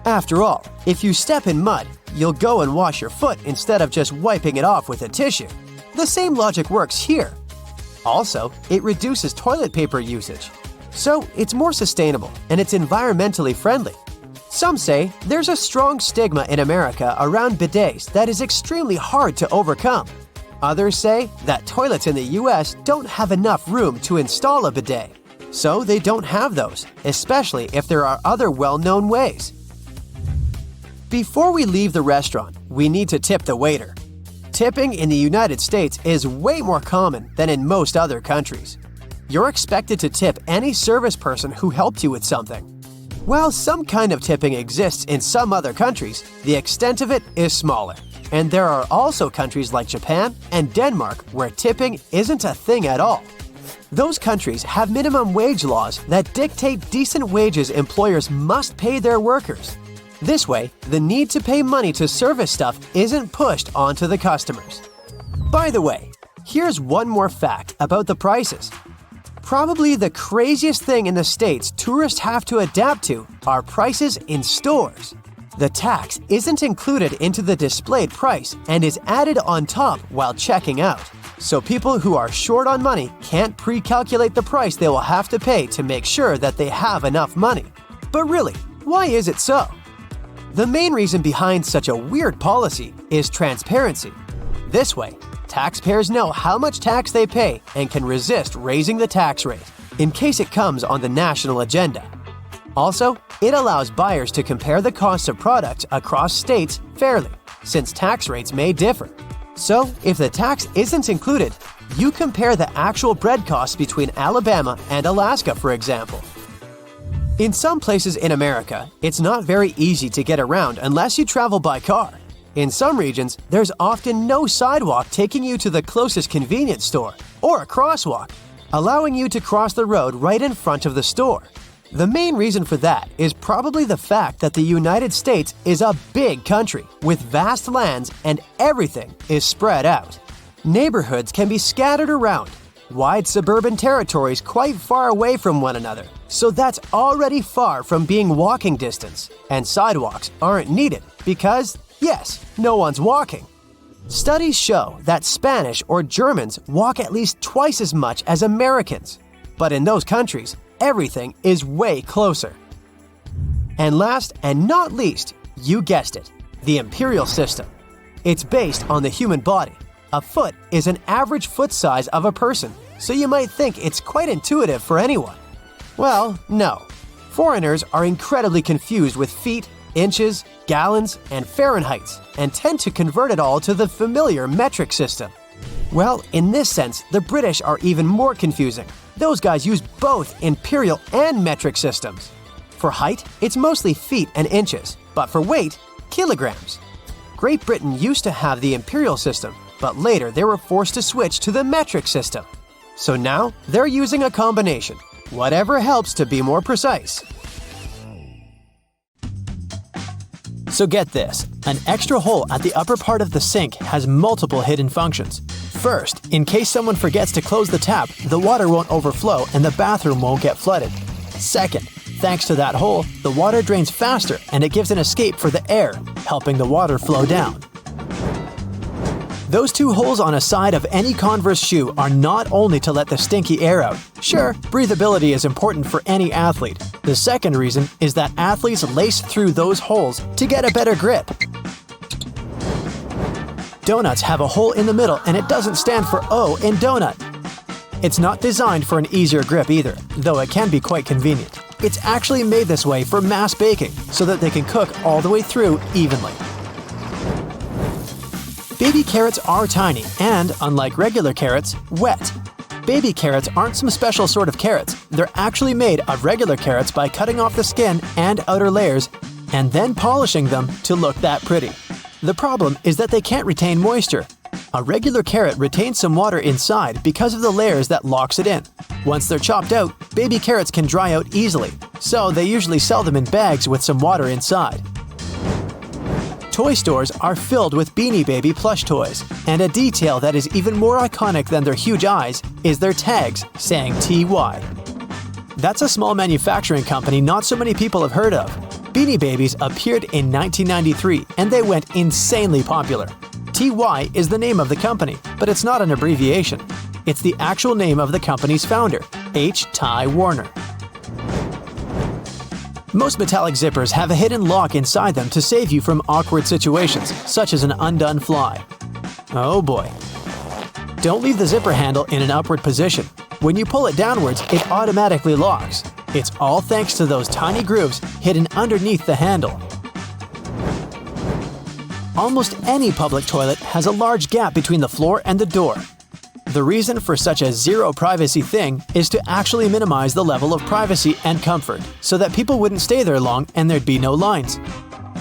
After all, if you step in mud, you'll go and wash your foot instead of just wiping it off with a tissue. The same logic works here. Also, it reduces toilet paper usage. So, it's more sustainable and it's environmentally friendly. Some say there's a strong stigma in America around bidets that is extremely hard to overcome. Others say that toilets in the US don't have enough room to install a bidet, so they don't have those, especially if there are other well-known ways. Before we leave the restaurant, we need to tip the waiter. Tipping in the United States is way more common than in most other countries. You're expected to tip any service person who helped you with something. While some kind of tipping exists in some other countries, the extent of it is smaller. And there are also countries like Japan and Denmark where tipping isn't a thing at all. Those countries have minimum wage laws that dictate decent wages employers must pay their workers. This way, the need to pay money to service stuff isn't pushed onto the customers. By the way, here's one more fact about the prices. Probably the craziest thing in the States tourists have to adapt to are prices in stores. The tax isn't included into the displayed price and is added on top while checking out. So people who are short on money can't pre-calculate the price they will have to pay to make sure that they have enough money. But really, why is it so? The main reason behind such a weird policy is transparency. This way, taxpayers know how much tax they pay and can resist raising the tax rate in case it comes on the national agenda. Also, it allows buyers to compare the costs of products across states fairly, since tax rates may differ. So, if the tax isn't included, you compare the actual bread costs between Alabama and Alaska, for example. In some places in America, it's not very easy to get around unless you travel by car. In some regions, there's often no sidewalk taking you to the closest convenience store, or a crosswalk, allowing you to cross the road right in front of the store. The main reason for that is probably the fact that the United States is a big country with vast lands and everything is spread out. Neighborhoods can be scattered around, wide suburban territories quite far away from one another, so that's already far from being walking distance, and sidewalks aren't needed because, yes, no one's walking. Studies show that Spanish or Germans walk at least twice as much as Americans, but in those countries, everything is way closer. And last and not least, you guessed it, the imperial system. It's based on the human body. A foot is an average foot size of a person, so you might think it's quite intuitive for anyone. Well, no. Foreigners are incredibly confused with feet, inches, gallons, and Fahrenheits, and tend to convert it all to the familiar metric system. Well, in this sense, the British are even more confusing. Those guys use both imperial and metric systems. For height, it's mostly feet and inches, but for weight, kilograms. Great Britain used to have the imperial system, but later they were forced to switch to the metric system. So now they're using a combination, whatever helps to be more precise. So get this, an extra hole at the upper part of the sink has multiple hidden functions. First, in case someone forgets to close the tap, the water won't overflow and the bathroom won't get flooded. Second, thanks to that hole, the water drains faster and it gives an escape for the air, helping the water flow down. Those two holes on a side of any Converse shoe are not only to let the stinky air out. Sure, breathability is important for any athlete. The second reason is that athletes lace through those holes to get a better grip. Donuts have a hole in the middle and it doesn't stand for O in donut. It's not designed for an easier grip either, though it can be quite convenient. It's actually made this way for mass baking, so that they can cook all the way through evenly. Baby carrots are tiny and, unlike regular carrots, wet. Baby carrots aren't some special sort of carrots. They're actually made of regular carrots by cutting off the skin and outer layers and then polishing them to look that pretty. The problem is that they can't retain moisture. A regular carrot retains some water inside because of the layers that locks it in. Once they're chopped out, baby carrots can dry out easily, so they usually sell them in bags with some water inside. Toy stores are filled with Beanie Baby plush toys, and a detail that is even more iconic than their huge eyes is their tags saying TY. That's a small manufacturing company not so many people have heard of. Beanie Babies appeared in 1993 and they went insanely popular. TY is the name of the company, but it's not an abbreviation. It's the actual name of the company's founder, H. Ty Warner. Most metallic zippers have a hidden lock inside them to save you from awkward situations, such as an undone fly. Oh boy. Don't leave the zipper handle in an upward position. When you pull it downwards, it automatically locks. It's all thanks to those tiny grooves hidden underneath the handle. Almost any public toilet has a large gap between the floor and the door. The reason for such a zero privacy thing is to actually minimize the level of privacy and comfort, so that people wouldn't stay there long and there'd be no lines.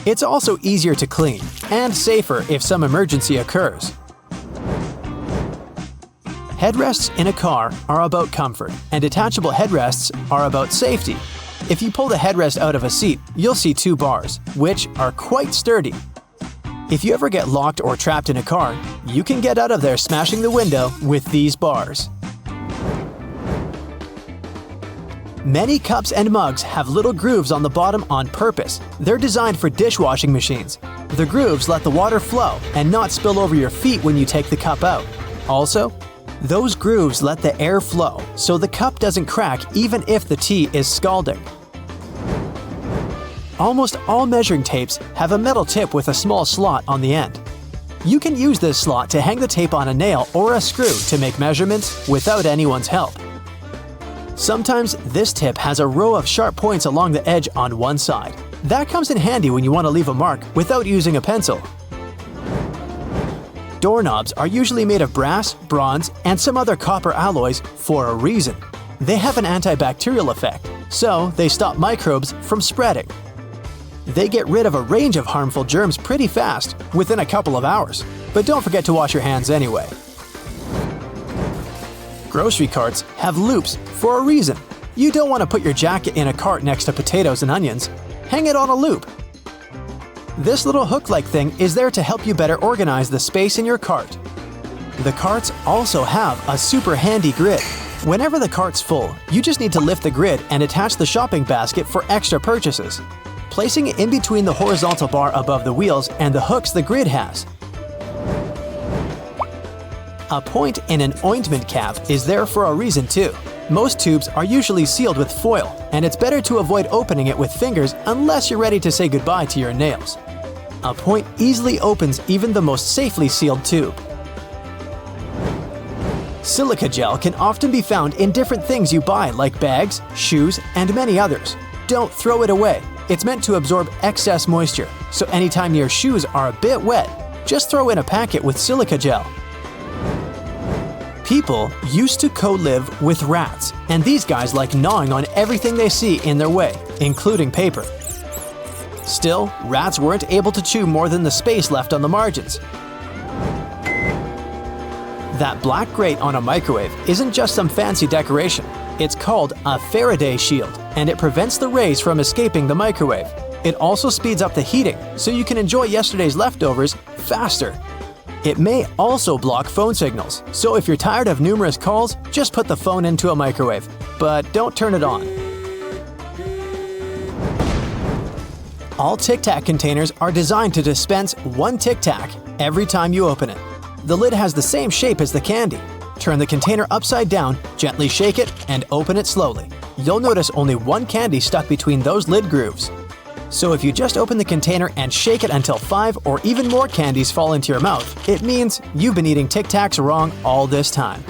It's also easier to clean, and safer if some emergency occurs. Headrests in a car are about comfort, and detachable headrests are about safety. If you pull the headrest out of a seat, you'll see two bars, which are quite sturdy. If you ever get locked or trapped in a car, you can get out of there smashing the window with these bars. Many cups and mugs have little grooves on the bottom on purpose. They're designed for dishwashing machines. The grooves let the water flow and not spill over your feet when you take the cup out. Also, those grooves let the air flow, so the cup doesn't crack even if the tea is scalding. Almost all measuring tapes have a metal tip with a small slot on the end. You can use this slot to hang the tape on a nail or a screw to make measurements without anyone's help. Sometimes this tip has a row of sharp points along the edge on one side. That comes in handy when you want to leave a mark without using a pencil. Doorknobs are usually made of brass, bronze, and some other copper alloys for a reason. They have an antibacterial effect, so they stop microbes from spreading. They get rid of a range of harmful germs pretty fast, within a couple of hours. But don't forget to wash your hands anyway. Grocery carts have loops for a reason. You don't want to put your jacket in a cart next to potatoes and onions. Hang it on a loop. This little hook-like thing is there to help you better organize the space in your cart. The carts also have a super handy grid. Whenever the cart's full, you just need to lift the grid and attach the shopping basket for extra purchases, placing it in between the horizontal bar above the wheels and the hooks the grid has. A point in an ointment cap is there for a reason too. Most tubes are usually sealed with foil, and it's better to avoid opening it with fingers unless you're ready to say goodbye to your nails. A point easily opens even the most safely sealed tube. Silica gel can often be found in different things you buy like bags, shoes, and many others. Don't throw it away. It's meant to absorb excess moisture, so anytime your shoes are a bit wet, just throw in a packet with silica gel. People used to co-live with rats, and these guys like gnawing on everything they see in their way, including paper. Still, rats weren't able to chew more than the space left on the margins. That black grate on a microwave isn't just some fancy decoration. It's called a Faraday shield, and it prevents the rays from escaping the microwave. It also speeds up the heating, so you can enjoy yesterday's leftovers faster. It may also block phone signals, so if you're tired of numerous calls, just put the phone into a microwave. But don't turn it on. All Tic Tac containers are designed to dispense one Tic Tac every time you open it. The lid has the same shape as the candy. Turn the container upside down, gently shake it, and open it slowly. You'll notice only one candy stuck between those lid grooves. So if you just open the container and shake it until 5 or even more candies fall into your mouth, it means you've been eating Tic Tacs wrong all this time.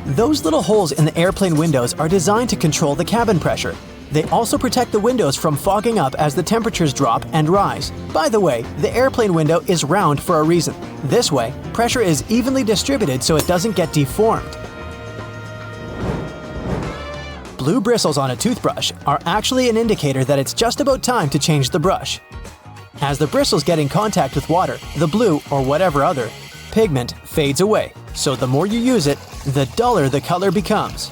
Those little holes in the airplane windows are designed to control the cabin pressure. They also protect the windows from fogging up as the temperatures drop and rise. By the way, the airplane window is round for a reason. This way, pressure is evenly distributed so it doesn't get deformed. Blue bristles on a toothbrush are actually an indicator that it's just about time to change the brush. As the bristles get in contact with water, the blue, or whatever other, pigment fades away, so the more you use it, the duller the color becomes.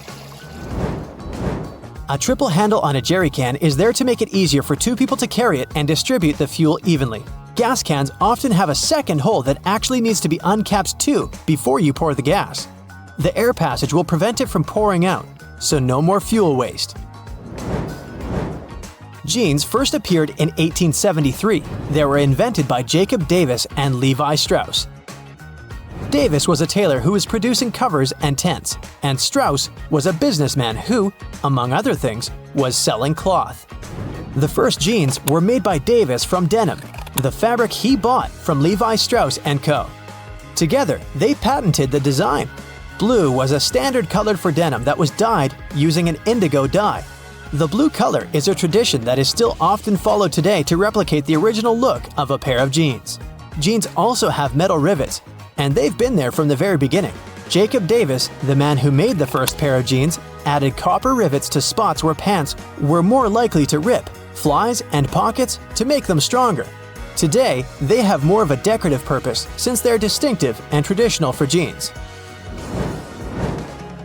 A triple handle on a jerry can is there to make it easier for two people to carry it and distribute the fuel evenly. Gas cans often have a second hole that actually needs to be uncapped too before you pour the gas. The air passage will prevent it from pouring out, so no more fuel waste. Jeans first appeared in 1873. They were invented by Jacob Davis and Levi Strauss. Davis was a tailor who was producing covers and tents, and Strauss was a businessman who, among other things, was selling cloth. The first jeans were made by Davis from denim, the fabric he bought from Levi Strauss & Co. Together, they patented the design. Blue was a standard color for denim that was dyed using an indigo dye. The blue color is a tradition that is still often followed today to replicate the original look of a pair of jeans. Jeans also have metal rivets, and they've been there from the very beginning. Jacob Davis, the man who made the first pair of jeans, added copper rivets to spots where pants were more likely to rip, flies, and pockets to make them stronger. Today, they have more of a decorative purpose since they're distinctive and traditional for jeans.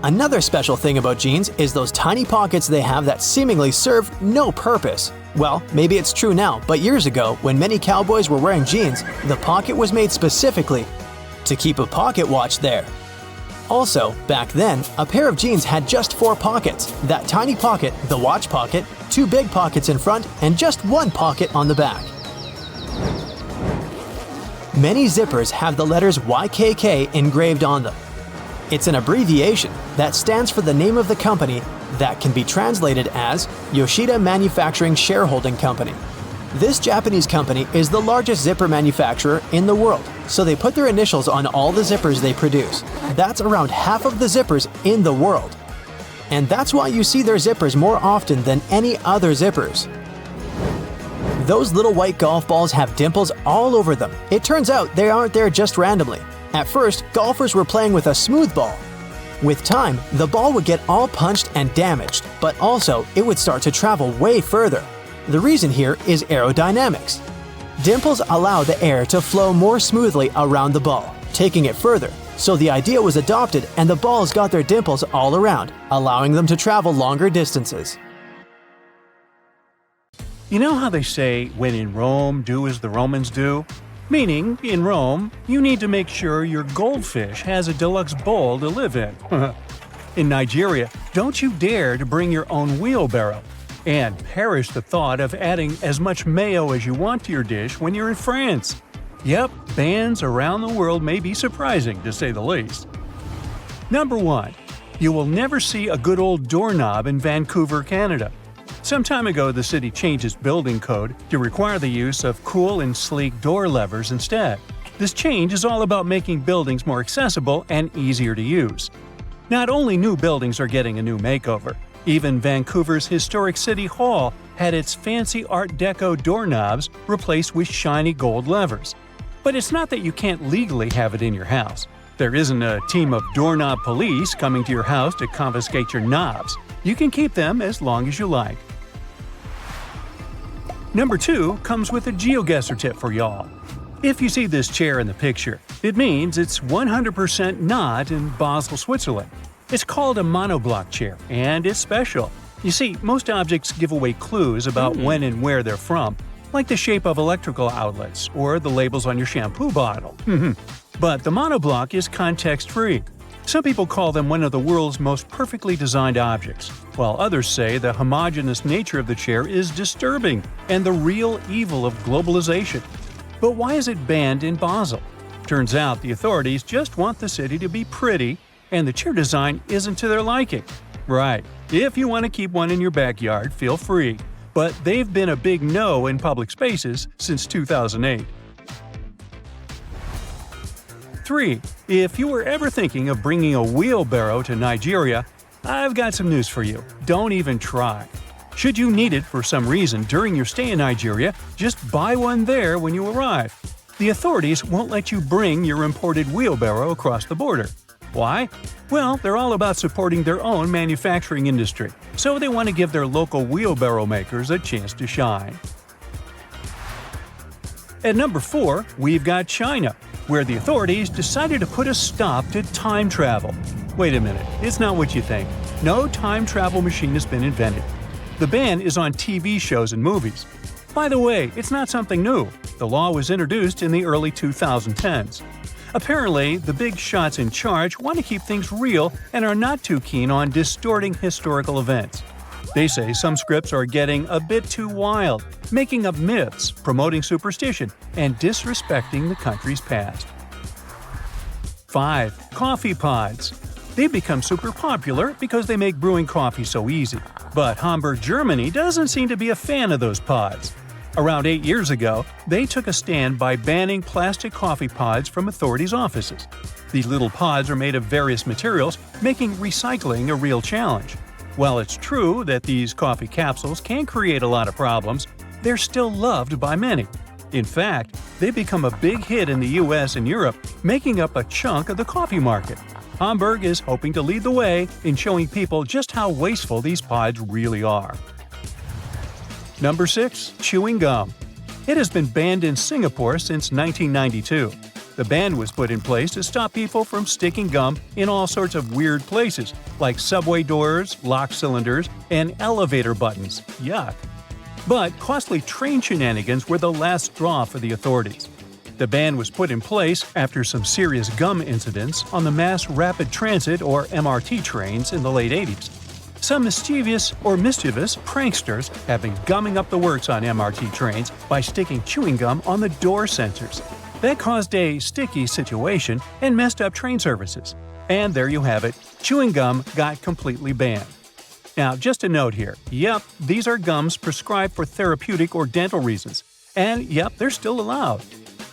Another special thing about jeans is those tiny pockets they have that seemingly serve no purpose. Well, maybe it's true now, but years ago, when many cowboys were wearing jeans, the pocket was made specifically to keep a pocket watch there. Also, back then, a pair of jeans had just 4 pockets. That tiny pocket, the watch pocket, 2 big pockets in front, and just 1 pocket on the back. Many zippers have the letters YKK engraved on them. It's an abbreviation that stands for the name of the company that can be translated as Yoshida Manufacturing Shareholding Company. This Japanese company is the largest zipper manufacturer in the world, so they put their initials on all the zippers they produce. That's around half of the zippers in the world. And that's why you see their zippers more often than any other zippers. Those little white golf balls have dimples all over them. It turns out they aren't there just randomly. At first, golfers were playing with a smooth ball. With time, the ball would get all punched and damaged, but also it would start to travel way further. The reason here is aerodynamics. Dimples allow the air to flow more smoothly around the ball, taking it further. So the idea was adopted and the balls got their dimples all around, allowing them to travel longer distances. You know how they say, when in Rome, do as the Romans do? Meaning, in Rome, you need to make sure your goldfish has a deluxe bowl to live in. In Nigeria, don't you dare to bring your own wheelbarrow. And perish the thought of adding as much mayo as you want to your dish when you're in France. Yep, bans around the world may be surprising, to say the least. Number 1. You will never see a good old doorknob in Vancouver, Canada. Some time ago, the city changed its building code to require the use of cool and sleek door levers instead. This change is all about making buildings more accessible and easier to use. Not only new buildings are getting a new makeover, even Vancouver's historic City Hall had its fancy Art Deco doorknobs replaced with shiny gold levers. But it's not that you can't legally have it in your house. There isn't a team of doorknob police coming to your house to confiscate your knobs. You can keep them as long as you like. Number 2 comes with a GeoGuessr tip for y'all. If you see this chair in the picture, it means it's 100% not in Basel, Switzerland. It's called a monoblock chair, and it's special. You see, most objects give away clues about when and where they're from, like the shape of electrical outlets or the labels on your shampoo bottle. But the monoblock is context-free. Some people call them one of the world's most perfectly designed objects, while others say the homogeneous nature of the chair is disturbing and the real evil of globalization. But why is it banned in Basel? Turns out the authorities just want the city to be pretty, and the chair design isn't to their liking. Right, if you want to keep one in your backyard, feel free. But they've been a big no in public spaces since 2008. 3. If you were ever thinking of bringing a wheelbarrow to Nigeria, I've got some news for you. Don't even try. Should you need it for some reason during your stay in Nigeria, just buy one there when you arrive. The authorities won't let you bring your imported wheelbarrow across the border. Why? Well, they're all about supporting their own manufacturing industry, so they want to give their local wheelbarrow makers a chance to shine. At number 4, we've got China, where the authorities decided to put a stop to time travel. Wait a minute, it's not what you think. No time travel machine has been invented. The ban is on TV shows and movies. By the way, it's not something new. The law was introduced in the early 2010s. Apparently, the big shots in charge want to keep things real and are not too keen on distorting historical events. They say some scripts are getting a bit too wild, making up myths, promoting superstition, and disrespecting the country's past. 5. Coffee pods. They've become super popular because they make brewing coffee so easy. But Hamburg, Germany doesn't seem to be a fan of those pods. Around 8 years ago, they took a stand by banning plastic coffee pods from authorities' offices. These little pods are made of various materials, making recycling a real challenge. While it's true that these coffee capsules can create a lot of problems, they're still loved by many. In fact, they've become a big hit in the US and Europe, making up a chunk of the coffee market. Hamburg is hoping to lead the way in showing people just how wasteful these pods really are. Number 6. Chewing gum. It has been banned in Singapore since 1992. The ban was put in place to stop people from sticking gum in all sorts of weird places, like subway doors, lock cylinders, and elevator buttons. Yuck. But costly train shenanigans were the last straw for the authorities. The ban was put in place after some serious gum incidents on the mass rapid transit or MRT trains in the late 80s. Some mischievous pranksters have been gumming up the works on MRT trains by sticking chewing gum on the door sensors. That caused a sticky situation and messed up train services. And there you have it, chewing gum got completely banned. Now, just a note here, yep, these are gums prescribed for therapeutic or dental reasons. And yep, they're still allowed.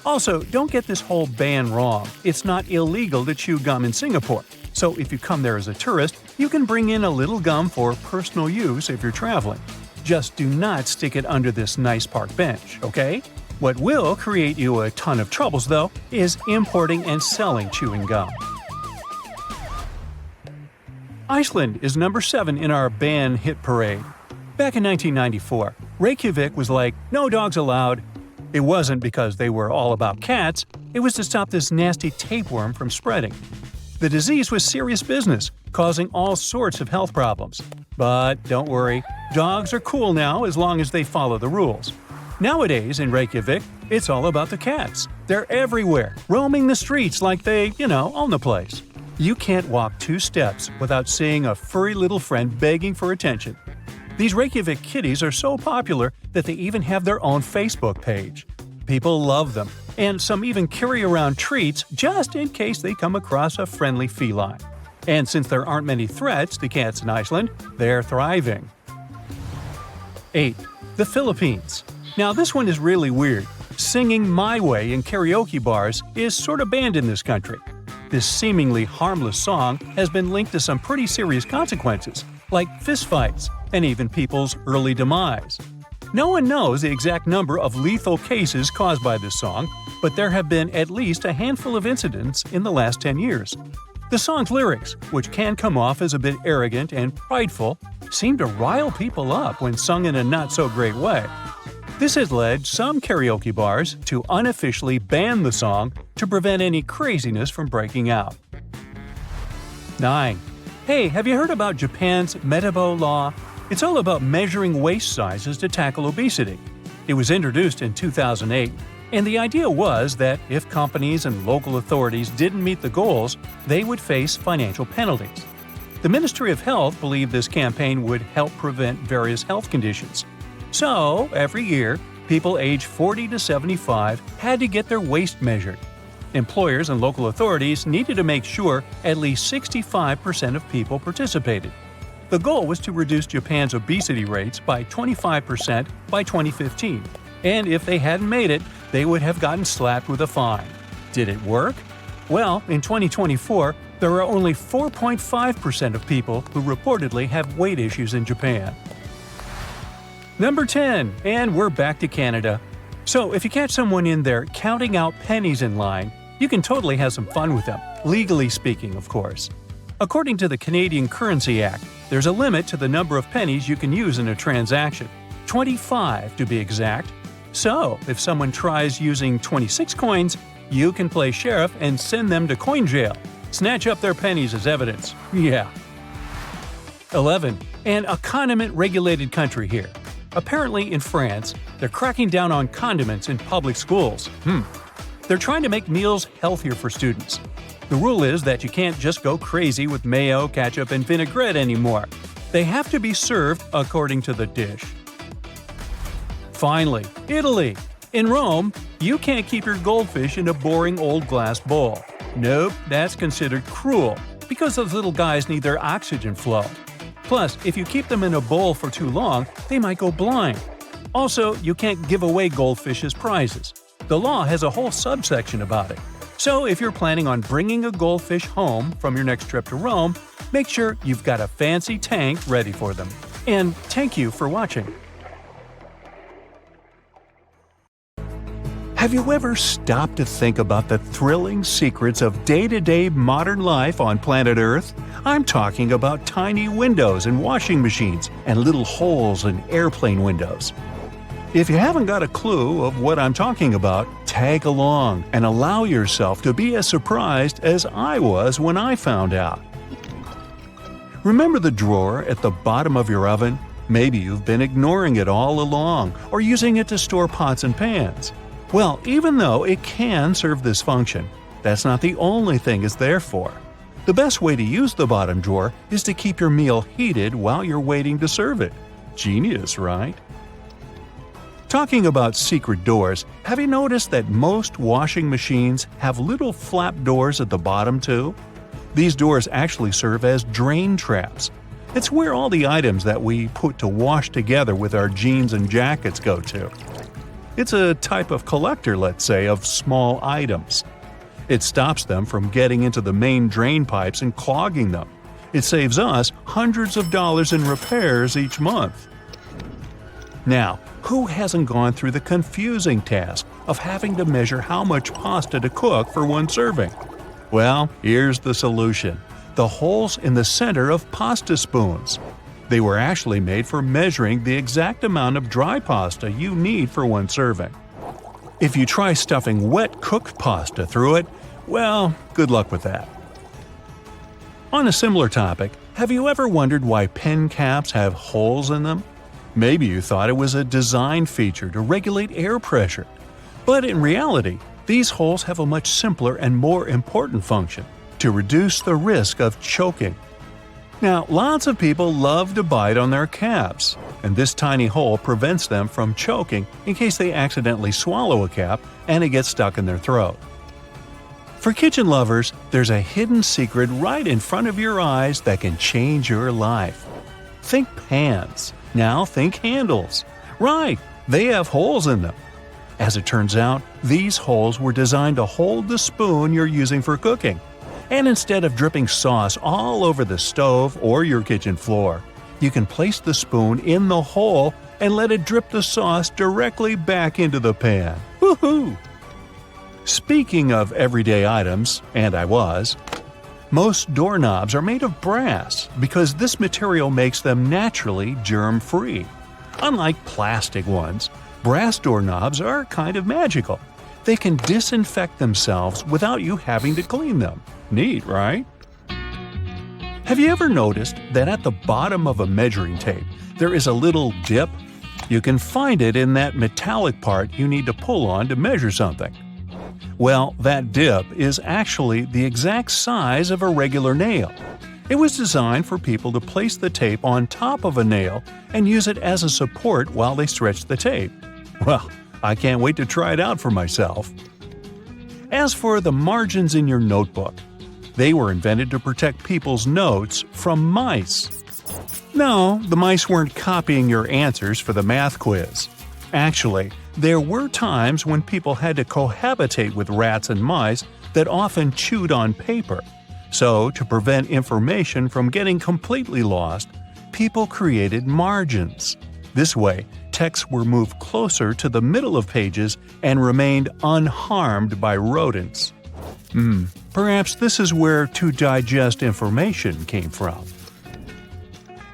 Also, don't get this whole ban wrong. It's not illegal to chew gum in Singapore. So if you come there as a tourist, you can bring in a little gum for personal use if you're traveling. Just do not stick it under this nice park bench, okay? What will create you a ton of troubles, though, is importing and selling chewing gum. Iceland is number 7 in our ban hit parade. Back in 1994, Reykjavik was like, no dogs allowed. It wasn't because they were all about cats, it was to stop this nasty tapeworm from spreading. The disease was serious business, causing all sorts of health problems. But don't worry, dogs are cool now as long as they follow the rules. Nowadays in Reykjavik, it's all about the cats. They're everywhere, roaming the streets like they, own the place. You can't walk 2 steps without seeing a furry little friend begging for attention. These Reykjavik kitties are so popular that they even have their own Facebook page. People love them, and some even carry around treats just in case they come across a friendly feline. And since there aren't many threats to cats in Iceland, they're thriving. 8. The Philippines. Now this one is really weird. Singing My Way in karaoke bars is sort of banned in this country. This seemingly harmless song has been linked to some pretty serious consequences, like fistfights and even people's early demise. No one knows the exact number of lethal cases caused by this song, but there have been at least a handful of incidents in the last 10 years. The song's lyrics, which can come off as a bit arrogant and prideful, seem to rile people up when sung in a not-so-great way. This has led some karaoke bars to unofficially ban the song to prevent any craziness from breaking out. 9. Hey, have you heard about Japan's Metabo law? It's all about measuring waist sizes to tackle obesity. It was introduced in 2008, and the idea was that if companies and local authorities didn't meet the goals, they would face financial penalties. The Ministry of Health believed this campaign would help prevent various health conditions. So, every year, people aged 40 to 75 had to get their waist measured. Employers and local authorities needed to make sure at least 65% of people participated. The goal was to reduce Japan's obesity rates by 25% by 2015, and if they hadn't made it, they would have gotten slapped with a fine. Did it work? Well, in 2024, there are only 4.5% of people who reportedly have weight issues in Japan. Number 10, and we're back to Canada. So if you catch someone in there counting out pennies in line, you can totally have some fun with them, legally speaking, of course. According to the Canadian Currency Act, there's a limit to the number of pennies you can use in a transaction, 25 to be exact. So, if someone tries using 26 coins, you can play sheriff and send them to coin jail. Snatch up their pennies as evidence. Yeah. 11. And a condiment-regulated country here. Apparently in France, they're cracking down on condiments in public schools. They're trying to make meals healthier for students. The rule is that you can't just go crazy with mayo, ketchup, and vinaigrette anymore. They have to be served according to the dish. Finally, Italy. In Rome, you can't keep your goldfish in a boring old glass bowl. Nope, that's considered cruel, because those little guys need their oxygen flow. Plus, if you keep them in a bowl for too long, they might go blind. Also, you can't give away goldfish as prizes. The law has a whole subsection about it. So if you're planning on bringing a goldfish home from your next trip to Rome, make sure you've got a fancy tank ready for them. And thank you for watching. Have you ever stopped to think about the thrilling secrets of day-to-day modern life on planet Earth? I'm talking about tiny windows in washing machines and little holes in airplane windows. If you haven't got a clue of what I'm talking about, tag along and allow yourself to be as surprised as I was when I found out. Remember the drawer at the bottom of your oven? Maybe you've been ignoring it all along or using it to store pots and pans. Well, even though it can serve this function, that's not the only thing it's there for. The best way to use the bottom drawer is to keep your meal heated while you're waiting to serve it. Genius, right? Talking about secret doors, have you noticed that most washing machines have little flap doors at the bottom too? These doors actually serve as drain traps. It's where all the items that we put to wash together with our jeans and jackets go to. It's a type of collector, let's say, of small items. It stops them from getting into the main drain pipes and clogging them. It saves us hundreds of dollars in repairs each month. Now, who hasn't gone through the confusing task of having to measure how much pasta to cook for one serving? Well, here's the solution. The holes in the center of pasta spoons. They were actually made for measuring the exact amount of dry pasta you need for one serving. If you try stuffing wet cooked pasta through it, well, good luck with that. On a similar topic, have you ever wondered why pen caps have holes in them? Maybe you thought it was a design feature to regulate air pressure. But in reality, these holes have a much simpler and more important function: to reduce the risk of choking. Now, lots of people love to bite on their caps, and this tiny hole prevents them from choking in case they accidentally swallow a cap and it gets stuck in their throat. For kitchen lovers, there's a hidden secret right in front of your eyes that can change your life. Think pans. Now think handles. Right, they have holes in them. As it turns out, these holes were designed to hold the spoon you're using for cooking. And instead of dripping sauce all over the stove or your kitchen floor, you can place the spoon in the hole and let it drip the sauce directly back into the pan. Woohoo! Speaking of everyday items, and most doorknobs are made of brass because this material makes them naturally germ-free. Unlike plastic ones, brass doorknobs are kind of magical. They can disinfect themselves without you having to clean them. Neat, right? Have you ever noticed that at the bottom of a measuring tape there is a little dip? You can find it in that metallic part you need to pull on to measure something. Well, that dip is actually the exact size of a regular nail. It was designed for people to place the tape on top of a nail and use it as a support while they stretch the tape. Well, I can't wait to try it out for myself. As for the margins in your notebook, they were invented to protect people's notes from mice. No, the mice weren't copying your answers for the math quiz. Actually, there were times when people had to cohabitate with rats and mice that often chewed on paper. So, to prevent information from getting completely lost, people created margins. This way, texts were moved closer to the middle of pages and remained unharmed by rodents. Perhaps this is where to digest information came from.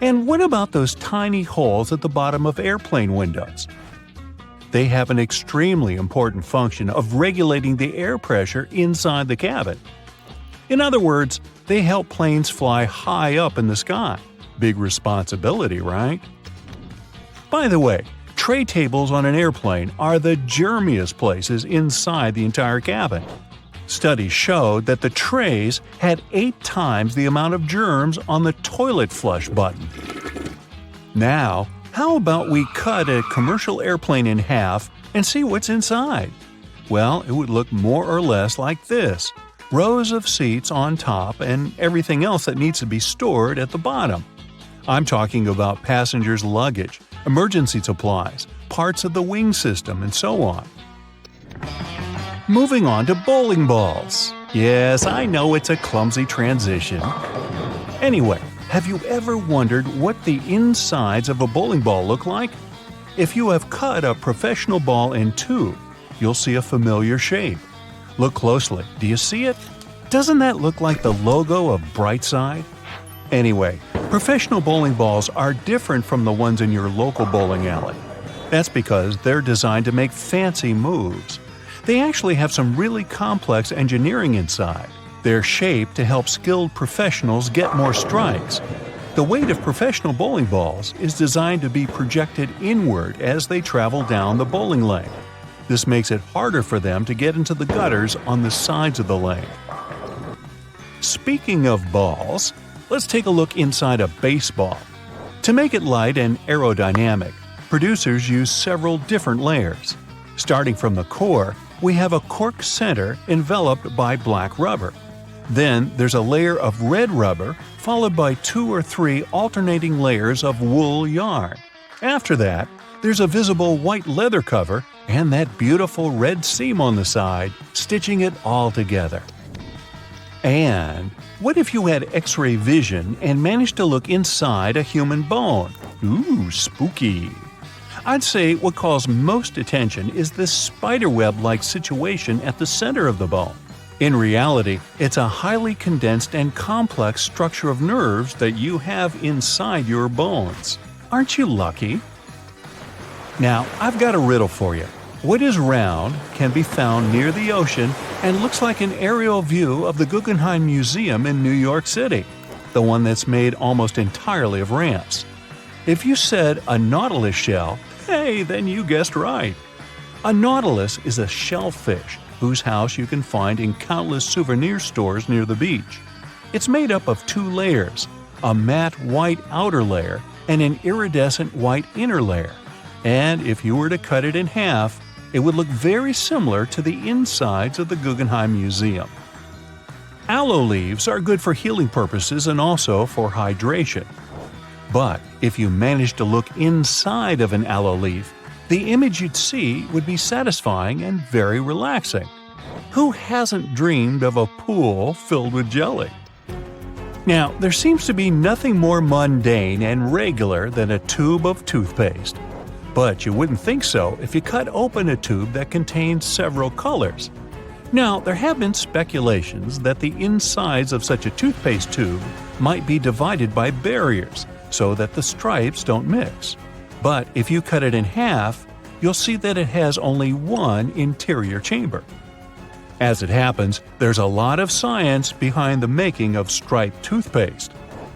And what about those tiny holes at the bottom of airplane windows? They have an extremely important function of regulating the air pressure inside the cabin. In other words, they help planes fly high up in the sky. Big responsibility, right? By the way, tray tables on an airplane are the germiest places inside the entire cabin. Studies showed that the trays had 8 times the amount of germs on the toilet flush button. Now, how about we cut a commercial airplane in half and see what's inside? Well, it would look more or less like this: rows of seats on top and everything else that needs to be stored at the bottom. I'm talking about passengers' luggage, emergency supplies, parts of the wing system, and so on. Moving on to bowling balls. Yes, I know it's a clumsy transition. Anyway, have you ever wondered what the insides of a bowling ball look like? If you have cut a professional ball in two, you'll see a familiar shape. Look closely. Do you see it? Doesn't that look like the logo of Brightside? Anyway, professional bowling balls are different from the ones in your local bowling alley. That's because they're designed to make fancy moves. They actually have some really complex engineering inside. They're shaped to help skilled professionals get more strikes. The weight of professional bowling balls is designed to be projected inward as they travel down the bowling lane. This makes it harder for them to get into the gutters on the sides of the lane. Speaking of balls, let's take a look inside a baseball. To make it light and aerodynamic, producers use several different layers. Starting from the core, we have a cork center enveloped by black rubber. Then there's a layer of red rubber, followed by 2 or 3 alternating layers of wool yarn. After that, there's a visible white leather cover and that beautiful red seam on the side, stitching it all together. And what if you had X-ray vision and managed to look inside a human bone? Ooh, spooky! I'd say what calls most attention is this spiderweb-like situation at the center of the bone. In reality, it's a highly condensed and complex structure of nerves that you have inside your bones. Aren't you lucky? Now, I've got a riddle for you. What is round, can be found near the ocean, and looks like an aerial view of the Guggenheim Museum in New York City, the one that's made almost entirely of ramps? If you said a nautilus shell, hey, then you guessed right. A nautilus is a shellfish whose house you can find in countless souvenir stores near the beach. It's made up of 2 layers, a matte white outer layer and an iridescent white inner layer. And if you were to cut it in half, it would look very similar to the insides of the Guggenheim Museum. Aloe leaves are good for healing purposes and also for hydration. But if you managed to look inside of an aloe leaf, the image you'd see would be satisfying and very relaxing. Who hasn't dreamed of a pool filled with jelly? Now, there seems to be nothing more mundane and regular than a tube of toothpaste. But you wouldn't think so if you cut open a tube that contains several colors. Now, there have been speculations that the insides of such a toothpaste tube might be divided by barriers so that the stripes don't mix. But if you cut it in half, you'll see that it has only one interior chamber. As it happens, there's a lot of science behind the making of striped toothpaste.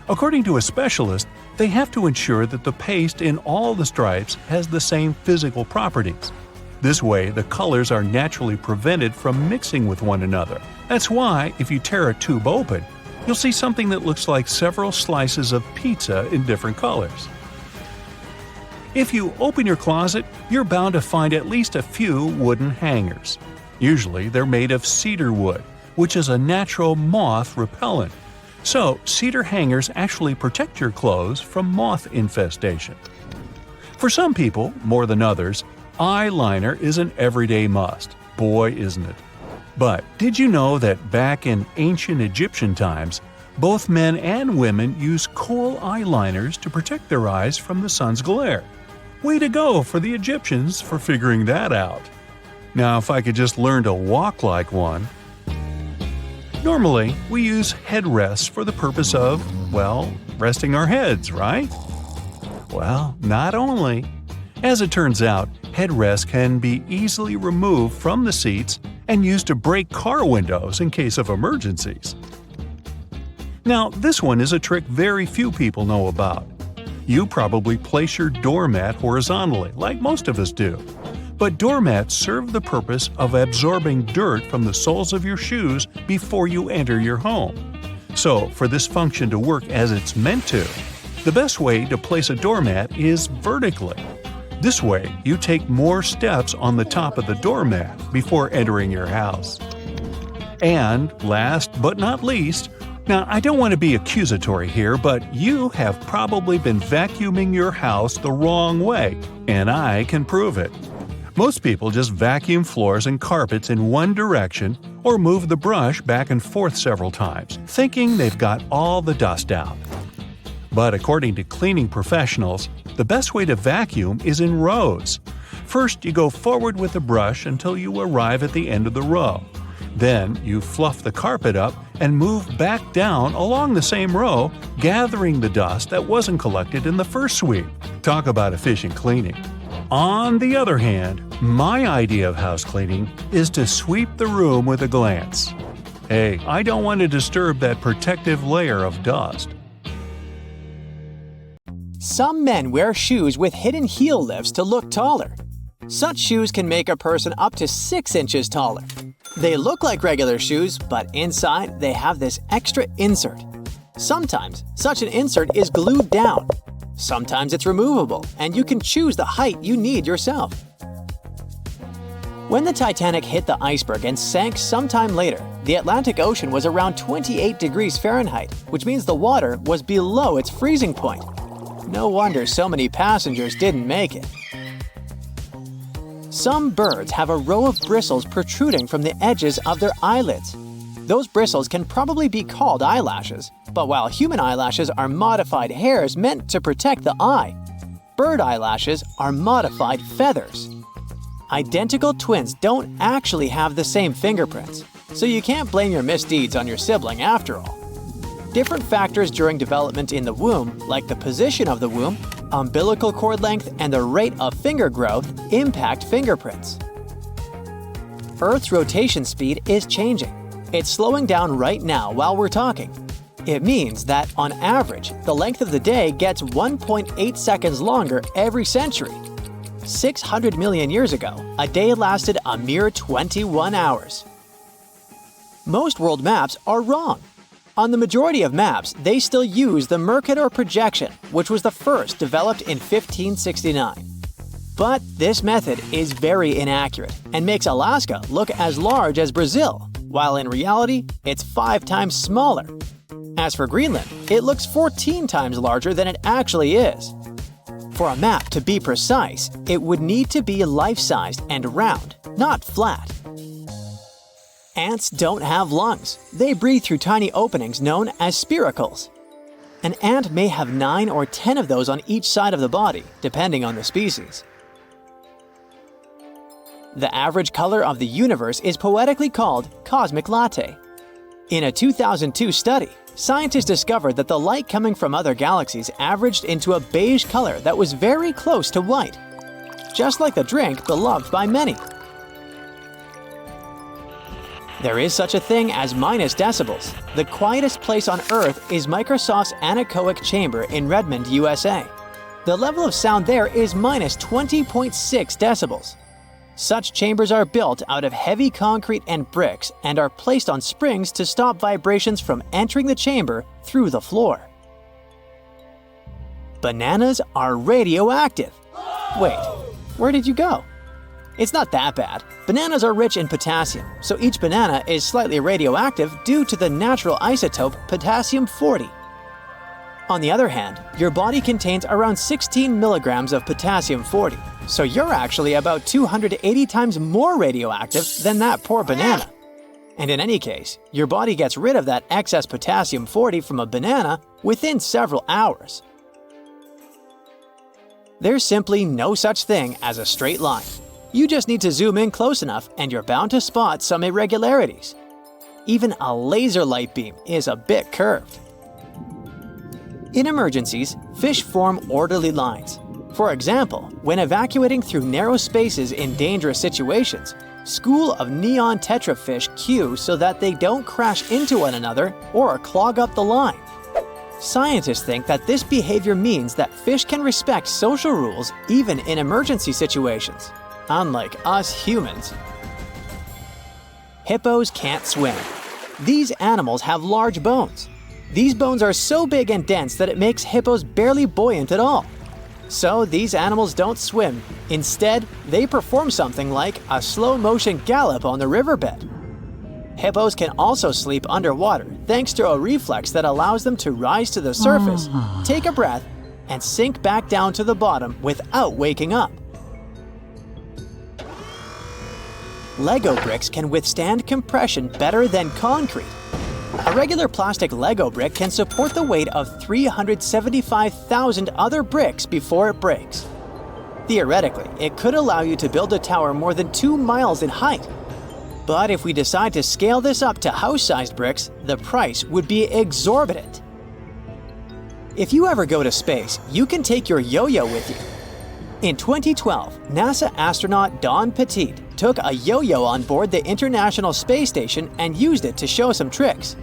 According to a specialist, they have to ensure that the paste in all the stripes has the same physical properties. This way, the colors are naturally prevented from mixing with one another. That's why, if you tear a tube open, you'll see something that looks like several slices of pizza in different colors. If you open your closet, you're bound to find at least a few wooden hangers. Usually, they're made of cedar wood, which is a natural moth repellent. So, cedar hangers actually protect your clothes from moth infestation. For some people, more than others, eyeliner is an everyday must. Boy, isn't it. But did you know that back in ancient Egyptian times, both men and women used kohl eyeliners to protect their eyes from the sun's glare? Way to go for the Egyptians for figuring that out. Now, if I could just learn to walk like one. Normally, we use headrests for the purpose of, well, resting our heads, right? Well, not only. As it turns out, headrests can be easily removed from the seats and used to break car windows in case of emergencies. Now, this one is a trick very few people know about. You probably place your doormat horizontally, like most of us do. But doormats serve the purpose of absorbing dirt from the soles of your shoes before you enter your home. So, for this function to work as it's meant to, the best way to place a doormat is vertically. This way, you take more steps on the top of the doormat before entering your house. And last but not least, now I don't want to be accusatory here, but you have probably been vacuuming your house the wrong way, and I can prove it. Most people just vacuum floors and carpets in one direction or move the brush back and forth several times, thinking they've got all the dust out. But according to cleaning professionals, the best way to vacuum is in rows. First, you go forward with the brush until you arrive at the end of the row. Then, you fluff the carpet up and move back down along the same row, gathering the dust that wasn't collected in the first sweep. Talk about efficient cleaning. On the other hand, my idea of house cleaning is to sweep the room with a glance. Hey, I don't want to disturb that protective layer of dust. Some men wear shoes with hidden heel lifts to look taller. Such shoes can make a person up to 6 inches taller. They look like regular shoes, but inside they have this extra insert. Sometimes, such an insert is glued down. Sometimes it's removable, and you can choose the height you need yourself. When the Titanic hit the iceberg and sank sometime later, the Atlantic Ocean was around 28 degrees Fahrenheit, which means the water was below its freezing point. No wonder so many passengers didn't make it. Some birds have a row of bristles protruding from the edges of their eyelids. Those bristles can probably be called eyelashes, but while human eyelashes are modified hairs meant to protect the eye, bird eyelashes are modified feathers. Identical twins don't actually have the same fingerprints, so you can't blame your misdeeds on your sibling after all. Different factors during development in the womb, like the position of the womb, umbilical cord length, and the rate of finger growth, impact fingerprints. Earth's rotation speed is changing. It's slowing down right now while we're talking. It means that, on average, the length of the day gets 1.8 seconds longer every century. 600 million years ago, a day lasted a mere 21 hours. Most world maps are wrong. On the majority of maps, they still use the Mercator projection, which was the first developed in 1569. But this method is very inaccurate and makes Alaska look as large as Brazil, while in reality, it's 5 times smaller. As for Greenland, it looks 14 times larger than it actually is. For a map to be precise, it would need to be life-sized and round, not flat. Ants don't have lungs. They breathe through tiny openings known as spiracles. An ant may have 9 or 10 of those on each side of the body, depending on the species. The average color of the universe is poetically called cosmic latte. In a 2002 study, scientists discovered that the light coming from other galaxies averaged into a beige color that was very close to white, just like the drink beloved by many. There is such a thing as minus decibels. The quietest place on Earth is Microsoft's anechoic chamber in Redmond, USA. The level of sound there is minus 20.6 decibels. Such chambers are built out of heavy concrete and bricks and are placed on springs to stop vibrations from entering the chamber through the floor. Bananas are radioactive. Wait, where did you go? It's not that bad. Bananas are rich in potassium, so each banana is slightly radioactive due to the natural isotope potassium-40. On the other hand, your body contains around 16 milligrams of potassium-40, so you're actually about 280 times more radioactive than that poor banana. And in any case, your body gets rid of that excess potassium-40 from a banana within several hours. There's simply no such thing as a straight line. You just need to zoom in close enough and you're bound to spot some irregularities. Even a laser light beam is a bit curved. In emergencies, fish form orderly lines. For example, when evacuating through narrow spaces in dangerous situations, school of neon tetrafish queue so that they don't crash into one another or clog up the line. Scientists think that this behavior means that fish can respect social rules even in emergency situations, unlike us humans. Hippos can't swim. These animals have large bones. These bones are so big and dense that it makes hippos barely buoyant at all. So these animals don't swim. Instead, they perform something like a slow-motion gallop on the riverbed. Hippos can also sleep underwater thanks to a reflex that allows them to rise to the surface, take a breath, and sink back down to the bottom without waking up. Lego bricks can withstand compression better than concrete. A regular plastic Lego brick can support the weight of 375,000 other bricks before it breaks. Theoretically, it could allow you to build a tower more than 2 miles in height. But if we decide to scale this up to house-sized bricks, the price would be exorbitant. If you ever go to space, you can take your yo-yo with you. In 2012, NASA astronaut Don Petit took a yo-yo on board the International Space Station and used it to show some tricks.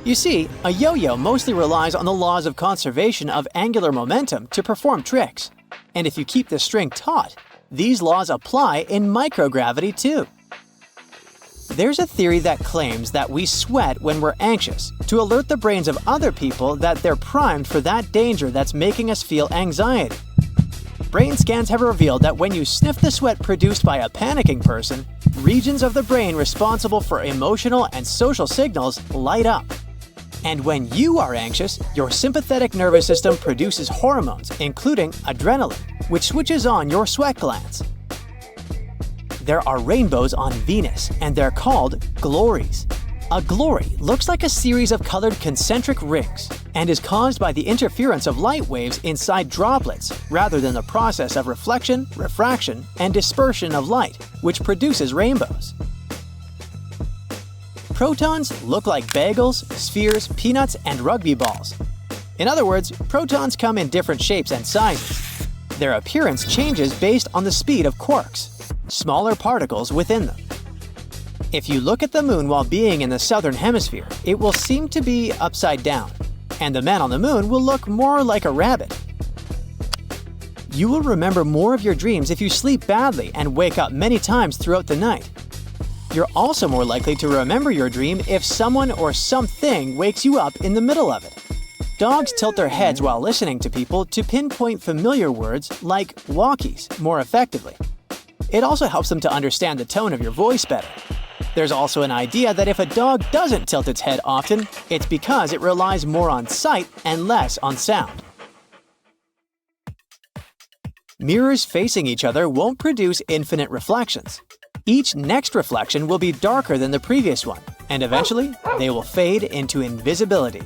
You see, a yo-yo mostly relies on the laws of conservation of angular momentum to perform tricks. And if you keep the string taut, these laws apply in microgravity too. There's a theory that claims that we sweat when we're anxious to alert the brains of other people that they're primed for that danger that's making us feel anxiety. Brain scans have revealed that when you sniff the sweat produced by a panicking person, regions of the brain responsible for emotional and social signals light up. And when you are anxious, your sympathetic nervous system produces hormones, including adrenaline, which switches on your sweat glands. There are rainbows on Venus, and they're called glories. A glory looks like a series of colored concentric rings and is caused by the interference of light waves inside droplets rather than the process of reflection, refraction, and dispersion of light, which produces rainbows. Protons look like bagels, spheres, peanuts, and rugby balls. In other words, protons come in different shapes and sizes. Their appearance changes based on the speed of quarks, smaller particles within them. If you look at the moon while being in the southern hemisphere, it will seem to be upside down, and the man on the moon will look more like a rabbit. You will remember more of your dreams if you sleep badly and wake up many times throughout the night. You're also more likely to remember your dream if someone or something wakes you up in the middle of it. Dogs tilt their heads while listening to people to pinpoint familiar words like walkies more effectively. It also helps them to understand the tone of your voice better. There's also an idea that if a dog doesn't tilt its head often, it's because it relies more on sight and less on sound. Mirrors facing each other won't produce infinite reflections. Each next reflection will be darker than the previous one, and eventually, they will fade into invisibility.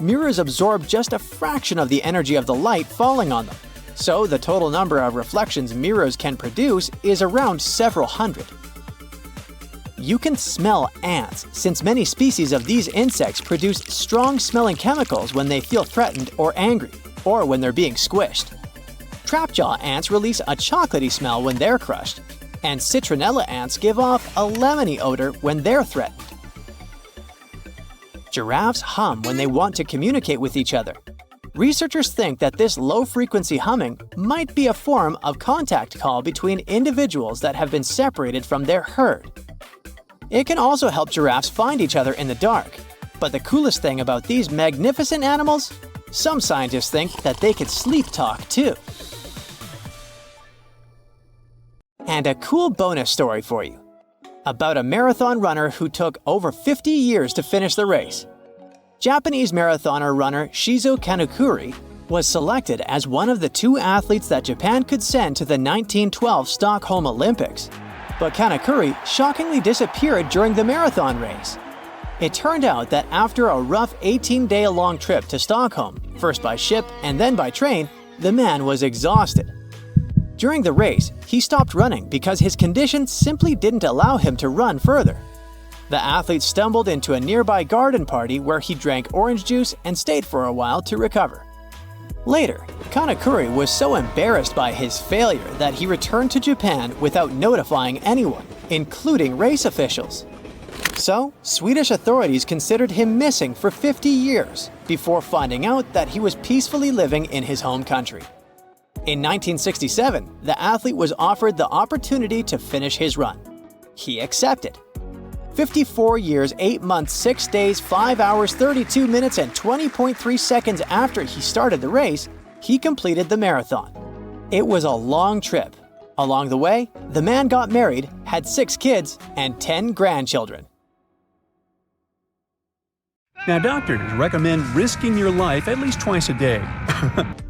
Mirrors absorb just a fraction of the energy of the light falling on them, so the total number of reflections mirrors can produce is around several hundred. You can smell ants, since many species of these insects produce strong-smelling chemicals when they feel threatened or angry, or when they're being squished. Trapjaw ants release a chocolatey smell when they're crushed, and citronella ants give off a lemony odor when they're threatened. Giraffes hum when they want to communicate with each other. Researchers think that this low-frequency humming might be a form of contact call between individuals that have been separated from their herd. It can also help giraffes find each other in the dark. But the coolest thing about these magnificent animals? Some scientists think that they could sleep talk too. And a cool bonus story for you. About a marathon runner who took over 50 years to finish the race. Japanese marathoner runner Shizo Kanekuri was selected as one of the 2 athletes that Japan could send to the 1912 Stockholm Olympics. But Kanekuri shockingly disappeared during the marathon race. It turned out that after a rough 18-day-long trip to Stockholm, first by ship and then by train, the man was exhausted. During the race, he stopped running because his condition simply didn't allow him to run further. The athlete stumbled into a nearby garden party where he drank orange juice and stayed for a while to recover. Later, Kanekuri was so embarrassed by his failure that he returned to Japan without notifying anyone, including race officials. So, Swedish authorities considered him missing for 50 years before finding out that he was peacefully living in his home country. In 1967, the athlete was offered the opportunity to finish his run. He accepted. 54 years, 8 months, 6 days, 5 hours, 32 minutes, and 20.3 seconds after he started the race, he completed the marathon. It was a long trip. Along the way, the man got married, had 6 kids, and 10 grandchildren. Now, doctors recommend risking your life at least twice a day.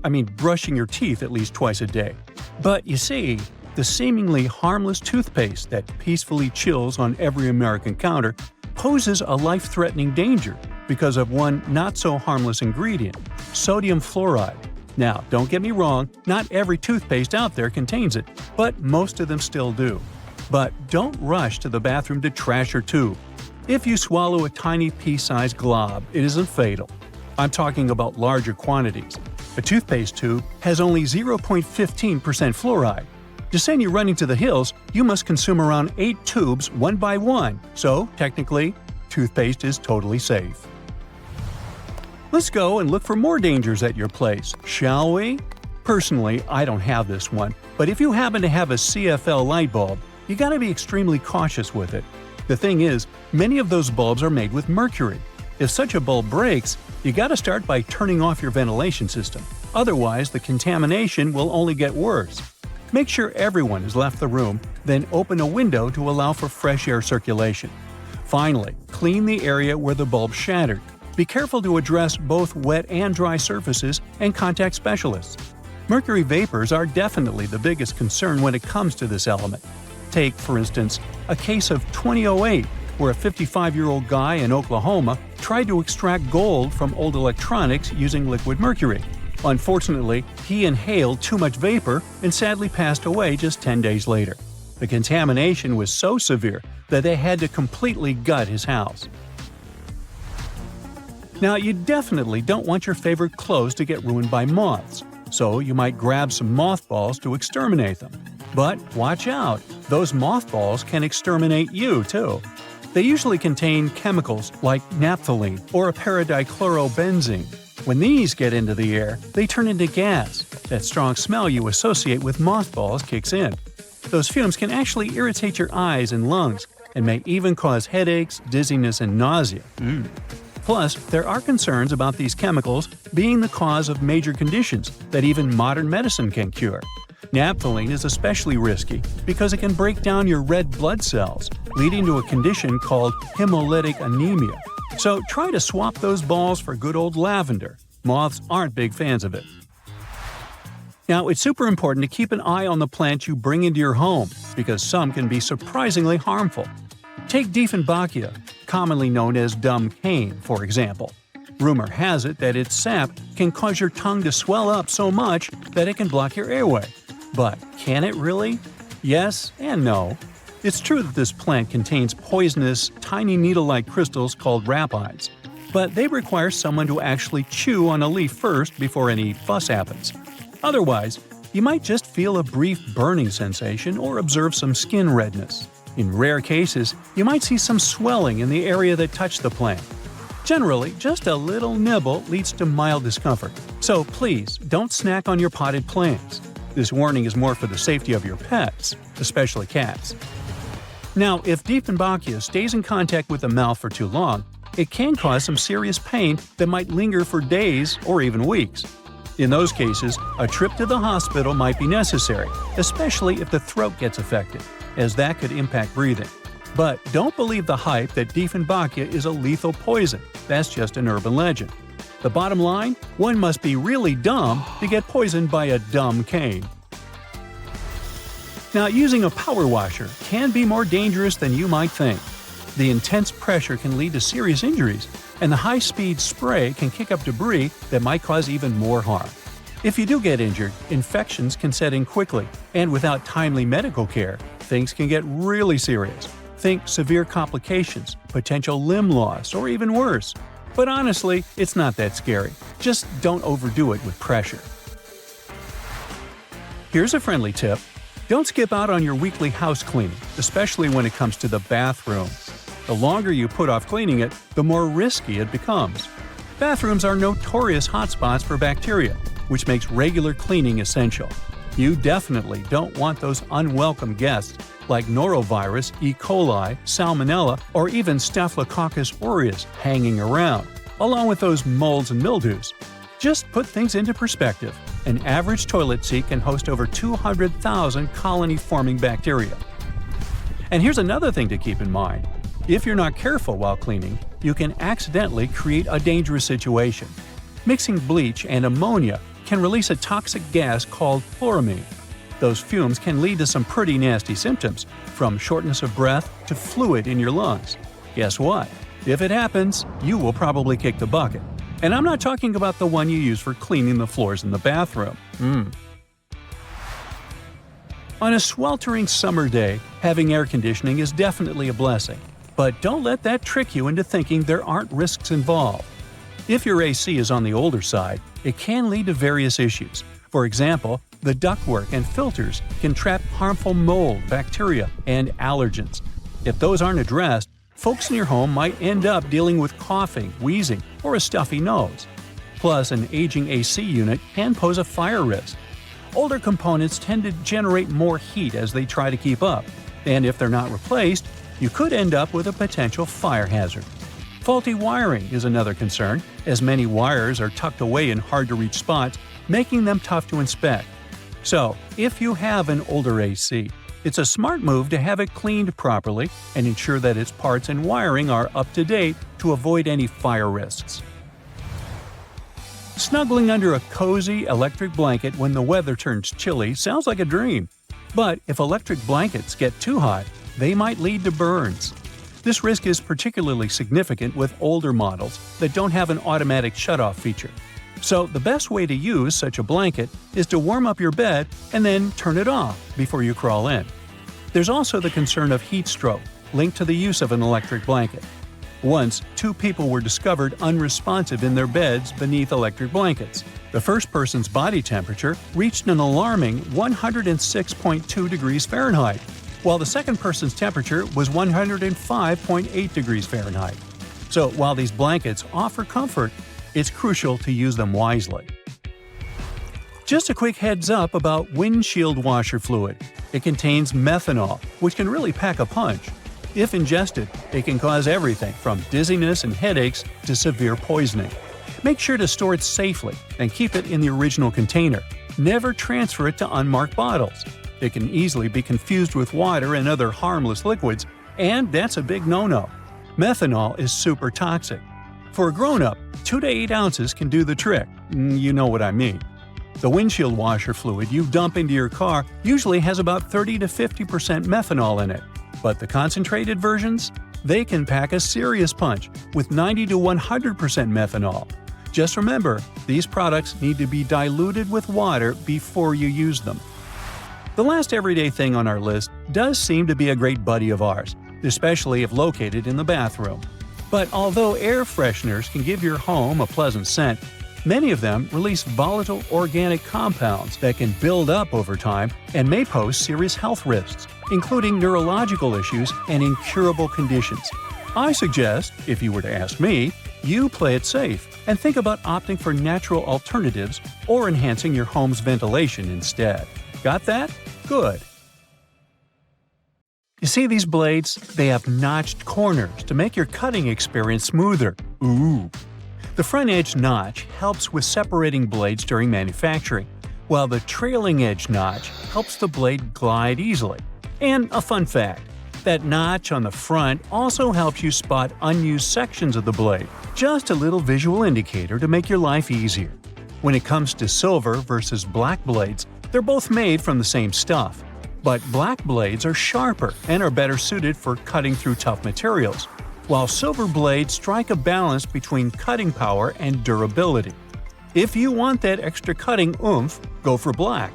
I mean, brushing your teeth at least twice a day. But you see, the seemingly harmless toothpaste that peacefully chills on every American counter poses a life-threatening danger because of one not-so-harmless ingredient, sodium fluoride. Now, don't get me wrong, not every toothpaste out there contains it, but most of them still do. But don't rush to the bathroom to trash your tube. If you swallow a tiny pea-sized glob, it isn't fatal. I'm talking about larger quantities. A toothpaste tube has only 0.15% fluoride. To send you running to the hills, you must consume around 8 tubes one by one, so technically, toothpaste is totally safe. Let's go and look for more dangers at your place, shall we? Personally, I don't have this one, but if you happen to have a CFL light bulb, you gotta be extremely cautious with it. The thing is, many of those bulbs are made with mercury. If such a bulb breaks, you gotta start by turning off your ventilation system. Otherwise, the contamination will only get worse. Make sure everyone has left the room, then open a window to allow for fresh air circulation. Finally, clean the area where the bulb shattered. Be careful to address both wet and dry surfaces and contact specialists. Mercury vapors are definitely the biggest concern when it comes to this element. Take, for instance, a case of 2008, where a 55-year-old guy in Oklahoma tried to extract gold from old electronics using liquid mercury. Unfortunately, he inhaled too much vapor and sadly passed away just 10 days later. The contamination was so severe that they had to completely gut his house. Now, you definitely don't want your favorite clothes to get ruined by moths, so you might grab some mothballs to exterminate them. But watch out, those mothballs can exterminate you too. They usually contain chemicals like naphthalene or a paradichlorobenzene. When these get into the air, they turn into gas. That strong smell you associate with mothballs kicks in. Those fumes can actually irritate your eyes and lungs, and may even cause headaches, dizziness, and nausea. Plus, there are concerns about these chemicals being the cause of major conditions that even modern medicine can cure. Naphthalene is especially risky because it can break down your red blood cells, leading to a condition called hemolytic anemia. So try to swap those balls for good old lavender. Moths aren't big fans of it. Now, it's super important to keep an eye on the plants you bring into your home, because some can be surprisingly harmful. Take Dieffenbachia, commonly known as dumb cane, for example. Rumor has it that its sap can cause your tongue to swell up so much that it can block your airway. But can it really? Yes and no. It's true that this plant contains poisonous, tiny needle-like crystals called rapides, but they require someone to actually chew on a leaf first before any fuss happens. Otherwise, you might just feel a brief burning sensation or observe some skin redness. In rare cases, you might see some swelling in the area that touched the plant. Generally, just a little nibble leads to mild discomfort, so please don't snack on your potted plants. This warning is more for the safety of your pets, especially cats. Now, if Dieffenbachia stays in contact with the mouth for too long, it can cause some serious pain that might linger for days or even weeks. In those cases, a trip to the hospital might be necessary, especially if the throat gets affected, as that could impact breathing. But don't believe the hype that Dieffenbachia is a lethal poison. That's just an urban legend. The bottom line? One must be really dumb to get poisoned by a dumb cane. Now, using a power washer can be more dangerous than you might think. The intense pressure can lead to serious injuries, and the high-speed spray can kick up debris that might cause even more harm. If you do get injured, infections can set in quickly, and without timely medical care, things can get really serious. Think severe complications, potential limb loss, or even worse. But honestly, it's not that scary. Just don't overdo it with pressure. Here's a friendly tip. Don't skip out on your weekly house cleaning, especially when it comes to the bathroom. The longer you put off cleaning it, the more risky it becomes. Bathrooms are notorious hotspots for bacteria, which makes regular cleaning essential. You definitely don't want those unwelcome guests like norovirus, E. coli, salmonella, or even Staphylococcus aureus hanging around, along with those molds and mildews. Just put things into perspective. An average toilet seat can host over 200,000 colony-forming bacteria. And here's another thing to keep in mind. If you're not careful while cleaning, you can accidentally create a dangerous situation. Mixing bleach and ammonia can release a toxic gas called chloramine. Those fumes can lead to some pretty nasty symptoms, from shortness of breath to fluid in your lungs. Guess what? If it happens, you will probably kick the bucket. And I'm not talking about the one you use for cleaning the floors in the bathroom. On a sweltering summer day, having air conditioning is definitely a blessing. But don't let that trick you into thinking there aren't risks involved. If your AC is on the older side, it can lead to various issues. For example, the ductwork and filters can trap harmful mold, bacteria, and allergens. If those aren't addressed, folks in your home might end up dealing with coughing, wheezing, or a stuffy nose. Plus, an aging AC unit can pose a fire risk. Older components tend to generate more heat as they try to keep up, and if they're not replaced, you could end up with a potential fire hazard. Faulty wiring is another concern, as many wires are tucked away in hard-to-reach spots, making them tough to inspect. So, if you have an older AC, it's a smart move to have it cleaned properly and ensure that its parts and wiring are up to date to avoid any fire risks. Snuggling under a cozy electric blanket when the weather turns chilly sounds like a dream. But if electric blankets get too hot, they might lead to burns. This risk is particularly significant with older models that don't have an automatic shutoff feature. So the best way to use such a blanket is to warm up your bed and then turn it off before you crawl in. There's also the concern of heat stroke, linked to the use of an electric blanket. Once, 2 people were discovered unresponsive in their beds beneath electric blankets. The first person's body temperature reached an alarming 106.2 degrees Fahrenheit, while the second person's temperature was 105.8 degrees Fahrenheit. So while these blankets offer comfort, it's crucial to use them wisely. Just a quick heads up about windshield washer fluid. It contains methanol, which can really pack a punch. If ingested, it can cause everything from dizziness and headaches to severe poisoning. Make sure to store it safely and keep it in the original container. Never transfer it to unmarked bottles. It can easily be confused with water and other harmless liquids, and that's a big no-no. Methanol is super toxic. For a grown-up, 2 to 8 ounces can do the trick. You know what I mean. The windshield washer fluid you dump into your car usually has about 30 to 50% methanol in it. But the concentrated versions? They can pack a serious punch with 90 to 100% methanol. Just remember, these products need to be diluted with water before you use them. The last everyday thing on our list does seem to be a great buddy of ours, especially if located in the bathroom. But although air fresheners can give your home a pleasant scent, many of them release volatile organic compounds that can build up over time and may pose serious health risks, including neurological issues and incurable conditions. I suggest, if you were to ask me, you play it safe and think about opting for natural alternatives or enhancing your home's ventilation instead. Got that? Good. You see these blades? They have notched corners to make your cutting experience smoother. Ooh! The front edge notch helps with separating blades during manufacturing, while the trailing edge notch helps the blade glide easily. And a fun fact, that notch on the front also helps you spot unused sections of the blade. Just a little visual indicator to make your life easier. When it comes to silver versus black blades, they're both made from the same stuff. But black blades are sharper and are better suited for cutting through tough materials, while silver blades strike a balance between cutting power and durability. If you want that extra cutting oomph, go for black.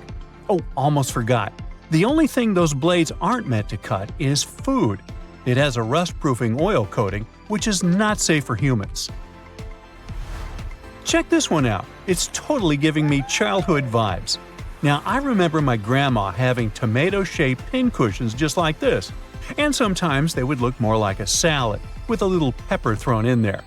Oh, almost forgot. The only thing those blades aren't meant to cut is food. It has a rust-proofing oil coating, which is not safe for humans. Check this one out. It's totally giving me childhood vibes. Now, I remember my grandma having tomato-shaped pincushions just like this, and sometimes they would look more like a salad, with a little pepper thrown in there.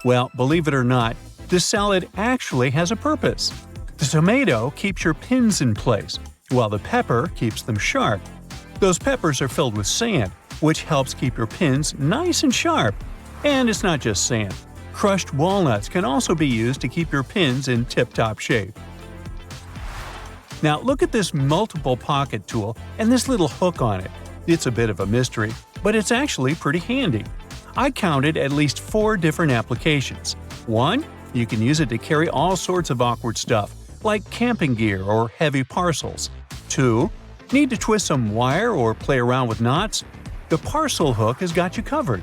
Well, believe it or not, this salad actually has a purpose. The tomato keeps your pins in place, while the pepper keeps them sharp. Those peppers are filled with sand, which helps keep your pins nice and sharp. And it's not just sand. Crushed walnuts can also be used to keep your pins in tip-top shape. Now look at this multiple pocket tool and this little hook on it. It's a bit of a mystery, but it's actually pretty handy. I counted at least 4 different applications. 1. You can use it to carry all sorts of awkward stuff, like camping gear or heavy parcels. 2. Need to twist some wire or play around with knots? The parcel hook has got you covered.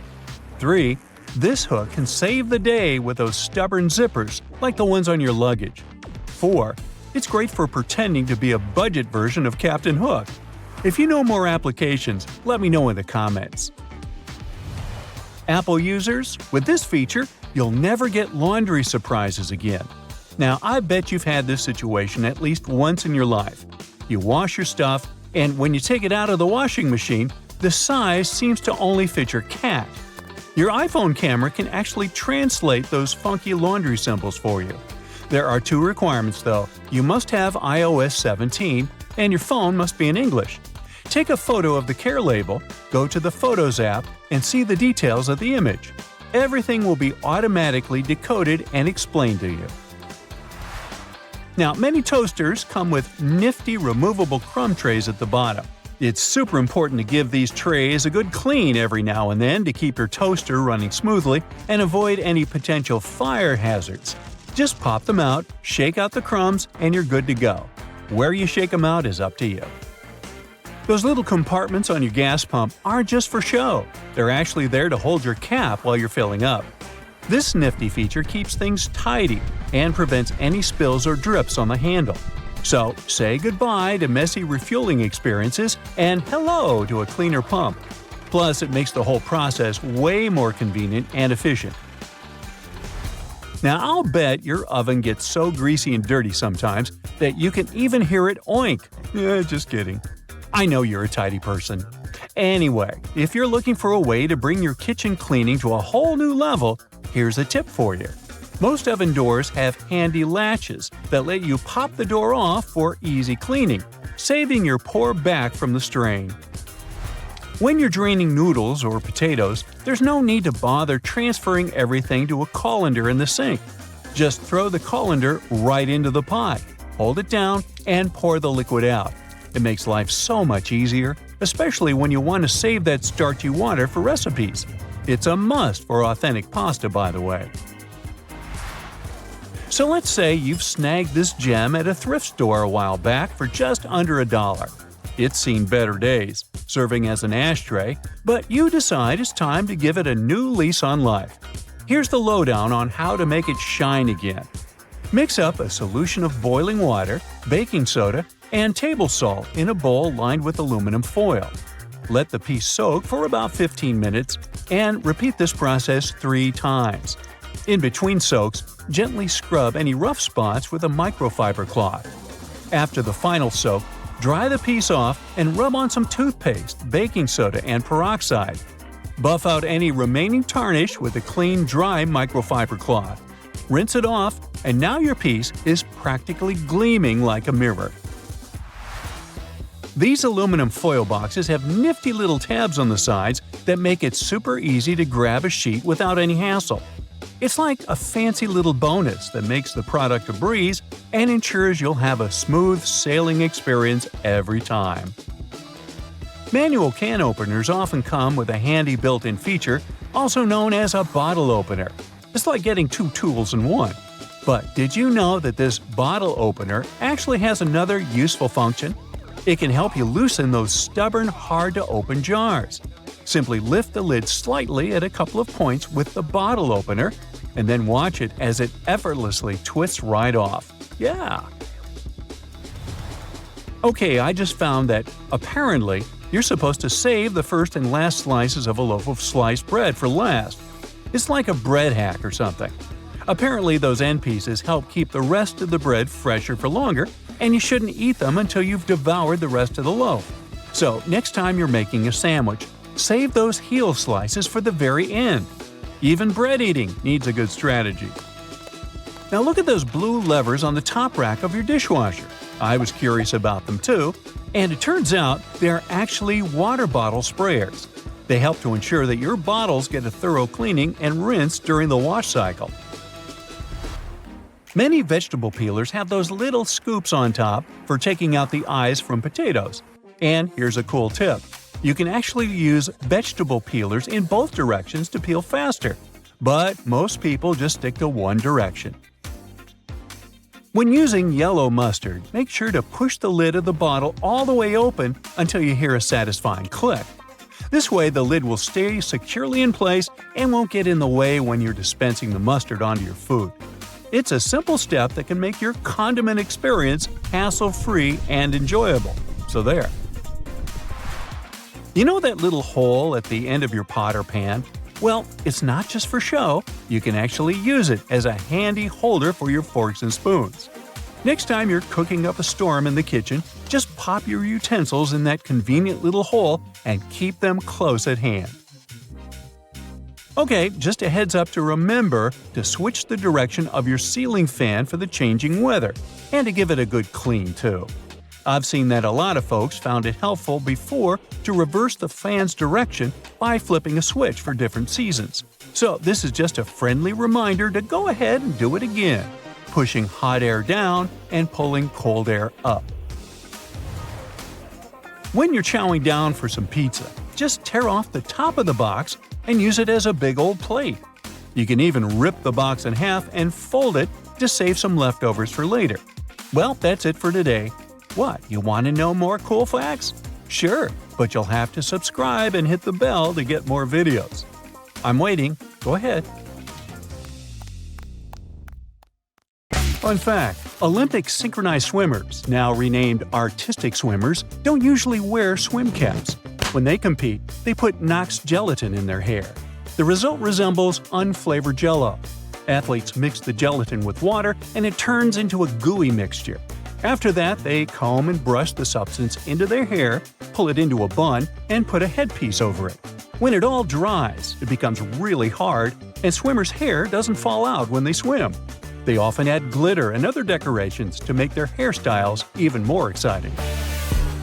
3. This hook can save the day with those stubborn zippers, like the ones on your luggage. 4. It's great for pretending to be a budget version of Captain Hook. If you know more applications, let me know in the comments. Apple users, with this feature, you'll never get laundry surprises again. Now, I bet you've had this situation at least once in your life. You wash your stuff, and when you take it out of the washing machine, the size seems to only fit your cat. Your iPhone camera can actually translate those funky laundry symbols for you. There are 2 requirements though. You must have iOS 17, and your phone must be in English. Take a photo of the care label, go to the Photos app, and see the details of the image. Everything will be automatically decoded and explained to you. Now, many toasters come with nifty removable crumb trays at the bottom. It's super important to give these trays a good clean every now and then to keep your toaster running smoothly and avoid any potential fire hazards. Just pop them out, shake out the crumbs, and you're good to go. Where you shake them out is up to you. Those little compartments on your gas pump aren't just for show. They're actually there to hold your cap while you're filling up. This nifty feature keeps things tidy and prevents any spills or drips on the handle. So, say goodbye to messy refueling experiences and hello to a cleaner pump. Plus, it makes the whole process way more convenient and efficient. Now, I'll bet your oven gets so greasy and dirty sometimes that you can even hear it oink. Just kidding. I know you're a tidy person. Anyway, if you're looking for a way to bring your kitchen cleaning to a whole new level, here's a tip for you. Most oven doors have handy latches that let you pop the door off for easy cleaning, saving your poor back from the strain. When you're draining noodles or potatoes, there's no need to bother transferring everything to a colander in the sink. Just throw the colander right into the pot, hold it down, and pour the liquid out. It makes life so much easier, especially when you want to save that starchy water for recipes. It's a must for authentic pasta, by the way. So let's say you've snagged this gem at a thrift store a while back for just under $1. It's seen better days, serving as an ashtray, but you decide it's time to give it a new lease on life. Here's the lowdown on how to make it shine again. Mix up a solution of boiling water, baking soda, and table salt in a bowl lined with aluminum foil. Let the piece soak for about 15 minutes and repeat this process 3 times. In between soaks, gently scrub any rough spots with a microfiber cloth. After the final soak, dry the piece off and rub on some toothpaste, baking soda, and peroxide. Buff out any remaining tarnish with a clean, dry microfiber cloth. Rinse it off, and now your piece is practically gleaming like a mirror. These aluminum foil boxes have nifty little tabs on the sides that make it super easy to grab a sheet without any hassle. It's like a fancy little bonus that makes the product a breeze and ensures you'll have a smooth sailing experience every time. Manual can openers often come with a handy built-in feature, also known as a bottle opener. It's like getting 2 tools in one. But did you know that this bottle opener actually has another useful function? It can help you loosen those stubborn, hard-to-open jars. Simply lift the lid slightly at a couple of points with the bottle opener, and then watch it as it effortlessly twists right off. Yeah! Okay, I just found that, apparently, you're supposed to save the first and last slices of a loaf of sliced bread for last. It's like a bread hack or something. Apparently, those end pieces help keep the rest of the bread fresher for longer, and you shouldn't eat them until you've devoured the rest of the loaf. So, next time you're making a sandwich, save those heel slices for the very end. Even bread eating needs a good strategy. Now look at those blue levers on the top rack of your dishwasher. I was curious about them too, and it turns out they're actually water bottle sprayers. They help to ensure that your bottles get a thorough cleaning and rinse during the wash cycle. Many vegetable peelers have those little scoops on top for taking out the eyes from potatoes. And here's a cool tip. You can actually use vegetable peelers in both directions to peel faster, but most people just stick to one direction. When using yellow mustard, make sure to push the lid of the bottle all the way open until you hear a satisfying click. This way the lid will stay securely in place and won't get in the way when you're dispensing the mustard onto your food. It's a simple step that can make your condiment experience hassle-free and enjoyable. So there. You know that little hole at the end of your pot or pan? Well, it's not just for show, you can actually use it as a handy holder for your forks and spoons. Next time you're cooking up a storm in the kitchen, just pop your utensils in that convenient little hole and keep them close at hand. Okay, just a heads up to remember to switch the direction of your ceiling fan for the changing weather, and to give it a good clean too. I've seen that a lot of folks found it helpful before to reverse the fan's direction by flipping a switch for different seasons. So this is just a friendly reminder to go ahead and do it again, pushing hot air down and pulling cold air up. When you're chowing down for some pizza, just tear off the top of the box and use it as a big old plate. You can even rip the box in half and fold it to save some leftovers for later. Well, that's it for today. What, you want to know more cool facts? Sure, but you'll have to subscribe and hit the bell to get more videos. I'm waiting. Go ahead. Fun fact: Olympic synchronized swimmers, now renamed artistic swimmers, don't usually wear swim caps. When they compete, they put Knox gelatin in their hair. The result resembles unflavored Jell-O. Athletes mix the gelatin with water and it turns into a gooey mixture. After that, they comb and brush the substance into their hair, pull it into a bun, and put a headpiece over it. When it all dries, it becomes really hard, and swimmers' hair doesn't fall out when they swim. They often add glitter and other decorations to make their hairstyles even more exciting.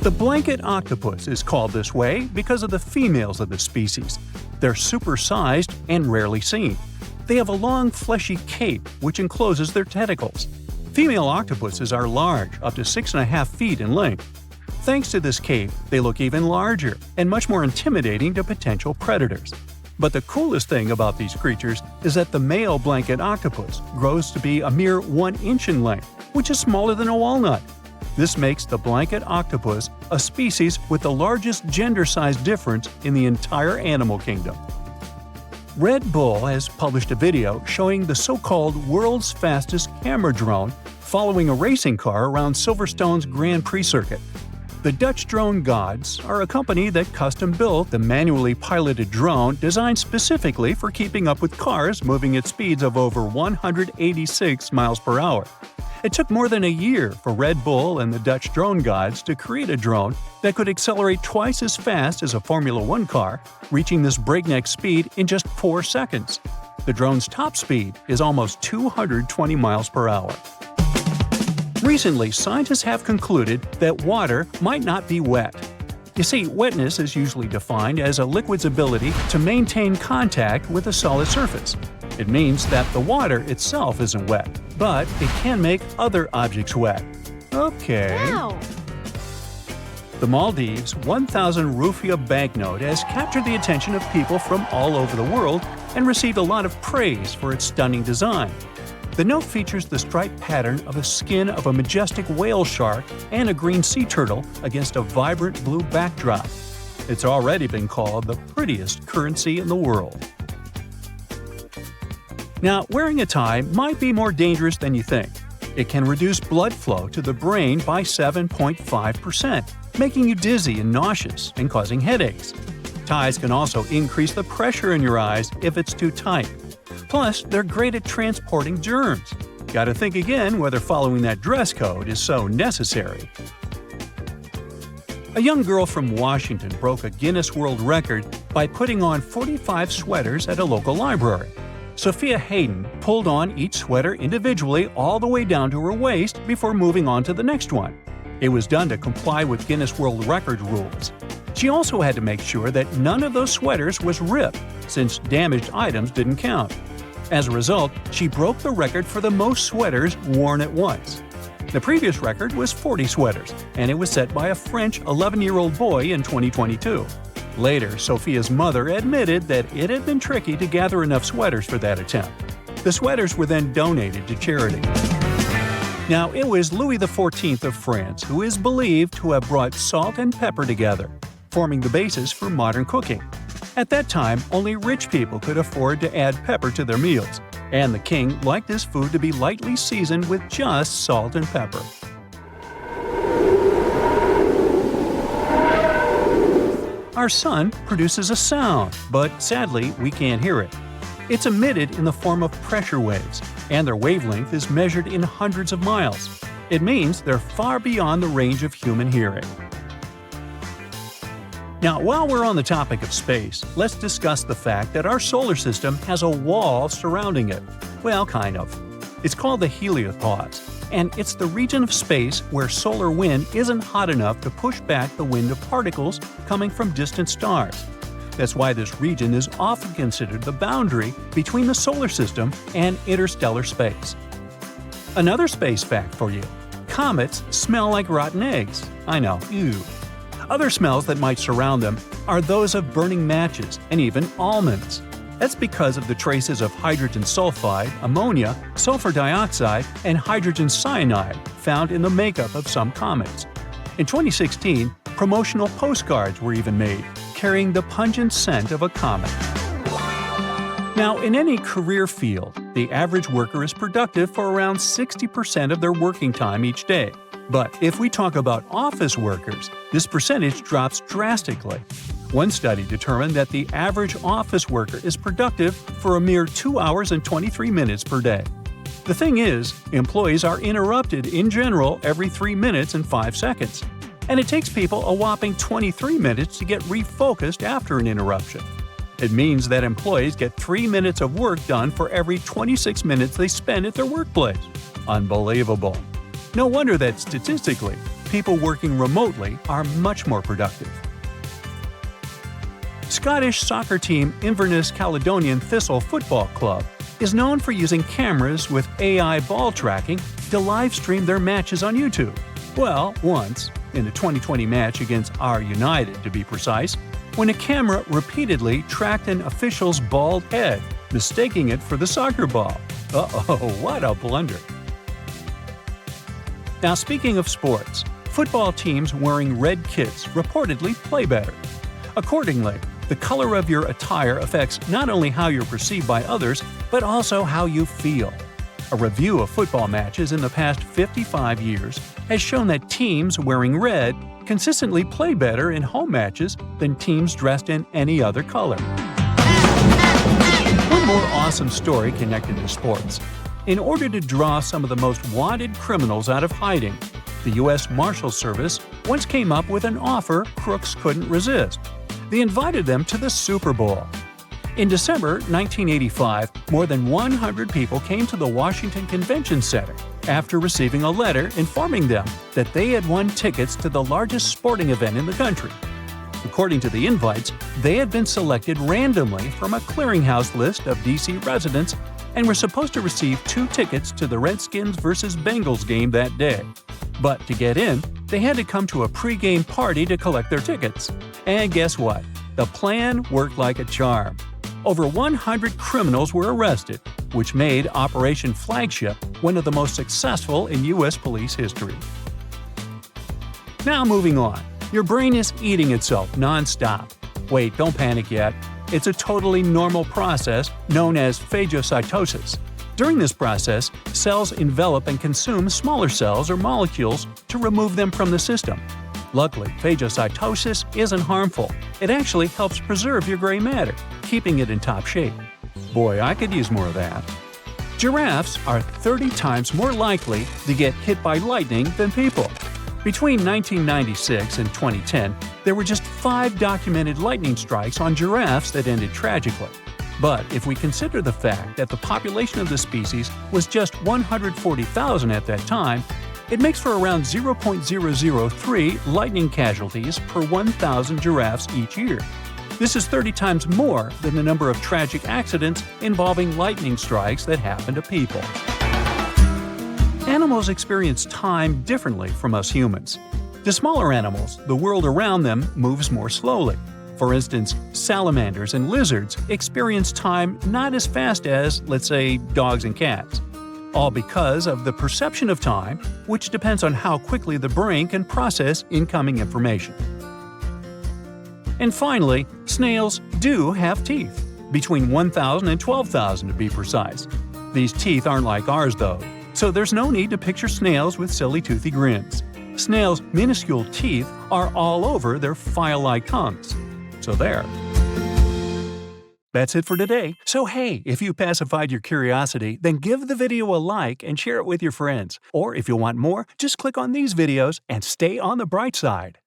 The blanket octopus is called this way because of the females of the species. They're supersized and rarely seen. They have a long, fleshy cape which encloses their tentacles. Female octopuses are large, up to 6.5 feet in length. Thanks to this cape, they look even larger and much more intimidating to potential predators. But the coolest thing about these creatures is that the male blanket octopus grows to be a mere 1 inch in length, which is smaller than a walnut. This makes the blanket octopus a species with the largest gender size difference in the entire animal kingdom. Red Bull has published a video showing the so-called world's fastest camera drone following a racing car around Silverstone's Grand Prix circuit. The Dutch Drone Gods are a company that custom-built the manually piloted drone designed specifically for keeping up with cars moving at speeds of over 186 miles per hour. It took more than a year for Red Bull and the Dutch Drone Gods to create a drone that could accelerate twice as fast as a Formula One car, reaching this breakneck speed in just 4 seconds. The drone's top speed is almost 220 miles per hour. Recently, scientists have concluded that water might not be wet. You see, wetness is usually defined as a liquid's ability to maintain contact with a solid surface. It means that the water itself isn't wet, but it can make other objects wet. Okay. Wow. The Maldives 1,000 rupiah banknote has captured the attention of people from all over the world and received a lot of praise for its stunning design. The note features the striped pattern of the skin of a majestic whale shark and a green sea turtle against a vibrant blue backdrop. It's already been called the prettiest currency in the world. Now, wearing a tie might be more dangerous than you think. It can reduce blood flow to the brain by 7.5%, making you dizzy and nauseous and causing headaches. Ties can also increase the pressure in your eyes if it's too tight. Plus, they're great at transporting germs. Gotta think again whether following that dress code is so necessary. A young girl from Washington broke a Guinness World Record by putting on 45 sweaters at a local library. Sophia Hayden pulled on each sweater individually all the way down to her waist before moving on to the next one. It was done to comply with Guinness World Record rules. She also had to make sure that none of those sweaters was ripped, since damaged items didn't count. As a result, she broke the record for the most sweaters worn at once. The previous record was 40 sweaters, and it was set by a French 11-year-old boy in 2022. Later, Sophia's mother admitted that it had been tricky to gather enough sweaters for that attempt. The sweaters were then donated to charity. Now, it was Louis XIV of France who is believed to have brought salt and pepper together, forming the basis for modern cooking. At that time, only rich people could afford to add pepper to their meals, and the king liked his food to be lightly seasoned with just salt and pepper. Our sun produces a sound, but sadly, we can't hear it. It's emitted in the form of pressure waves, and their wavelength is measured in hundreds of miles. It means they're far beyond the range of human hearing. Now, while we're on the topic of space, let's discuss the fact that our solar system has a wall surrounding it. Well, kind of. It's called the heliopause, and it's the region of space where solar wind isn't hot enough to push back the wind of particles coming from distant stars. That's why this region is often considered the boundary between the solar system and interstellar space. Another space fact for you: comets smell like rotten eggs. I know, ew. Other smells that might surround them are those of burning matches and even almonds. That's because of the traces of hydrogen sulfide, ammonia, sulfur dioxide, and hydrogen cyanide found in the makeup of some comets. In 2016, promotional postcards were even made, carrying the pungent scent of a comet. Now, in any career field, the average worker is productive for around 60% of their working time each day. But if we talk about office workers, this percentage drops drastically. One study determined that the average office worker is productive for a mere 2 hours and 23 minutes per day. The thing is, employees are interrupted in general every 3 minutes and 5 seconds. And it takes people a whopping 23 minutes to get refocused after an interruption. It means that employees get 3 minutes of work done for every 26 minutes they spend at their workplace. Unbelievable. No wonder that statistically, people working remotely are much more productive. Scottish soccer team Inverness Caledonian Thistle Football Club is known for using cameras with AI ball tracking to live stream their matches on YouTube. Well, once, in the 2020 match against R United to be precise, when a camera repeatedly tracked an official's bald head, mistaking it for the soccer ball. Uh-oh, what a blunder. Now, speaking of sports, football teams wearing red kits reportedly play better. Accordingly, the color of your attire affects not only how you're perceived by others, but also how you feel. A review of football matches in the past 55 years has shown that teams wearing red consistently play better in home matches than teams dressed in any other color. One more awesome story connected to sports. In order to draw some of the most wanted criminals out of hiding, the U.S. Marshals Service once came up with an offer crooks couldn't resist. They invited them to the Super Bowl. In December 1985, more than 100 people came to the Washington Convention Center after receiving a letter informing them that they had won tickets to the largest sporting event in the country. According to the invites, they had been selected randomly from a clearinghouse list of D.C. residents and were supposed to receive 2 tickets to the Redskins vs. Bengals game that day. But to get in, they had to come to a pre-game party to collect their tickets. And guess what? The plan worked like a charm. Over 100 criminals were arrested, which made Operation Flagship one of the most successful in U.S. police history. Now moving on. Your brain is eating itself non-stop. Wait, don't panic yet. It's a totally normal process known as phagocytosis. During this process, cells envelop and consume smaller cells or molecules to remove them from the system. Luckily, phagocytosis isn't harmful. It actually helps preserve your gray matter, keeping it in top shape. Boy, I could use more of that. Giraffes are 30 times more likely to get hit by lightning than people. Between 1996 and 2010, there were just 5 documented lightning strikes on giraffes that ended tragically. But if we consider the fact that the population of the species was just 140,000 at that time, it makes for around 0.003 lightning casualties per 1,000 giraffes each year. This is 30 times more than the number of tragic accidents involving lightning strikes that happen to people. Animals experience time differently from us humans. To smaller animals, the world around them moves more slowly. For instance, salamanders and lizards experience time not as fast as, let's say, dogs and cats. All because of the perception of time, which depends on how quickly the brain can process incoming information. And finally, snails do have teeth, between 1,000 and 12,000 to be precise. These teeth aren't like ours though, so there's no need to picture snails with silly toothy grins. Snails' minuscule teeth are all over their file-like tongues. So there. That's it for today. So hey, if you pacified your curiosity, then give the video a like and share it with your friends. Or if you want more, just click on these videos and stay on the bright side.